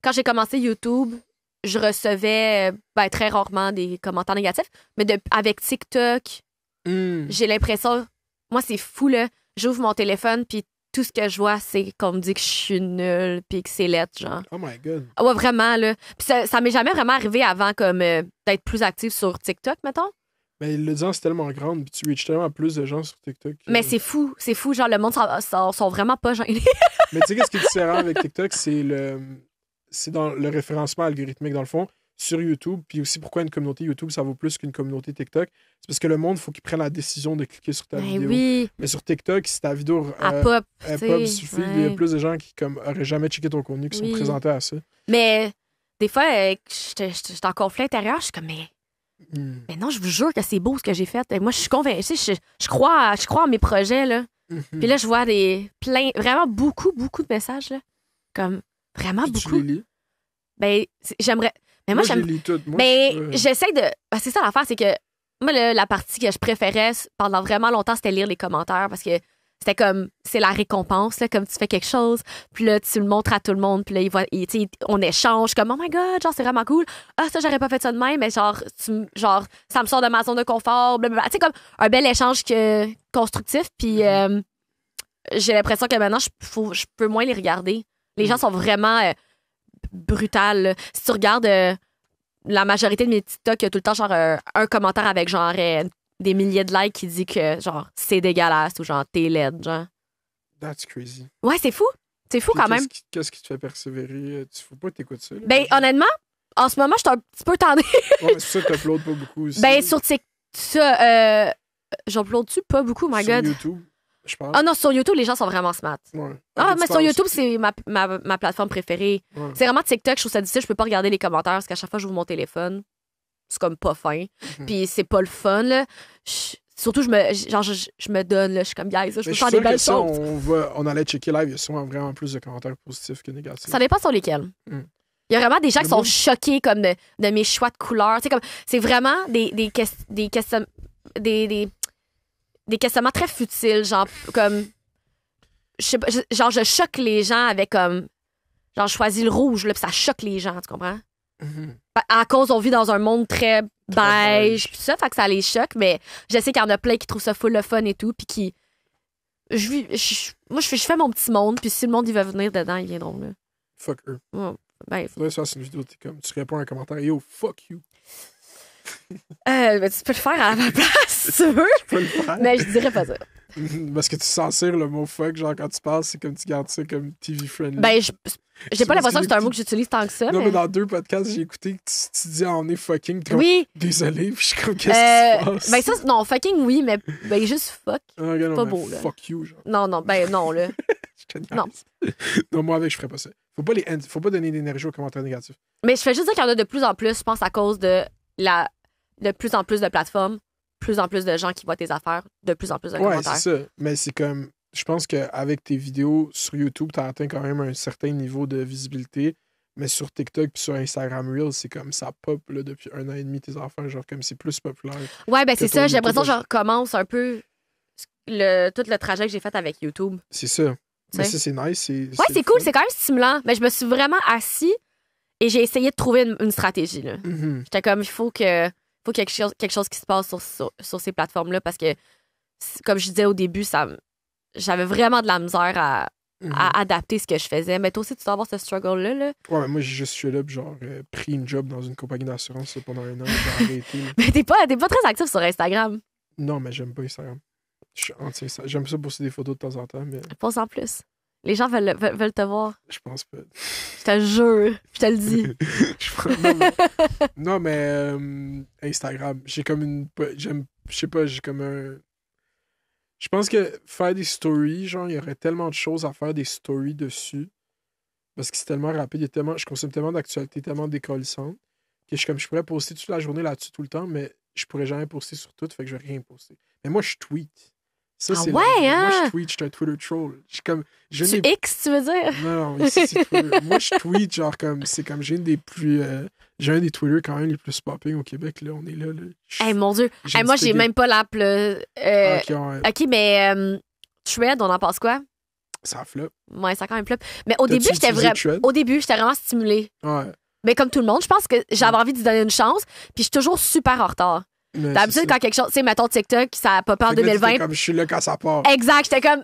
Quand j'ai commencé YouTube... je recevais très rarement des commentaires négatifs. Mais avec TikTok, j'ai l'impression... Moi, c'est fou, là. J'ouvre mon téléphone, puis tout ce que je vois, c'est qu'on me dit que je suis nulle, puis que c'est lettre, genre. Oh my God. Ouais, vraiment, là. Puis ça m'est jamais vraiment arrivé avant, comme, d'être plus active sur TikTok, mettons. Mais l'audience est tellement grande, puis tu reaches tellement plus de gens sur TikTok. Mais c'est fou. Genre, le monde sont vraiment pas gênés. Mais tu sais, qu'est-ce qui est différent avec TikTok, c'est dans le référencement algorithmique, dans le fond, sur YouTube. Puis aussi, pourquoi une communauté YouTube, ça vaut plus qu'une communauté TikTok? C'est parce que le monde, il faut qu'il prenne la décision de cliquer sur ta vidéo. Oui. Mais sur TikTok, si ta vidéo pop, il suffit, il y a plus de gens qui auraient jamais checké ton contenu, qui sont présentés à ça. Mais des fois, j'étais en conflit intérieur, je suis comme, mais non, je vous jure que c'est beau ce que j'ai fait. Et moi, je suis convaincue, je crois en mes projets, là. Puis là, je vois vraiment beaucoup, beaucoup de messages, là. Comme... Vraiment puis beaucoup. Tu les lis? Ben, j'aimerais. Mais moi, je les lis toutes. J'essaie de. Ben, c'est ça l'affaire, c'est que moi, la partie que je préférais pendant vraiment longtemps, c'était lire les commentaires parce que c'était comme. C'est la récompense, là, comme tu fais quelque chose, puis là, tu le montres à tout le monde, puis là, on échange, comme, oh my god, genre, c'est vraiment cool. Ah, ça, j'aurais pas fait ça de même, mais genre, ça me sort de ma zone de confort, blablabla. Tu sais, comme un bel échange constructif, puis j'ai l'impression que maintenant, je peux moins les regarder. Les gens sont vraiment brutales. Là. Si tu regardes la majorité de mes TikTok, il y a tout le temps genre un commentaire avec genre des milliers de likes qui dit que genre c'est dégueulasse ou genre t'es laide, genre. That's crazy. Ouais, c'est fou. C'est fou quand même. Qu'est-ce qui te fait persévérer? Tu faut pas t'écouter ça. Là, ben, honnêtement, en ce moment, je suis un petit peu tendue. Ouais, mais c'est ça que t'uploades pas beaucoup aussi. Ben, sur TikTok, j'upload-tu pas beaucoup, my god. Sur YouTube. Ah non, sur YouTube, les gens sont vraiment smart. Ouais. Mais sur YouTube, c'est ma plateforme préférée. Ouais. C'est vraiment TikTok, je trouve ça difficile. Je peux pas regarder les commentaires parce qu'à chaque fois que j'ouvre mon téléphone, c'est comme pas fin. Puis c'est pas le fun, là. Surtout, je me donne, là. Je suis comme, guys, je peux faire des belles choses. On allait checker live, il y a souvent vraiment plus de commentaires positifs que négatifs. Ça dépend sur lesquels. Il y a vraiment des gens qui sont choqués comme de mes choix de couleurs. C'est vraiment des questionnements très futiles. Genre, comme. Je sais pas, je choque les gens avec comme. Genre, je choisis le rouge, là, puis ça choque les gens, tu comprends? À cause, on vit dans un monde très beige, puis ça, fait que ça les choque, mais je sais qu'il y en a plein qui trouvent ça full le fun et tout, puis qui. Moi, je fais mon petit monde, puis si le monde, il va venir dedans, ils viendront, là. Fuck eux. Ben, Faudrait que ça fasse une vidéo, tu réponds à un commentaire, yo, fuck you. Ben, tu peux le faire à ma place, si tu veux. Je peux le faire. Mais je dirais pas ça. Parce que tu censures le mot fuck, genre quand tu parles, c'est comme tu gardes ça comme TV friendly. Ben, j'ai pas l'impression que c'est un mot que j'utilise tant que ça. Non, mais dans 2 podcasts, j'ai écouté que tu dis on est fucking. Comme, oui. Désolé, puis je suis comme, qu'est-ce qui se passe? Ben, ça, non, fucking oui, mais ben, juste fuck. Okay, non, pas beau, là. Fuck you, genre. Non, ben, non, là. Non. Non, moi, avec, je ferais pas ça. Faut pas donner d'énergie aux commentaires négatifs. Mais je fais juste dire qu'il y en a de plus en plus, je pense, à cause de plus en plus de plateformes, plus en plus de gens qui voient tes affaires, de plus en plus de commentaires. Ouais, c'est ça. Mais c'est comme. Je pense qu'avec tes vidéos sur YouTube, t'as atteint quand même un certain niveau de visibilité. Mais sur TikTok puis sur Instagram Reels, c'est comme ça pop là, depuis 1 an et demi tes affaires. Genre, comme c'est plus populaire. Ouais, ben c'est ça. J'ai l'impression que YouTube, je recommence un peu tout le trajet que j'ai fait avec YouTube. C'est ça. Mais sais. ça, c'est nice. Ouais, c'est cool. C'est quand même stimulant. Mais je me suis vraiment assis et j'ai essayé de trouver une stratégie. Là. J'étais comme, il faut quelque chose qui se passe sur ces plateformes-là parce que, comme je disais au début, j'avais vraiment de la misère à adapter ce que je faisais. Mais toi aussi, tu dois avoir ce struggle-là. Là. Ouais, mais moi, j'ai juste suis là, genre, pris une job dans une compagnie d'assurance là, pendant 1 an. J'ai arrêté. Là. Mais t'es pas très actif sur Instagram. Non, mais j'aime pas Instagram. Je suis anti-Instagram. J'aime ça poster des photos de temps en temps, mais. Pose en plus. Les gens veulent te voir. Je pense pas. Je te jure. Je te le dis. Non, mais Instagram, j'ai comme une. Je sais pas, j'ai comme un. Je pense que faire des stories, genre, il y aurait tellement de choses à faire des stories dessus. Parce que c'est tellement rapide, je consomme tellement d'actualités, tellement décollissantes, que je pourrais poster toute la journée là-dessus tout le temps, mais je pourrais jamais poster sur tout, fait que je vais rien poster. Mais moi, je tweet. Ça, ah c'est ouais, hein? Moi, je tweet, je suis un Twitter troll. X, tu veux dire? Non, ici, c'est Twitter. Moi, je tweet, genre, c'est comme j'ai un des Twitter quand même les plus popping au Québec, là, on est là. Hey, mon Dieu. Hey, moi, j'ai même pas l'app, OK, mais Thread, on en pense quoi? Ça flop. Ouais, ça a quand même flop. Mais au début, j'étais vraiment stimulée. Ouais. Mais comme tout le monde, je pense que j'avais envie d'y donner une chance, puis je suis toujours super en retard. D'habitude, quand quelque chose, tu sais, mettons TikTok, ça a popé en 2020. Comme je suis là quand ça part. Exact, j'étais comme,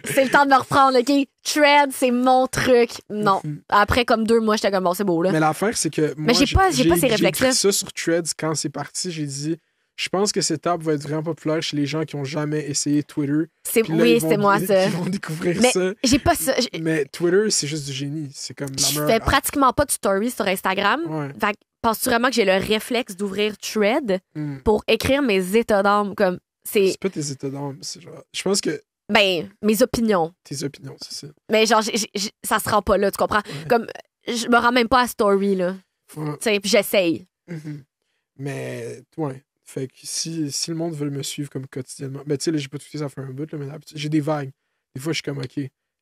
c'est le temps de me reprendre, OK? Thread, c'est mon truc. Non. Après, comme 2 mois, j'étais comme, bon, c'est beau, là. Mais l'affaire, c'est que moi, j'ai pas ces réflexes-là. J'ai pris ça sur Threads quand c'est parti. J'ai dit, je pense que cette app va être vraiment populaire chez les gens qui n'ont jamais essayé Twitter. Oui, c'est moi, ça. Ils vont découvrir mais ça. J'ai pas ça. Mais Twitter, c'est juste du génie. C'est comme la Je fais pratiquement pas de stories sur Instagram. Ouais. Fait que penses-tu vraiment que j'ai le réflexe d'ouvrir Thread pour écrire mes états d'âme? Comme, c'est pas tes états d'âme, c'est genre. Je pense que. Ben, mes opinions. Tes opinions, c'est ça. Mais genre, ça se rend pas là, tu comprends? Ouais. Comme, je me rends même pas à story, là. Ouais. Tu sais, puis j'essaye. Mais, ouais. Fait que si le monde veut me suivre comme quotidiennement. Ben, tu sais, là, j'ai pas tweeté ça fait un bout, là, mais j'ai des vagues. Des fois, je suis comme, OK,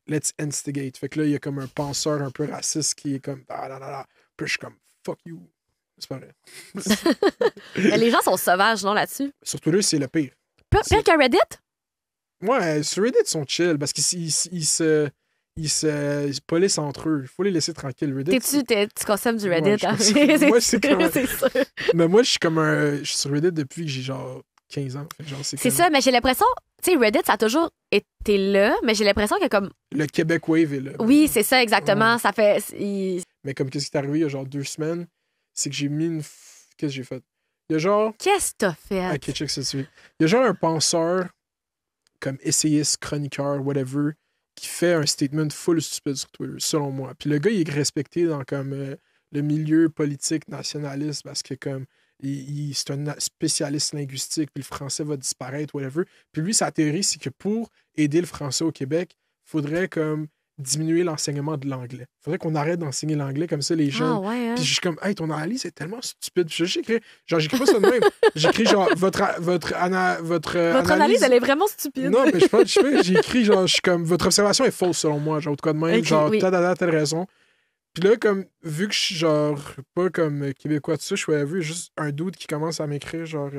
let's instigate. Fait que là, il y a comme un penseur un peu raciste qui est comme, Puis je suis comme, fuck you. C'est pas vrai. Mais les gens sont sauvages, non, là-dessus? Sur Twitter, c'est le pire. Pire que Reddit? Ouais, sur Reddit, ils sont chill parce qu'ils se polissent entre eux. Il faut les laisser tranquilles. Reddit. Tu consommes du Reddit, hein? Moi, c'est comme. C'est sûr. Mais moi, je suis comme je suis sur Reddit depuis que j'ai genre 15 ans. Fait, genre, c'est ça, mais j'ai l'impression. Tu sais, Reddit, ça a toujours été là, mais j'ai l'impression que comme. Le Québec Wave est là. Oui, c'est ça, exactement. Ouais. Ça fait. Mais comme qu'est-ce qui est arrivé il y a genre 2 semaines, c'est que j'ai mis une. Qu'est-ce que j'ai fait? Il y a genre. Qu'est-ce que t'as fait? Ok, check ça dessus. Il y a genre un penseur, comme essayiste, chroniqueur, whatever, qui fait un statement full stupide sur Twitter, selon moi. Puis le gars, il est respecté dans comme le milieu politique nationaliste parce que comme c'est un spécialiste linguistique, puis le français va disparaître, whatever. Puis lui, sa théorie, c'est que pour aider le français au Québec, il faudrait comme diminuer l'enseignement de l'anglais. Il faudrait qu'on arrête d'enseigner l'anglais, comme ça les gens. Ah ouais, hein? Puis je suis comme, hey, ton analyse est tellement stupide. Puis j'écris pas ça de même. J'écris genre, votre analyse, elle est vraiment stupide. Non, mais j'ai écrit genre, je suis comme, votre observation est fausse selon moi, genre, de quoi de même, okay, genre, telle raison. Puis là, comme, vu que je suis genre pas comme québécois, tout ça, je suis vu juste un dude qui commence à m'écrire genre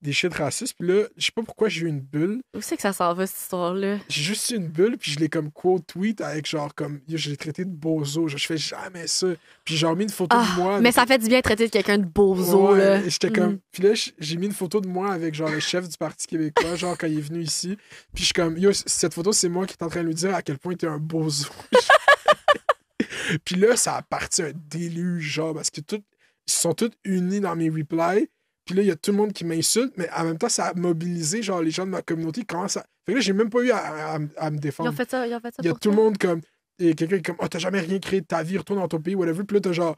des shit racistes. Puis là, je sais pas pourquoi j'ai eu une bulle. Où c'est que ça s'en va, cette histoire-là? J'ai juste eu une bulle, puis je l'ai comme quote tweet avec genre comme, yo, je l'ai traité de bozo. Genre, je fais jamais ça. Puis j'ai mis une photo de moi. Mais ça fait du bien de traiter de quelqu'un de bozo, ouais, là. J'étais comme. Puis là, j'ai mis une photo de moi avec genre le chef du Parti québécois, genre quand il est venu ici. Puis je suis comme, yo, cette photo, c'est moi qui est en train de lui dire à quel point t'es un bozo. Puis là, ça a parti un déluge, genre, parce que ils sont tous unis dans mes replies. Puis là, il y a tout le monde qui m'insulte, mais en même temps, ça a mobilisé, genre, les gens de ma communauté qui commencent à. Fait que là, j'ai même pas eu à me défendre. Ils ont fait ça Il y a pour tout le toi. monde comme. Et quelqu'un qui est comme, oh, t'as jamais rien créé de ta vie, retourne dans ton pays, whatever. Puis là, t'as genre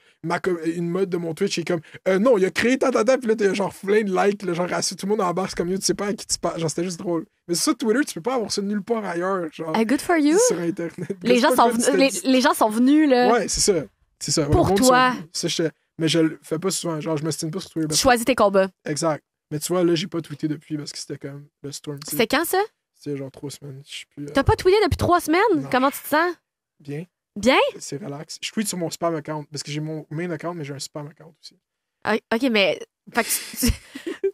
une mode de mon Twitch qui est comme, non, il a créé ta. Puis là, t'as genre plein de likes, là, genre, tout le monde embarque comme, yo, tu sais pas à qui tu parles. Genre, c'était juste drôle. Mais ça, Twitter, tu peux pas avoir ça nulle part ailleurs. Genre, Good for you. sur Internet. Les gens sont venus, là. Ouais, c'est ça. C'est ça. Pour toi. Mais je le fais pas souvent. Genre, je me stine pas sur Twitter. Tu choisis tes combats. Exact. Mais tu vois, là, j'ai pas tweeté depuis parce que c'était comme le storm. C'était quand, ça? C'était genre 3 semaines. Je suis plus. T'as pas tweeté depuis 3 semaines? Non. Comment tu te sens? Bien. Bien? C'est relax. Je tweete sur mon spam account parce que j'ai mon main account, mais j'ai un spam account aussi. OK, mais... Fait que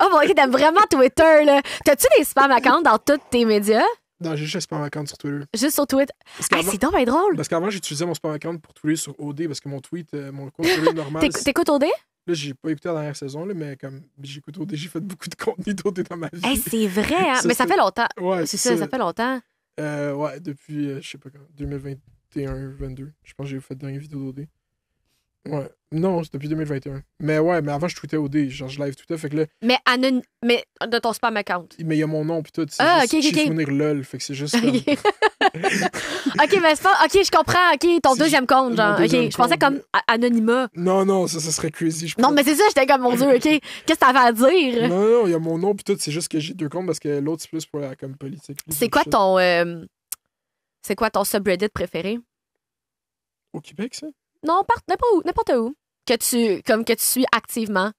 oh, bon, OK, t'aimes vraiment Twitter, là. T'as-tu des spam accounts dans tous tes médias? Non, j'ai juste un spam account sur Twitter. Juste sur Twitter? Parce C'est donc bien drôle. Parce qu'avant, j'utilisais mon spam account pour tweeter sur OD parce que mon compte Twitter normal. T'écoutes OD? Là, j'ai pas écouté la dernière saison, là, mais comme j'écoute OD, j'ai fait beaucoup de contenu d'OD dans ma vie. Hey, c'est vrai, hein? Mais ça fait longtemps. Ouais, C'est ça fait longtemps. Ouais, depuis, je sais pas quand, 2021-22. Je pense que j'ai fait la dernière vidéo d'OD. Ouais. Non, c'est depuis 2021. Mais ouais, mais avant, je tweetais OD. Genre, je live tweetais. Fait que là. Mais de ton spam account. Mais il y a mon nom, pis tout. Ah, juste, ok. Je souvenir LOL. Fait que c'est juste. Comme... OK, mais c'est pas... OK, je comprends. OK, ton deuxième compte, genre. OK, je pensais comme anonymat. Non, ça serait crazy. Je Non, mais c'est ça, j'étais comme, mon Dieu, OK. Qu'est-ce que t'avais à dire? Non, il y a mon nom, pis tout. C'est juste que j'ai 2 comptes parce que l'autre, c'est plus pour la comme politique. C'est quoi ton subreddit préféré? Au Québec, ça? Non, n'importe où. Que tu suis activement.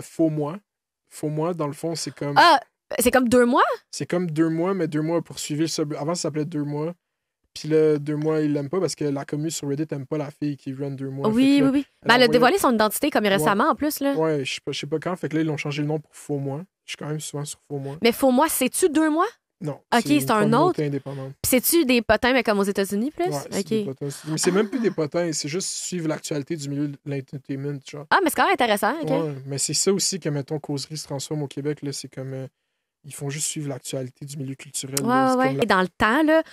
Faux mois. Faux mois, dans le fond, c'est comme. Ah, c'est comme 2 mois? C'est comme 2 mois, mais 2 mois pour suivre le sub. Avant, ça s'appelait 2 mois. Puis là, 2 mois, ils l'aiment pas parce que la commu sur Reddit n'aime pas la fille qui run 2 mois. Oui. Ben, elle a dévoilé son identité comme Ouais. récemment, en plus, là. Ouais, je sais pas quand. Fait que là, ils l'ont changé le nom pour Faux mois. Je suis quand même souvent sur Faux mois. Mais faux mois, c'est-tu 2 mois? Non. Ok, c'est une un communauté autre. indépendante. Puis c'est-tu des potins, mais comme aux États-Unis, plus? Ouais, c'est des potins. Mais c'est même plus des potins, c'est juste suivre l'actualité du milieu de l'entertainment, genre. Ah, mais c'est quand même intéressant, OK. Ouais, mais c'est ça aussi que, mettons, Causerie se transforme au Québec, là, c'est comme... ils font juste suivre l'actualité du milieu culturel. là. C'est Ouais. comme Et dans le temps, là,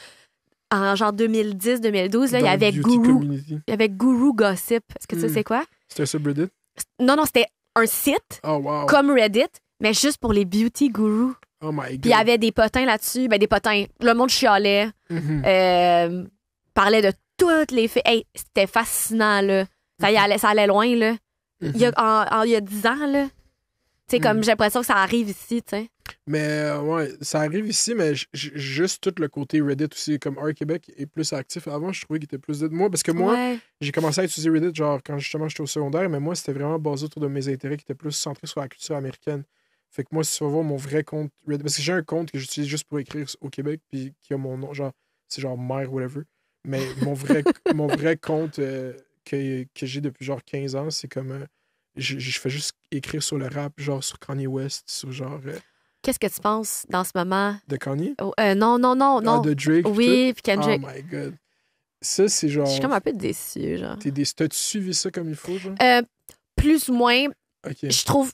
en genre 2010-2012, là, il y dans avait le beauty Guru. community. Il y avait Guru Gossip. Est-ce que tu sais c'est quoi? C'est un subreddit? Non, c'était un site Oh, wow. comme Reddit, mais juste pour les beauty gurus. Oh my god. Puis il y avait des potins là-dessus. Ben, des potins. Le monde chialait. Mhm. Parlait de toutes les filles. Hey, c'était fascinant, là. Ça allait loin, là. Il y a 10 ans, là. Tu sais, comme j'ai l'impression que ça arrive ici, tu sais. Mais ouais, ça arrive ici, mais juste tout le côté Reddit aussi, comme Art Québec est plus actif. Avant, je trouvais qu'il était plus de moi, parce que moi, Ouais. j'ai commencé à utiliser Reddit genre quand justement j'étais au secondaire, mais moi, c'était vraiment basé autour de mes intérêts qui étaient plus centrés sur la culture américaine. Fait que moi, si tu vas voir mon vrai compte Reddit, parce que j'ai un compte que j'utilise juste pour écrire au Québec, puis qui a mon nom, genre, c'est genre mère, whatever. Mais mon vrai compte que j'ai depuis genre 15 ans, c'est comme. Je fais juste écrire sur le rap, genre sur Kanye West, sur genre. Qu'est-ce que tu penses dans ce moment? De Kanye? Oh, non. Ah, de Drake? Oui, puis tout? Kendrick. Oh my god. Ça, c'est genre. Je suis comme un peu déçue, genre. T'as-tu suivi ça comme il faut, genre? Plus ou moins, Ok. je trouve...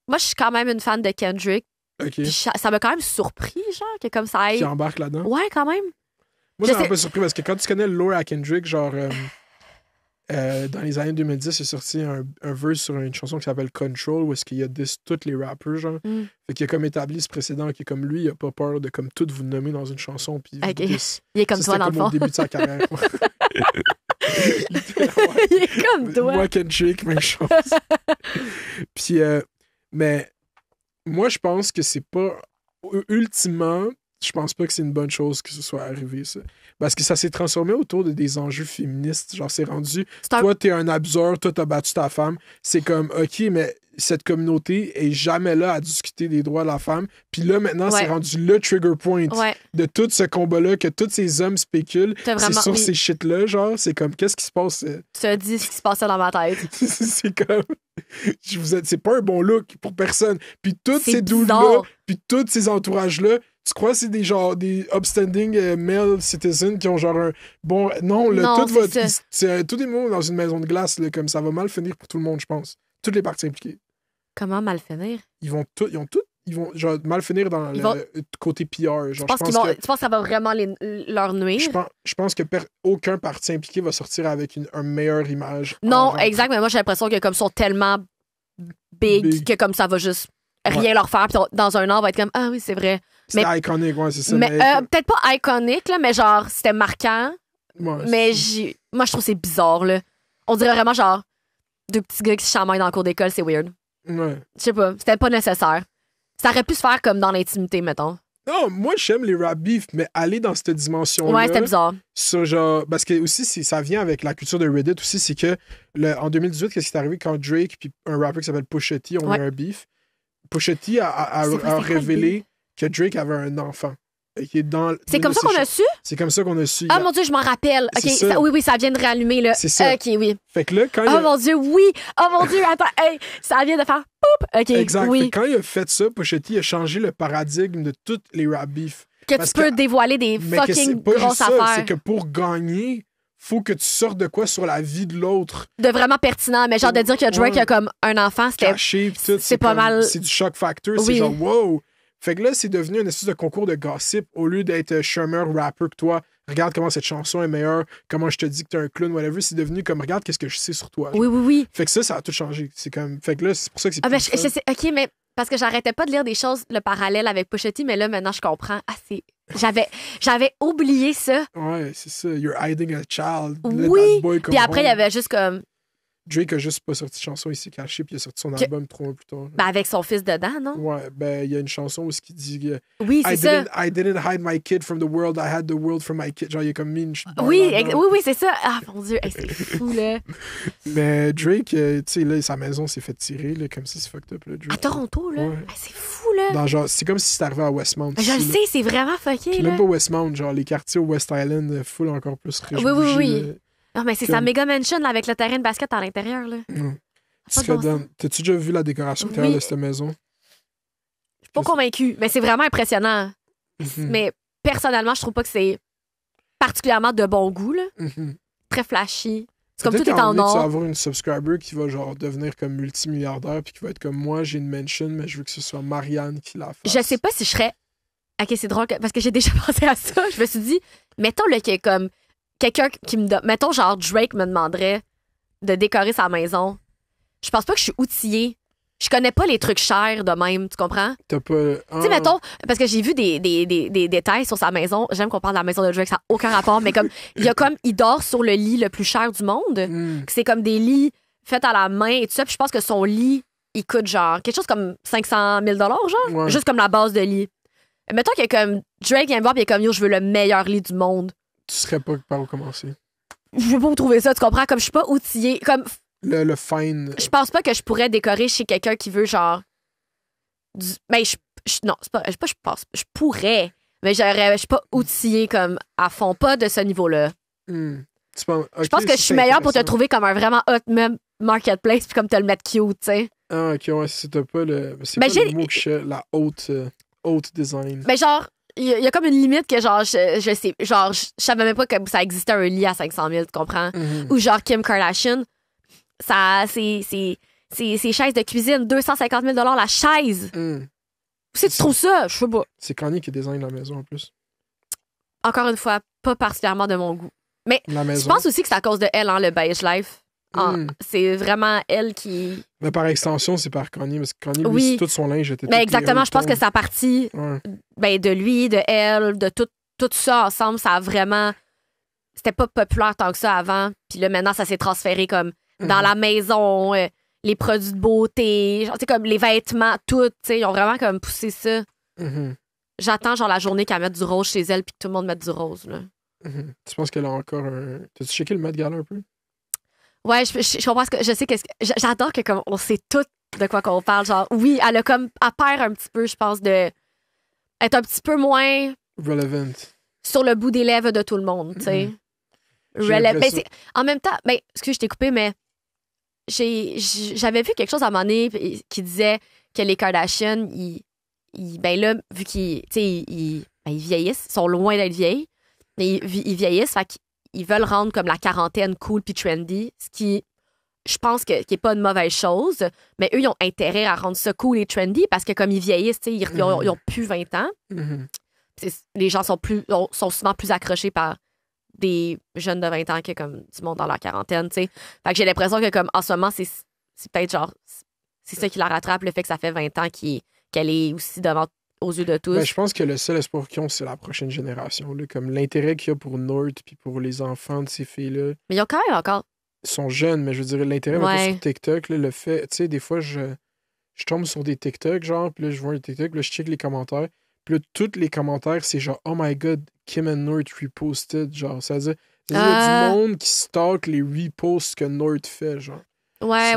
Moi, je suis quand même une fan de Kendrick. Ok. Puis ça m'a quand même surpris, genre, que comme ça aille... Qui embarque là-dedans? Ouais, quand même. Moi, Je ça m'a sais- pas surpris parce que quand tu connais le lore à Kendrick, genre. Dans les années 2010, il est sorti un verse sur une chanson qui s'appelle Control, où est-ce qu'il y a tous les rappers, genre. Mm. Fait qu'il a comme établi ce précédent qui est comme lui, il a pas peur de comme tout vous nommer dans une chanson. Puis Ok. diss. Il est comme Ça, toi, dans c'était le comme au fond. début de sa carrière. Il est comme toi. Moi, Kendrick, même chose. Puis, mais moi, je pense que c'est pas. Ultimement, je pense pas que c'est une bonne chose que ce soit arrivé, ça. Parce que ça s'est transformé autour des enjeux féministes. Genre, c'est rendu. C'est un- Toi, t'es un abuseur, toi, t'as battu ta femme. C'est comme, OK, mais cette communauté est jamais là à discuter des droits de la femme. Puis là, maintenant, Ouais. c'est rendu le trigger point Ouais. de tout ce combat-là, que tous ces hommes spéculent. T'as C'est vraiment- sur oui. ces shit-là, genre, c'est comme, qu'est-ce qui se passe? Tu as dit ce qui se passait dans ma tête. C'est comme... c'est pas un bon look pour personne. Puis tous C'est ces dudes-là, bizarre. puis tous ces entourages-là, tu crois que c'est des genre des upstanding male citizens qui ont genre un bon... Non, là, Non, tout va... c'est ça. C'est tout des mots dans une maison de glace, là, comme ça va mal finir pour tout le monde, je pense. Toutes les parties impliquées. Comment mal finir? Ils vont genre mal finir dans Ils le vont- côté PR. Genre, Tu penses que ça va vraiment leur nuire? je pense que aucun parti impliqué va sortir avec une meilleure image. Non, genre, exact, mais moi j'ai l'impression que comme ils sont tellement big que comme ça va juste rien leur faire. Puis dans un an, on va être comme ah oui, c'est vrai. C'était iconique, ouais, c'est ça. Mais peut-être pas iconique, là, mais genre c'était marquant. Ouais, Mais moi je trouve que c'est bizarre. Là. On dirait vraiment genre deux petits gars qui se chamaillent dans le cours d'école, c'est weird. ouais. Je sais pas, c'était pas nécessaire. Ça aurait pu se faire comme dans l'intimité, mettons. Non, moi, j'aime les rap beef, mais aller dans cette dimension-là... Ouais, c'était bizarre. Sur genre, parce que aussi, ça vient avec la culture de Reddit aussi, c'est que en 2018, qu'est-ce qui est arrivé quand Drake puis un rappeur qui s'appelle Pusha T ont eu un beef? Pusha T a C'est quoi le révélé que Drake avait un enfant. Qui est dans C'est comme ça qu'on a su? C'est comme ça qu'on a su. Ah mon Dieu, je m'en rappelle. Ok, C'est ça. oui, ça vient de réallumer là. C'est ça. Ok, oui. Fait que là, quand il Oh a... mon Dieu, oui. Oh mon Dieu, attends, hey, ça vient de faire poup. Ok, Exact. Fait oui. que quand il a fait ça, Pusha T a changé le paradigme de toutes les rap beef. Que parce tu peux que- dévoiler des Mais que c'est fucking pas juste grosses ça, affaires. c'est que pour gagner, faut que tu sortes de quoi sur la vie de l'autre. De vraiment pertinent. Mais genre de dire que Drake Ouais. a comme un enfant, c'était. Caché, pis tout. c'est pas comme- mal. C'est du shock factor. Oui. C'est genre, wow. Fait que là, c'est devenu une espèce de concours de gossip. Au lieu d'être je suis un meilleur rapper que toi, regarde comment cette chanson est meilleure, comment je te dis que t'es un clown, whatever. C'est devenu comme, regarde qu'est-ce que je sais sur toi. Oui, oui, oui. Fait que ça a tout changé. C'est comme... Fait que là, c'est pour ça que c'est Ah, plus ben, je fun. sais. Ok, mais parce que j'arrêtais pas de lire des choses, le parallèle avec Pusha T, mais là, maintenant, je comprends. Ah, c'est. J'avais oublié ça. Ouais, c'est ça. You're hiding a child. Let Oui. that boy come Puis après, il y home. avait juste comme. Drake a juste pas sorti de chanson, il s'est caché, puis il a sorti son album 3 mois plus tard. Ben, avec son fils dedans, non? Ouais, ben, il y a une chanson où il dit Oui, c'est ça. I didn't hide my kid from the world, I had the world from my kid. Genre, il est comme mis une Oui, là-dedans. oui, c'est ça. Ah, mon Dieu, hey, c'est fou, là. Mais Drake, tu sais, là, sa maison s'est fait tirer, là, comme ça, c'est fucked up, là, Drake. À Toronto, là. Ouais. Hey, c'est fou, là. Dans, genre, c'est comme si c'était arrivé à Westmount. Je le ici, là. sais, c'est vraiment fucké, Puis là. même pas Westmount, genre, les quartiers au West Island, full encore plus riches. Oui, oui, bougies, oui. là. Non, mais c'est Comme- sa méga mansion là, avec le terrain de basket à l'intérieur, là. Mm. Tu Pas de serais bon down. T'as-tu déjà vu la décoration Oui. intérieure de cette maison? Je suis pas convaincue, mais c'est vraiment impressionnant. Mhm. Mais personnellement, je trouve pas que c'est particulièrement de bon goût, là. Mhm. Très flashy. C'est comme Peut-être tout est qu'à un en moment donné, tu vas or. avoir une subscriber qui va genre devenir comme multimilliardaire puis qui va être comme moi, j'ai une mention, mais je veux que ce soit Marianne qui la fasse. Je sais pas si je serais. Ok, c'est drôle parce que j'ai déjà pensé à ça. Je me suis dit, mettons là, qu'il y a comme quelqu'un qui me donne. Mettons, genre, Drake me demanderait de décorer sa maison. Je pense pas que je suis outillée. Je connais pas les trucs chers de même, tu comprends? T'as pas. Tu sais, mettons, parce que j'ai vu des détails sur sa maison. J'aime qu'on parle de la maison de Drake, ça n'a aucun rapport, mais comme, il dort sur le lit le plus cher du monde. Hmm. C'est comme des lits faits à la main et tout ça. Puis je pense que son lit, il coûte genre quelque chose comme 500 000 genre, Ouais. juste comme la base de lit. Mettons qu'il y a comme Drake vient me voir et il est comme yo, je veux le meilleur lit du monde. Tu serais pas par où commencer. Je veux pas où trouver ça, tu comprends? Comme je suis pas outillée. Comme Le fine. je pense pas que je pourrais décorer chez quelqu'un qui veut genre. Mais non, c'est pas. Je pense. Je pourrais. Mais je suis pas outillée comme à fond. Pas de ce niveau-là. Hmm. Je pense que je suis meilleure pour te trouver comme un vraiment hot même marketplace puis comme te le mettre cute, tu sais. Ah, ok, ouais, c'est pas le. C'est Ben, pas le mot que je la haute design. Mais genre, il y a comme une limite que genre, je sais. Genre, je savais même pas que ça existait un lit à 500 000, tu comprends? Mhm. Ou genre Kim Kardashian, ça, c'est chaises de cuisine, 250 000 la chaise. Hmm. Si tu trouves ça, je sais pas. C'est Kanye qui design la maison en plus. Encore une fois, pas particulièrement de mon goût. Mais La je maison. pense aussi que c'est à cause de elle, hein, le beige life. Hmm. C'est vraiment elle qui. Mais par extension, c'est par Kanye, parce que Kanye, lui, Oui. tout son linge était. Mais tout exactement, les je pense que Hilton. ça partie Ouais. de lui, de elle, de tout ça ensemble. Ça a vraiment. C'était pas populaire tant que ça avant. Puis là, maintenant, ça s'est transféré comme dans Mhm. la maison, les produits de beauté, genre, tu sais, comme les vêtements, tout. Tu sais, ils ont vraiment comme poussé ça. Mhm. J'attends, genre, la journée qu'elle mette du rose chez elle puis que tout le monde mette du rose, là. Mhm. Tu penses qu'elle a encore un. T'as-tu checké le Met Gala un peu? Ouais, je comprends ce que. Je sais qu'est-ce que. J'adore que comme on sait tout de quoi qu'on parle. Genre, oui, elle perd un petit peu, je pense, de être un petit peu moins relevant sur le bout des lèvres de tout le monde, tu sais. En même temps, excuse, je t'ai coupé, mais j'avais vu quelque chose à un moment donné qui disait que les Kardashians, vu qu'ils vieillissent, ils sont loin d'être vieilles, mais ils vieillissent, fait qu'ils veulent rendre comme la quarantaine cool puis trendy, ce qui, je pense, qui est pas une mauvaise chose, mais eux, ils ont intérêt à rendre ça cool et trendy parce que comme ils vieillissent, ils ont plus 20 ans. Les gens sont souvent plus accrochés par des jeunes de 20 ans que comme du monde dans leur quarantaine, tu sais. Fait que j'ai l'impression que comme en ce moment, c'est peut-être genre c'est ça qui la rattrape, le fait que ça fait 20 ans qu'elle est aussi devant aux yeux de tous. Ben, je pense que le seul espoir qu'ils ont, c'est la prochaine génération. Là, comme l'intérêt qu'il y a pour North puis pour les enfants de ces filles-là. Mais ils ont quand même encore. Ils sont jeunes, mais je veux dire, l'intérêt maintenant sur TikTok, là, le fait, tu sais, des fois, je tombe sur des TikTok, genre, puis là, je vois un TikTok, puis là, je check les commentaires. Puis là, tous les commentaires, c'est genre, oh my god, Kim and North reposted. Genre, ça veut dire, il y a du monde qui stalk les reposts que North fait, genre. Ouais.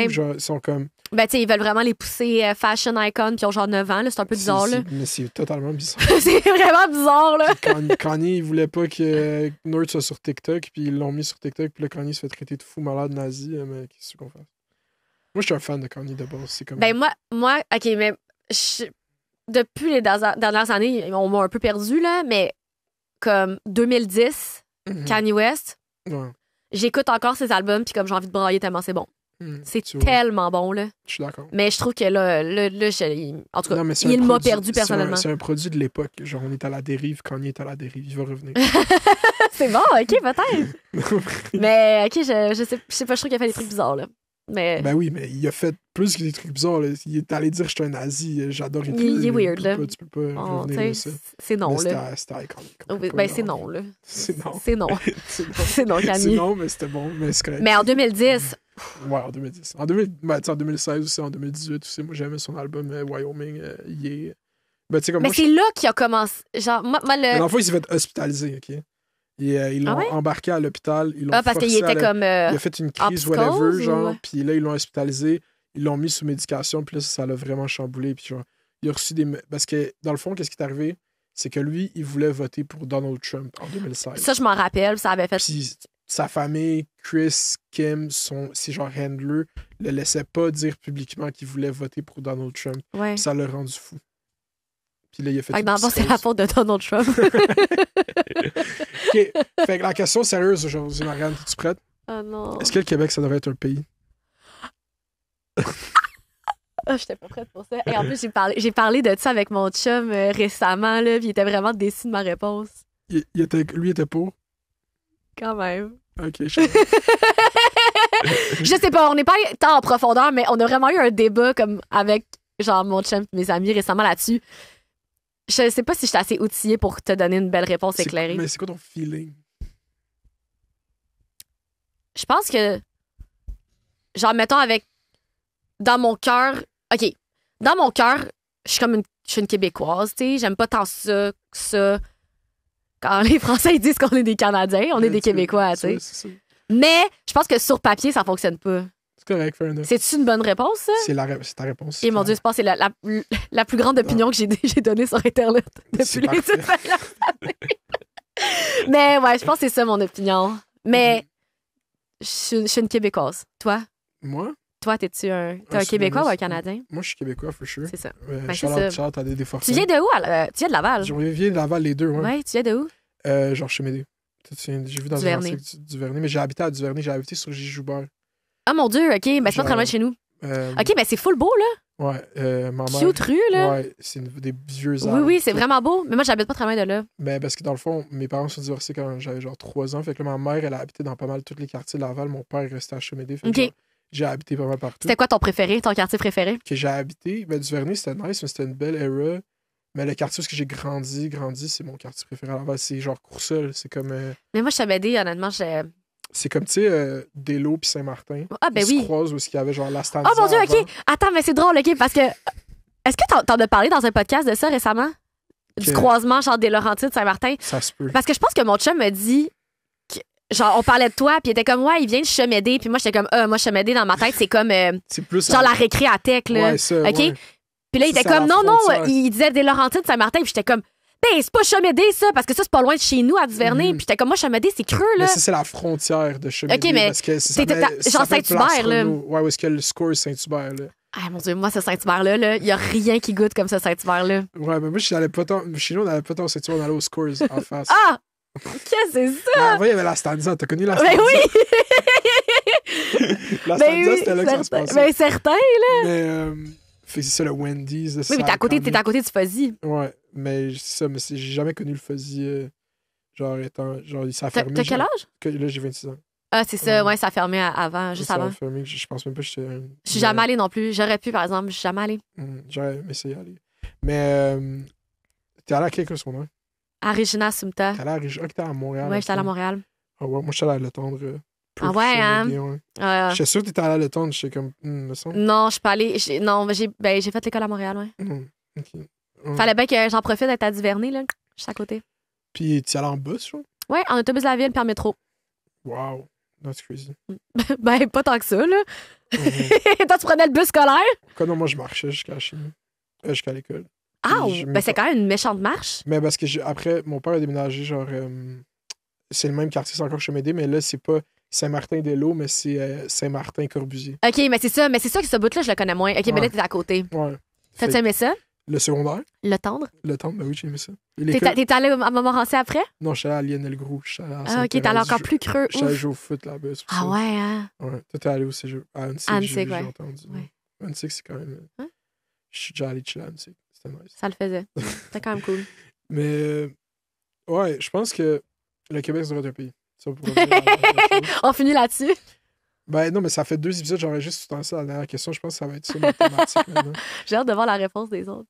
Genre, ils sont comme. Ben, tu sais, ils veulent vraiment les pousser fashion icon, puis ils ont genre 9 ans, là. C'est un peu bizarre, là. Mais c'est totalement bizarre. C'est vraiment bizarre, là. Kanye, il voulait pas que North soit sur TikTok, puis ils l'ont mis sur TikTok, puis là, Kanye se fait traiter de fou malade nazi. Mais qu'est-ce qu'on fait? Moi, je suis un fan de Kanye de base. C'est comme... Ben, moi, OK, mais depuis les dernières années, on m'a un peu perdu, là, mais comme 2010, Kanye West, j'écoute encore ses albums, puis comme j'ai envie de brailler tellement c'est bon. C'est tellement bon, là. Je suis d'accord. Mais je trouve que là en tout cas, il m'a perdu personnellement. C'est un produit de l'époque. Genre, on est à la dérive, Kanye est à la dérive, il va revenir. C'est bon, OK, peut-être. Mais, OK, je sais pas, je trouve qu'il a fait des trucs bizarres, là. Mais... Ben oui, mais il a fait plus que des trucs bizarres. Là. Il est allé dire que je suis un nazi, j'adore les trucs. Il est weird, là. Tu peux pas revenir de ça. C'est non, mais là. C'était iconique. Ben, c'est non, là. C'est non. C'est non. C'est non, Kanye. C'est non, mais c'était bon, mais c'est correct. Mais en 2010... Ouais, en 2010. En 2016 aussi, en 2018 aussi, moi j'aimais son album Wyoming, Yeah. Ben, comme mais c'est là qu'il a commencé. Genre, moi le... Dans le fond, il s'est fait hospitaliser, OK? Ils l'ont embarqué à l'hôpital. Parce qu'il était comme. Il a fait une crise, whatever, genre. Puis là, ils l'ont hospitalisé. Ils l'ont mis sous médication. Puis là, ça l'a vraiment chamboulé. Puis genre, il a reçu des. Parce que, dans le fond, qu'est-ce qui est arrivé? C'est que lui, il voulait voter pour Donald Trump en 2016. Ça, je m'en rappelle. Ça avait fait. Puis sa famille, Chris, Kim, ses genre handlers, le laissaient pas dire publiquement qu'il voulait voter pour Donald Trump. Ouais. Puis ça l'a rendu fou. Puis là, il a fait. Dans le fond, c'est la faute de Donald Trump. OK. Fait que la question sérieuse aujourd'hui, Marianne, es-tu prête? Oh non. Est-ce que le Québec, ça devrait être un pays? J'étais pas prête pour ça. Et en plus, j'ai parlé de ça avec mon chum récemment, là, puis il était vraiment déçu de ma réponse. Lui, il était pour? Quand même. OK, je sais pas, on n'est pas allé tant en profondeur, mais on a vraiment eu un débat comme avec genre mon chum et mes amis récemment là-dessus. Je sais pas si je suis assez outillée pour te donner une belle réponse éclairée. Mais c'est quoi ton feeling? Je pense que, genre, mettons avec, dans mon cœur, OK, dans mon cœur, je suis une Québécoise, tu sais, j'aime pas tant ça. Quand les Français ils disent qu'on est des Canadiens, on est des Québécois, tu sais. Mais je pense que sur papier, ça fonctionne pas. C'est correct, fair enough. C'est-tu une bonne réponse, ça? C'est ta réponse. Et mon Dieu, je pense que c'est la plus grande opinion que j'ai donnée sur Internet depuis les dernières années. Mais ouais, je pense que c'est ça mon opinion. Mais je suis une Québécoise. Toi? Moi? Toi, t'es-tu un Québécois ou un Canadien? Moi, je suis Québécois, for sure. C'est ça. Shout-out à des forces. Tu viens de où? Tu viens de Laval? Je viens de Laval, les deux, ouais. Ouais, tu viens de où? Genre chez Médé. J'ai vu dans un article Duvernay, mais j'ai habité à Duvernay, j'ai habité sur J-Joubert. Ah mon Dieu, OK, ben c'est pas très loin de chez nous. OK, ben c'est full beau, là. Ouais, ma mère. Cute rue, là. Ouais, c'est des vieux arbres. Oui, c'est vraiment beau. Mais moi, j'habite pas très loin de là. Ben, parce que dans le fond, mes parents sont divorcés quand j'avais genre 3 ans. Fait que là, ma mère, elle a habité dans pas mal tous les quartiers de Laval. Mon père restait à Chemédé. Fait que genre, j'ai habité pas mal partout. C'était quoi ton quartier préféré? Que j'ai habité, ben, Duvernay, c'était nice, mais c'était une belle era. Mais le quartier où j'ai grandi, c'est mon quartier préféré à Laval. C'est genre Courseul. C'est comme. Mais moi, Chemédé, honnêtement, c'est comme, tu sais, Deslos puis Saint-Martin. Ah, ben oui. Se croisent où il y avait genre la stand. Oh mon Dieu, OK. Attends, mais c'est drôle, OK, parce que. Est-ce que t'en as parlé dans un podcast de ça récemment? Du croisement, genre des Laurentides, Saint-Martin? Ça se peut. Parce que je pense que mon chum me dit. genre, on parlait de toi, puis il était comme, ouais, il vient de Chemédé. Puis moi, j'étais comme, moi, Chemédé, dans ma tête, c'est comme, C'est plus. genre, la récré à tech, là. Ouais, ça. OK? Ouais. Puis là, il Ça, était c'est à comme, la non, frontière. il disait des Laurentides, Saint-Martin. Puis j'étais comme, ben, c'est pas Chemédé, ça, parce que ça, c'est pas loin de chez nous, à Duvernay. Puis j'étais comme, moi, Chemédé, c'est creux, là. Mais ça, c'est la frontière de Chemédé. OK, mais parce que ça t'étais s'appelle- genre ça s'appelle Saint-Hubert, Place là. Renaud. Ouais, où est-ce que le score Saint-Hubert, là. Ah, mon Dieu, moi, ce Saint-Hubert-là, là, il y a rien qui goûte comme ce Saint-Hubert-là. Ouais, mais moi, je n'allais pas tant. Chez nous, on n'allait pas tant au Saint-Hubert, on allait au Scores en face. Ah! Qu'est-ce que c'est ça? Mais avant, il y avait la Stanza. T'as connu la Ben Stanza? oui! La Ben Stanza, oui, c'était là que ça se certain. passait. Ben certain, là. Mais, fait que c'est ça, le Wendy's. Oui, mais t'es à côté du Fuzzy. Ouais, mais c'est ça, mais j'ai jamais connu le Fuzzy. Genre, ça a fermé. T'as quel genre, âge? Là, j'ai 26 ans. Ah, c'est ça, ouais, ça a fermé avant, juste Ça a avant. fermé, je pense même pas que j'étais. Je suis jamais allée non plus. J'aurais pu, par exemple, je suis jamais allée. J'aurais aimé essayer d'aller. Mais, t'es allé à quel secondaire? À Regina Sumta. T'es allé à Région. T'es allé à Montréal. Ouais, j'étais allée à ok. Montréal. Ah ouais, moi, je suis allé à Le Tendre. Ah ouais, hein? J'étais sûr que t'étais allé à Le Tendre. J'étais comme, me semble. Non, je suis pas allée. Non, j'ai fait l'école à Montréal, ouais. Ok. Ouais. Fallait bien que j'en profite d'être à Duvernay, là. Juste à côté. Puis, t'es allé en bus, genre? Ouais, en autobus de la ville puis en métro. Wow, that's crazy. Ben, pas tant que ça, là. Mhm. Toi, tu prenais le bus scolaire? Quoi, non, moi, je marchais jusqu'à chez nous. Jusqu'à l'école. Ah, Puis, ben c'est quand même une méchante marche. Mais parce que après, mon père a déménagé, genre. C'est le même quartier, c'est encore Chemédé, mais là, c'est pas Saint-Martin-des-Laux, mais c'est Saint-Martin-Corbusier. OK, mais c'est ça que ce bout-là, je le connais moins. OK, mais Ouais. là, t'es à côté. Ouais. T'as-tu Fait- aimé ça? Le secondaire, Le tendre? le temps, ben oui, j'ai aimé ça. Et l'école- T'es allé à Montmorency après? Non, je suis allé à Lionel Groux. Je suis allé à Ah, OK, t'es allé Sainte-Thérèse. encore plus creux. Je suis allé Ouf. jouer au foot là-bas. c'est pour Ah ça. ouais, hein? Ouais. Toi, t'es allé au cégep. À Annecy, Annecy, j'ai ouais. entendu. Ouais. Annecy, c'est quand même. Hein? Je suis déjà allé chiller à Annecy. C'était nice. Ça le faisait. C'était quand même cool. Mais, ouais, je pense que le Québec, c'est notre pays. Ça, pour revenir à la chose. On finit là-dessus. Ben non, mais ça fait 2 épisodes, j'aurais juste tout ça à la dernière question. Je pense que ça va être ça, notre thématique maintenant. J'ai hâte de voir la réponse des autres.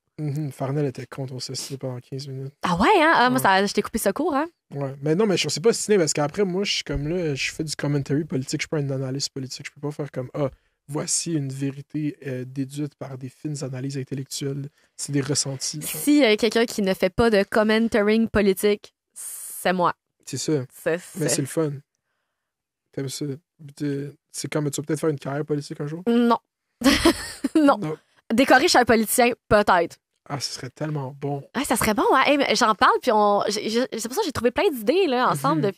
Farnell était contre au CC pendant 15 minutes. Ah ouais, hein? Ah, moi, Ouais. je t'ai coupé ce cours, hein? Ouais. Mais non, mais je sais pas ciné parce qu'après, moi, je suis comme là, je fais du commentary politique. Je suis pas un analyste politique. Je peux pas faire comme, voici une vérité déduite par des fines analyses intellectuelles. C'est des ressentis. genre. Si quelqu'un qui ne fait pas de commentary politique, c'est moi. C'est ça. Mais c'est le fun. T'aimes ça. C'est comme, tu vas peut-être faire une carrière politique un jour? Non. non. Non. Décorer chez un politicien, peut-être. Ah, ce serait tellement bon. Ouais, ça serait bon, hein? Hey, mais j'en parle, puis c'est pour ça que j'ai trouvé plein d'idées là, ensemble Mhm.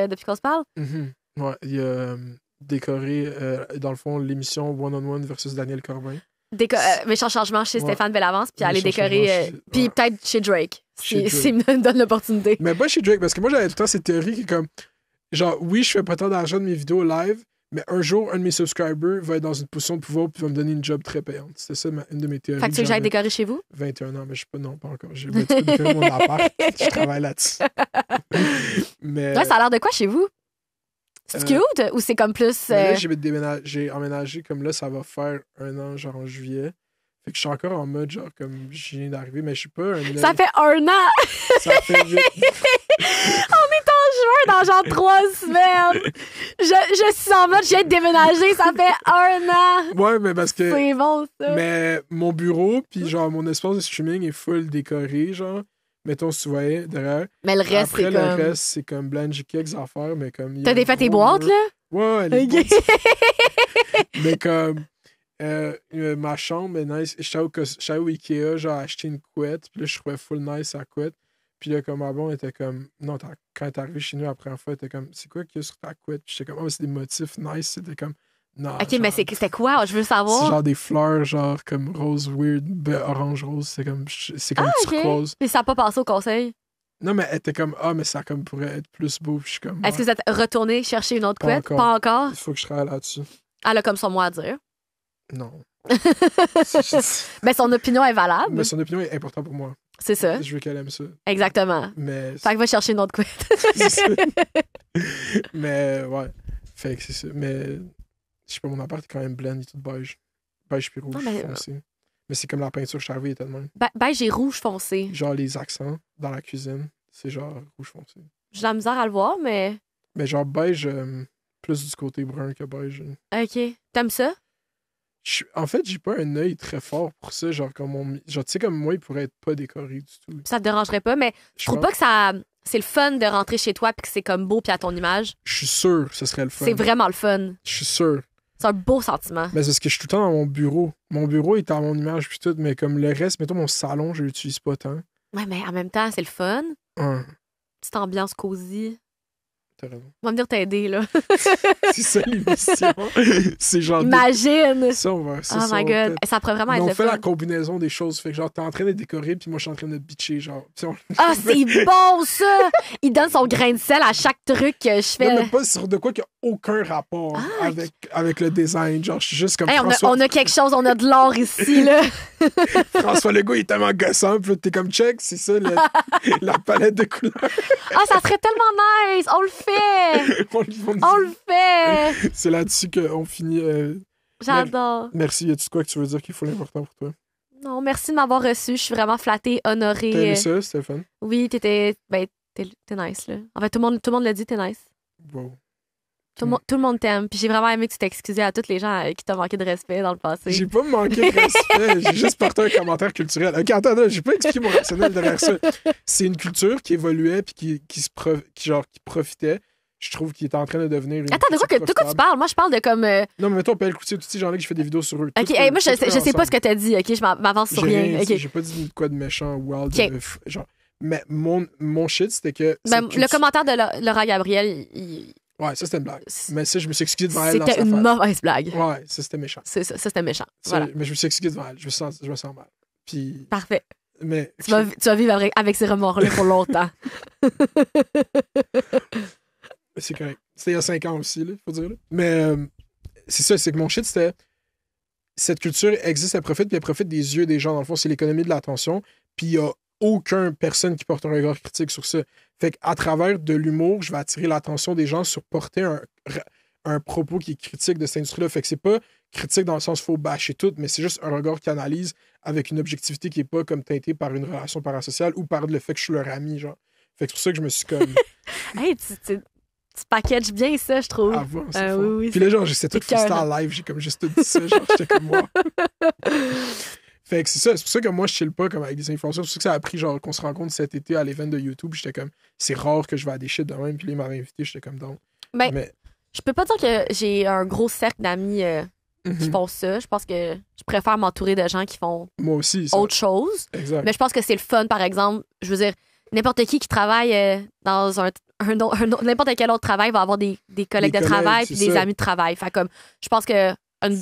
depuis qu'on se parle. Ouais, il y a décoré, dans le fond, l'émission One-on-One versus Daniel Corbin. Méchant changement chez Ouais. Stéphane Bellavance, puis aller Méchant décorer. changement chez- Puis ouais. peut-être chez Drake, Chez s'il me donne l'opportunité. Mais pas chez Drake, parce que moi, j'avais tout le temps cette théorie qui est comme, genre, oui, je fais pas tant d'argent de mes vidéos live, mais un jour, un de mes subscribers va être dans une position de pouvoir puis va me donner une job très payante. C'était ça une de mes théories. Fait que tu veux que j'aille décorer chez vous? 21 ans, mais je sais pas, non, pas encore. J'ai décoré mon appart, je travaille là-dessus. Mais, Ouais, ça a l'air de quoi chez vous? C'est Euh, cute ou c'est comme plus. mais là, j'ai emménagé comme là, ça va faire 1 an, genre en juillet. Fait que je suis encore en mode, genre, comme je viens d'arriver, mais je suis pas un. Ça fait 1 an! Ça fait 8. Dans genre 3 semaines! Je suis en mode, je viens de déménager, ça fait 1 an! Ouais, mais parce que. C'est bon, ça! Mais mon bureau, puis genre mon espace de streaming est full décoré, genre. Mettons, si tu voyais derrière. Mais le reste, Après, c'est le comme. reste, c'est comme blanc, j'ai quelques affaires, mais comme. il y a T'as un défait tes gros boîtes, mur. là? Ouais, les Ok. boîtes. Mais comme. Ma chambre est nice. J'étais au Ikea, genre, acheter une couette, puis là, je trouvais full nice la couette. Puis là, comme avant, on était comme. Non, quand t'es arrivé chez nous la première fois, t'es comme, c'est quoi qu'il y a sur ta couette? Puis j'étais comme, oh, c'est des motifs nice. C'était comme, non. Ok, genre, mais c'était quoi? Je veux c'est savoir. genre des fleurs, genre comme rose weird, orange-rose. C'est comme Ok. turquoise. Puis ça n'a pas passé au conseil. Non, mais elle était comme, mais ça comme pourrait être plus beau. Puis je suis comme, Est-ce que vous êtes retourné chercher une autre Pas couette? encore. Pas encore? il faut que je travaille là-dessus. Elle a comme son mot à dire. Non. Mais son opinion est valable. Mais son opinion est importante pour moi. C'est ça. Je veux qu'elle aime ça. Exactement. Mais. Fait que va chercher une autre couette. c'est ça. Mais, ouais. Fait que c'est ça. Mais, je sais pas, mon appart est quand même blanc, il est tout beige. Beige puis rouge Non, mais, foncé. Mais c'est comme la peinture, je suis arrivé, il était de même. Beige et rouge foncé. Genre, les accents dans la cuisine, c'est genre rouge foncé. J'ai de la misère à le voir, mais. Mais genre, beige, plus du côté brun que beige. OK. T'aimes ça? En fait, j'ai pas un œil très fort pour ça. Genre, comme genre, tu sais, comme moi, il pourrait être pas décoré du tout. Ça te dérangerait pas, mais je trouve pense- pas que c'est le fun de rentrer chez toi puis que c'est comme beau puis à ton image. Je suis sûr que ce serait le fun. C'est vraiment le fun. Je suis sûr. C'est un beau sentiment. Mais c'est parce que je suis tout le temps dans mon bureau. Mon bureau est à mon image puis tout, mais comme le reste, mettons mon salon, je l'utilise pas tant. Ouais, mais en même temps, c'est le fun. Ouais, Petite ambiance cosy. t'as raison. On va venir t'aider, là. C'est ça l'émission. C'est genre... Imagine! Ça, on va... Oh my God. Ça pourrait vraiment Mais être on le fait fun. la combinaison des choses. Fait que genre, t'es en train de décorer, puis moi, je suis en train de bitcher, genre. Ah, c'est bon, ça! Il donne son grain de sel à chaque truc que je fais. Non, mais pas sur de quoi qui a aucun rapport avec le design. Genre, je suis juste comme Hey, François... on a quelque chose, on a de l'or ici, là. François Legault, il est tellement gossant, puis là, t'es comme check, c'est ça, la palette de couleurs. Ah, ça serait tellement nice! On le fait! On le fait! C'est là-dessus qu'on finit. J'adore. Merci. Y a-tu quoi que tu veux dire qu'il faut l'important pour toi? Non, merci de m'avoir reçu. Je suis vraiment flattée, honorée. T'as aimé ça, Stéphane? Oui, t'étais... Ben, t'es nice, là. En fait, tout le monde l'a dit, t'es nice. Wow. Tout le monde t'aime. Puis j'ai vraiment aimé que tu t'excusais à tous les gens qui t'ont manqué de respect dans le passé. J'ai pas manqué de respect. J'ai juste porté un commentaire culturel. Ok, attends, j'ai pas expliqué mon rationnel derrière ça. C'est une culture qui évoluait puis qui profitait. Je trouve qu'il est en train de devenir une Attends, de quoi tu parles? Moi, je parle de comme... Non, mais mettons, Pelle Coutier, tous ces gens-là que je fais des vidéos sur eux. OK, hey, moi, je sais pas ce que t'as dit, OK? Je m'avance sur rien. OK. J'ai pas dit quoi de méchant ou wild. Okay. Genre. Mais mon shit, c'était que... Le commentaire de Laura Gabriel, Ouais, ça, c'était une blague. Mais ça, je me suis excusé devant elle dans sa c'était une face. mauvaise blague. Ouais, ça, c'était méchant. C'est ça, c'était méchant. Ça, Voilà. Mais je me suis excusé devant elle. Je me sens mal. Puis... Parfait. Mais... Tu vas vivre avec ces remords-là pour longtemps. C'est correct. C'était il y a 5 ans aussi, là, faut dire. Là. Mais c'est ça, c'est que mon shit, c'était... Cette culture existe, elle profite, puis elle profite des yeux des gens. Dans le fond, c'est l'économie de l'attention. Puis il y a aucune personne qui porte un regard critique sur ça. Fait qu'à travers de l'humour, je vais attirer l'attention des gens sur porter un propos qui est critique de cette industrie-là. Fait que c'est pas critique dans le sens faut bâcher tout, mais c'est juste un regard qui analyse avec une objectivité qui est pas comme teintée par une relation parasociale ou par le fait que je suis leur ami, genre. Fait que c'est pour ça que je me suis comme... Hey, tu packages bien ça, je trouve. Avant, c'est fort. Oui, Puis là, genre, j'essaie tout c'est freestyle cœur. live, j'ai comme juste tout dit ça, genre, j'étais comme moi. Fait que c'est ça, c'est pour ça que moi, je chill pas comme avec des influenceurs. C'est pour ça que ça a pris, genre, qu'on se rencontre cet été à l'event de YouTube. J'étais comme, c'est rare que je vais à des shit de même. Puis là, il m'avait invité, j'étais comme, donc. Ben, Mais, je peux pas dire que j'ai un gros cercle d'amis qui font ça. Je pense que je préfère m'entourer de gens qui font moi aussi, ça. autre chose. Exact. Mais je pense que c'est le fun, par exemple. Je veux dire, n'importe qui travaille dans n'importe quel autre travail va avoir des collègues de travail puis des amis de travail. Fait comme, je pense que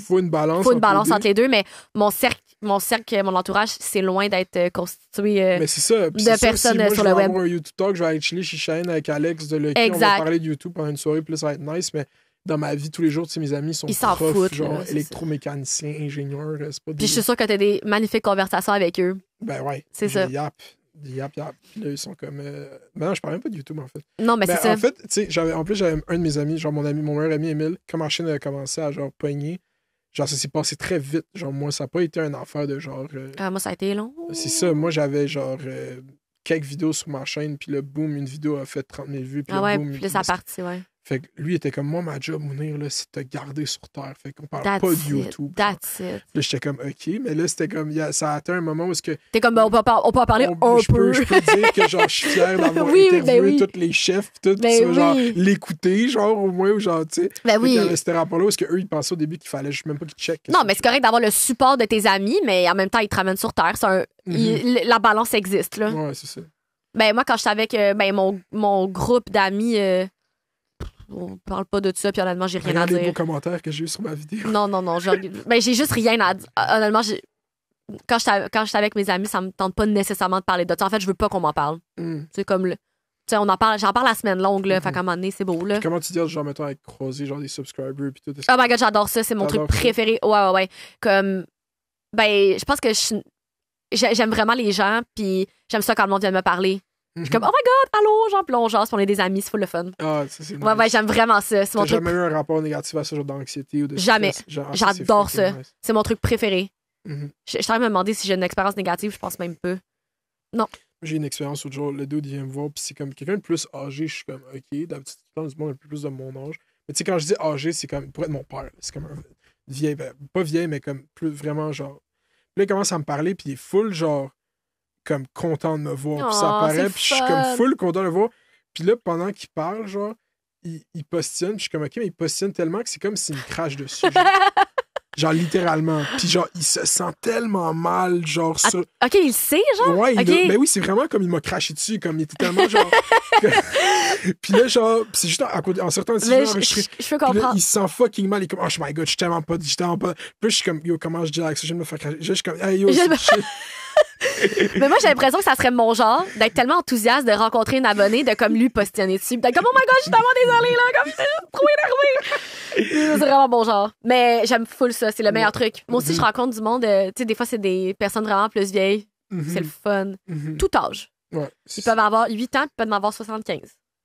faut une balance, entre les deux, mais mon cercle, mon entourage, c'est loin d'être constitué mais c'est ça. de personnes si moi, sur le web. Je vais avoir un YouTube Talk, je vais aller chiller chez Shane avec Alex de Lucky. On va parler de YouTube pendant une soirée, puis là, ça va être nice, mais dans ma vie, tous les jours, mes amis sont profs, foutent, genre là, électromécaniciens, ingénieurs. C'est pas des... Puis je suis sûre que t'as des magnifiques conversations avec eux. Ben ouais. C'est ça. Yap. Puis là, ils sont comme... Ben non, je parle même pas de YouTube, en fait. Non, mais c'est ça. En fait, tu sais, j'avais un de mes amis, genre mon meilleur ami Émile, quand ma chaîne a commencé à genre pogner, genre ça s'est passé très vite. Genre moi, ça n'a pas été un affaire de genre... moi, ça a été long. C'est ça. Moi, j'avais genre quelques vidéos sur ma chaîne, puis là, boum, une vidéo a fait 30 000 vues. Puis Ah ouais, boum, puis là, ça a parti, ouais. Fait que lui était comme moi, ma job, Mounir, là, c'est de te garder sur terre. Fait qu'on parle pas de YouTube. That's it. Là, j'étais comme, OK, mais là, c'était comme, ça a atteint un moment où est-ce que. T'es comme, on peut en parler un peu. Je peux dire que, genre, je suis fier d'avoir interviewé tous les chefs, tout ça, genre, l'écouter, genre, au moins, ou genre, tu sais. Ben oui. C'était rapport-là où est-ce qu'eux, ils pensaient au début qu'il fallait juste même pas qu'ils checkent. Non, mais c'est correct d'avoir le support de tes amis, mais en même temps, ils te ramènent sur terre. La balance existe, là. Ouais, c'est ça. Ben, moi, quand j'étais avec mon groupe d'amis, on parle pas de ça, puis honnêtement, j'ai rien à dire. Les beaux commentaires que j'ai eu sur ma vidéo. Non. Ben, j'ai juste rien à dire. Honnêtement, quand j'étais avec mes amis, ça me tente pas nécessairement de parler de ça. En fait, je veux pas qu'on m'en parle. C'est comme tu sais, j'en parle la semaine longue, là. Fait qu'à un moment donné, c'est beau, là. Puis comment tu dis, genre, mettons, avec croiser, genre, des subscribers, puis tout. Oh my god, j'adore ça. C'est mon truc préféré. Ouais. Comme, ben, je pense que j'aime vraiment les gens, puis j'aime ça quand le monde vient me parler. Je suis comme, oh my god, allô, genre, puis on jase, puis on est des amis, c'est full le fun. Ah, ça, c'est nice. Ouais, j'aime vraiment ça. C'est mon T'as truc. jamais eu un rapport négatif à ça, genre d'anxiété ou de Jamais. J'adore ça. Nice. C'est mon truc préféré. Je suis en train de me demander si j'ai une expérience négative, je pense même pas. Non. J'ai une expérience où, genre, le dude, il vient me voir, puis c'est comme quelqu'un de plus âgé, je suis comme, OK, d'habitude, tout le temps, du monde un peu plus de mon âge. Mais tu sais, quand je dis âgé, c'est comme, pour être mon père, c'est comme un vieil, ben, pas vieil, mais comme plus vraiment, genre. Puis là, il commence à me parler, puis il est full, genre, comme content de me voir. Oh, Puis ça apparaît, c'est puis je suis fun. comme full content de le voir. Puis là, pendant qu'il parle, genre, il postillonne, puis je suis comme, OK, mais il postillonne tellement que c'est comme s'il me crache dessus. Genre, littéralement. Puis genre, il se sent tellement mal, genre, sur... OK, il sait, genre? Ouais, OK. ben oui, c'est vraiment comme il m'a craché dessus, comme il était tellement genre... Puis là, genre, pis c'est juste en sortant de Mais cinéma, je peux puis là, comprendre. il se sent fucking mal, il est comme, oh my god, je suis tellement pas... Puis là, je suis comme, yo, comment je dis avec ça, je viens de me faire cracher. Je suis comme, hey, yo, c'est... Mais moi, j'ai l'impression que ça serait mon genre d'être tellement enthousiaste de rencontrer une abonnée, de comme lui postillonner dessus, d'être comme, oh my god, je suis tellement désolée, là, comme, je suis trop énervée. C'est vraiment mon genre. Mais j'aime full ça, c'est le meilleur truc. Moi aussi, je rencontre du monde, tu sais, des fois, c'est des personnes vraiment plus vieilles. C'est le fun. Tout âge. Ouais, Ils peuvent avoir 8 ans, puis ils peuvent en avoir 75.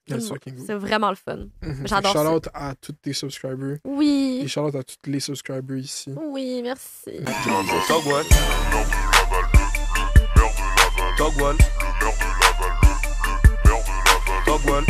That's fucking good. C'est vraiment le fun. J'adore ça. Shout-out à tous tes subscribers. Oui. Et shout-out à tous les subscribers ici. Oui, merci. Togwall. Togwall. Togwall.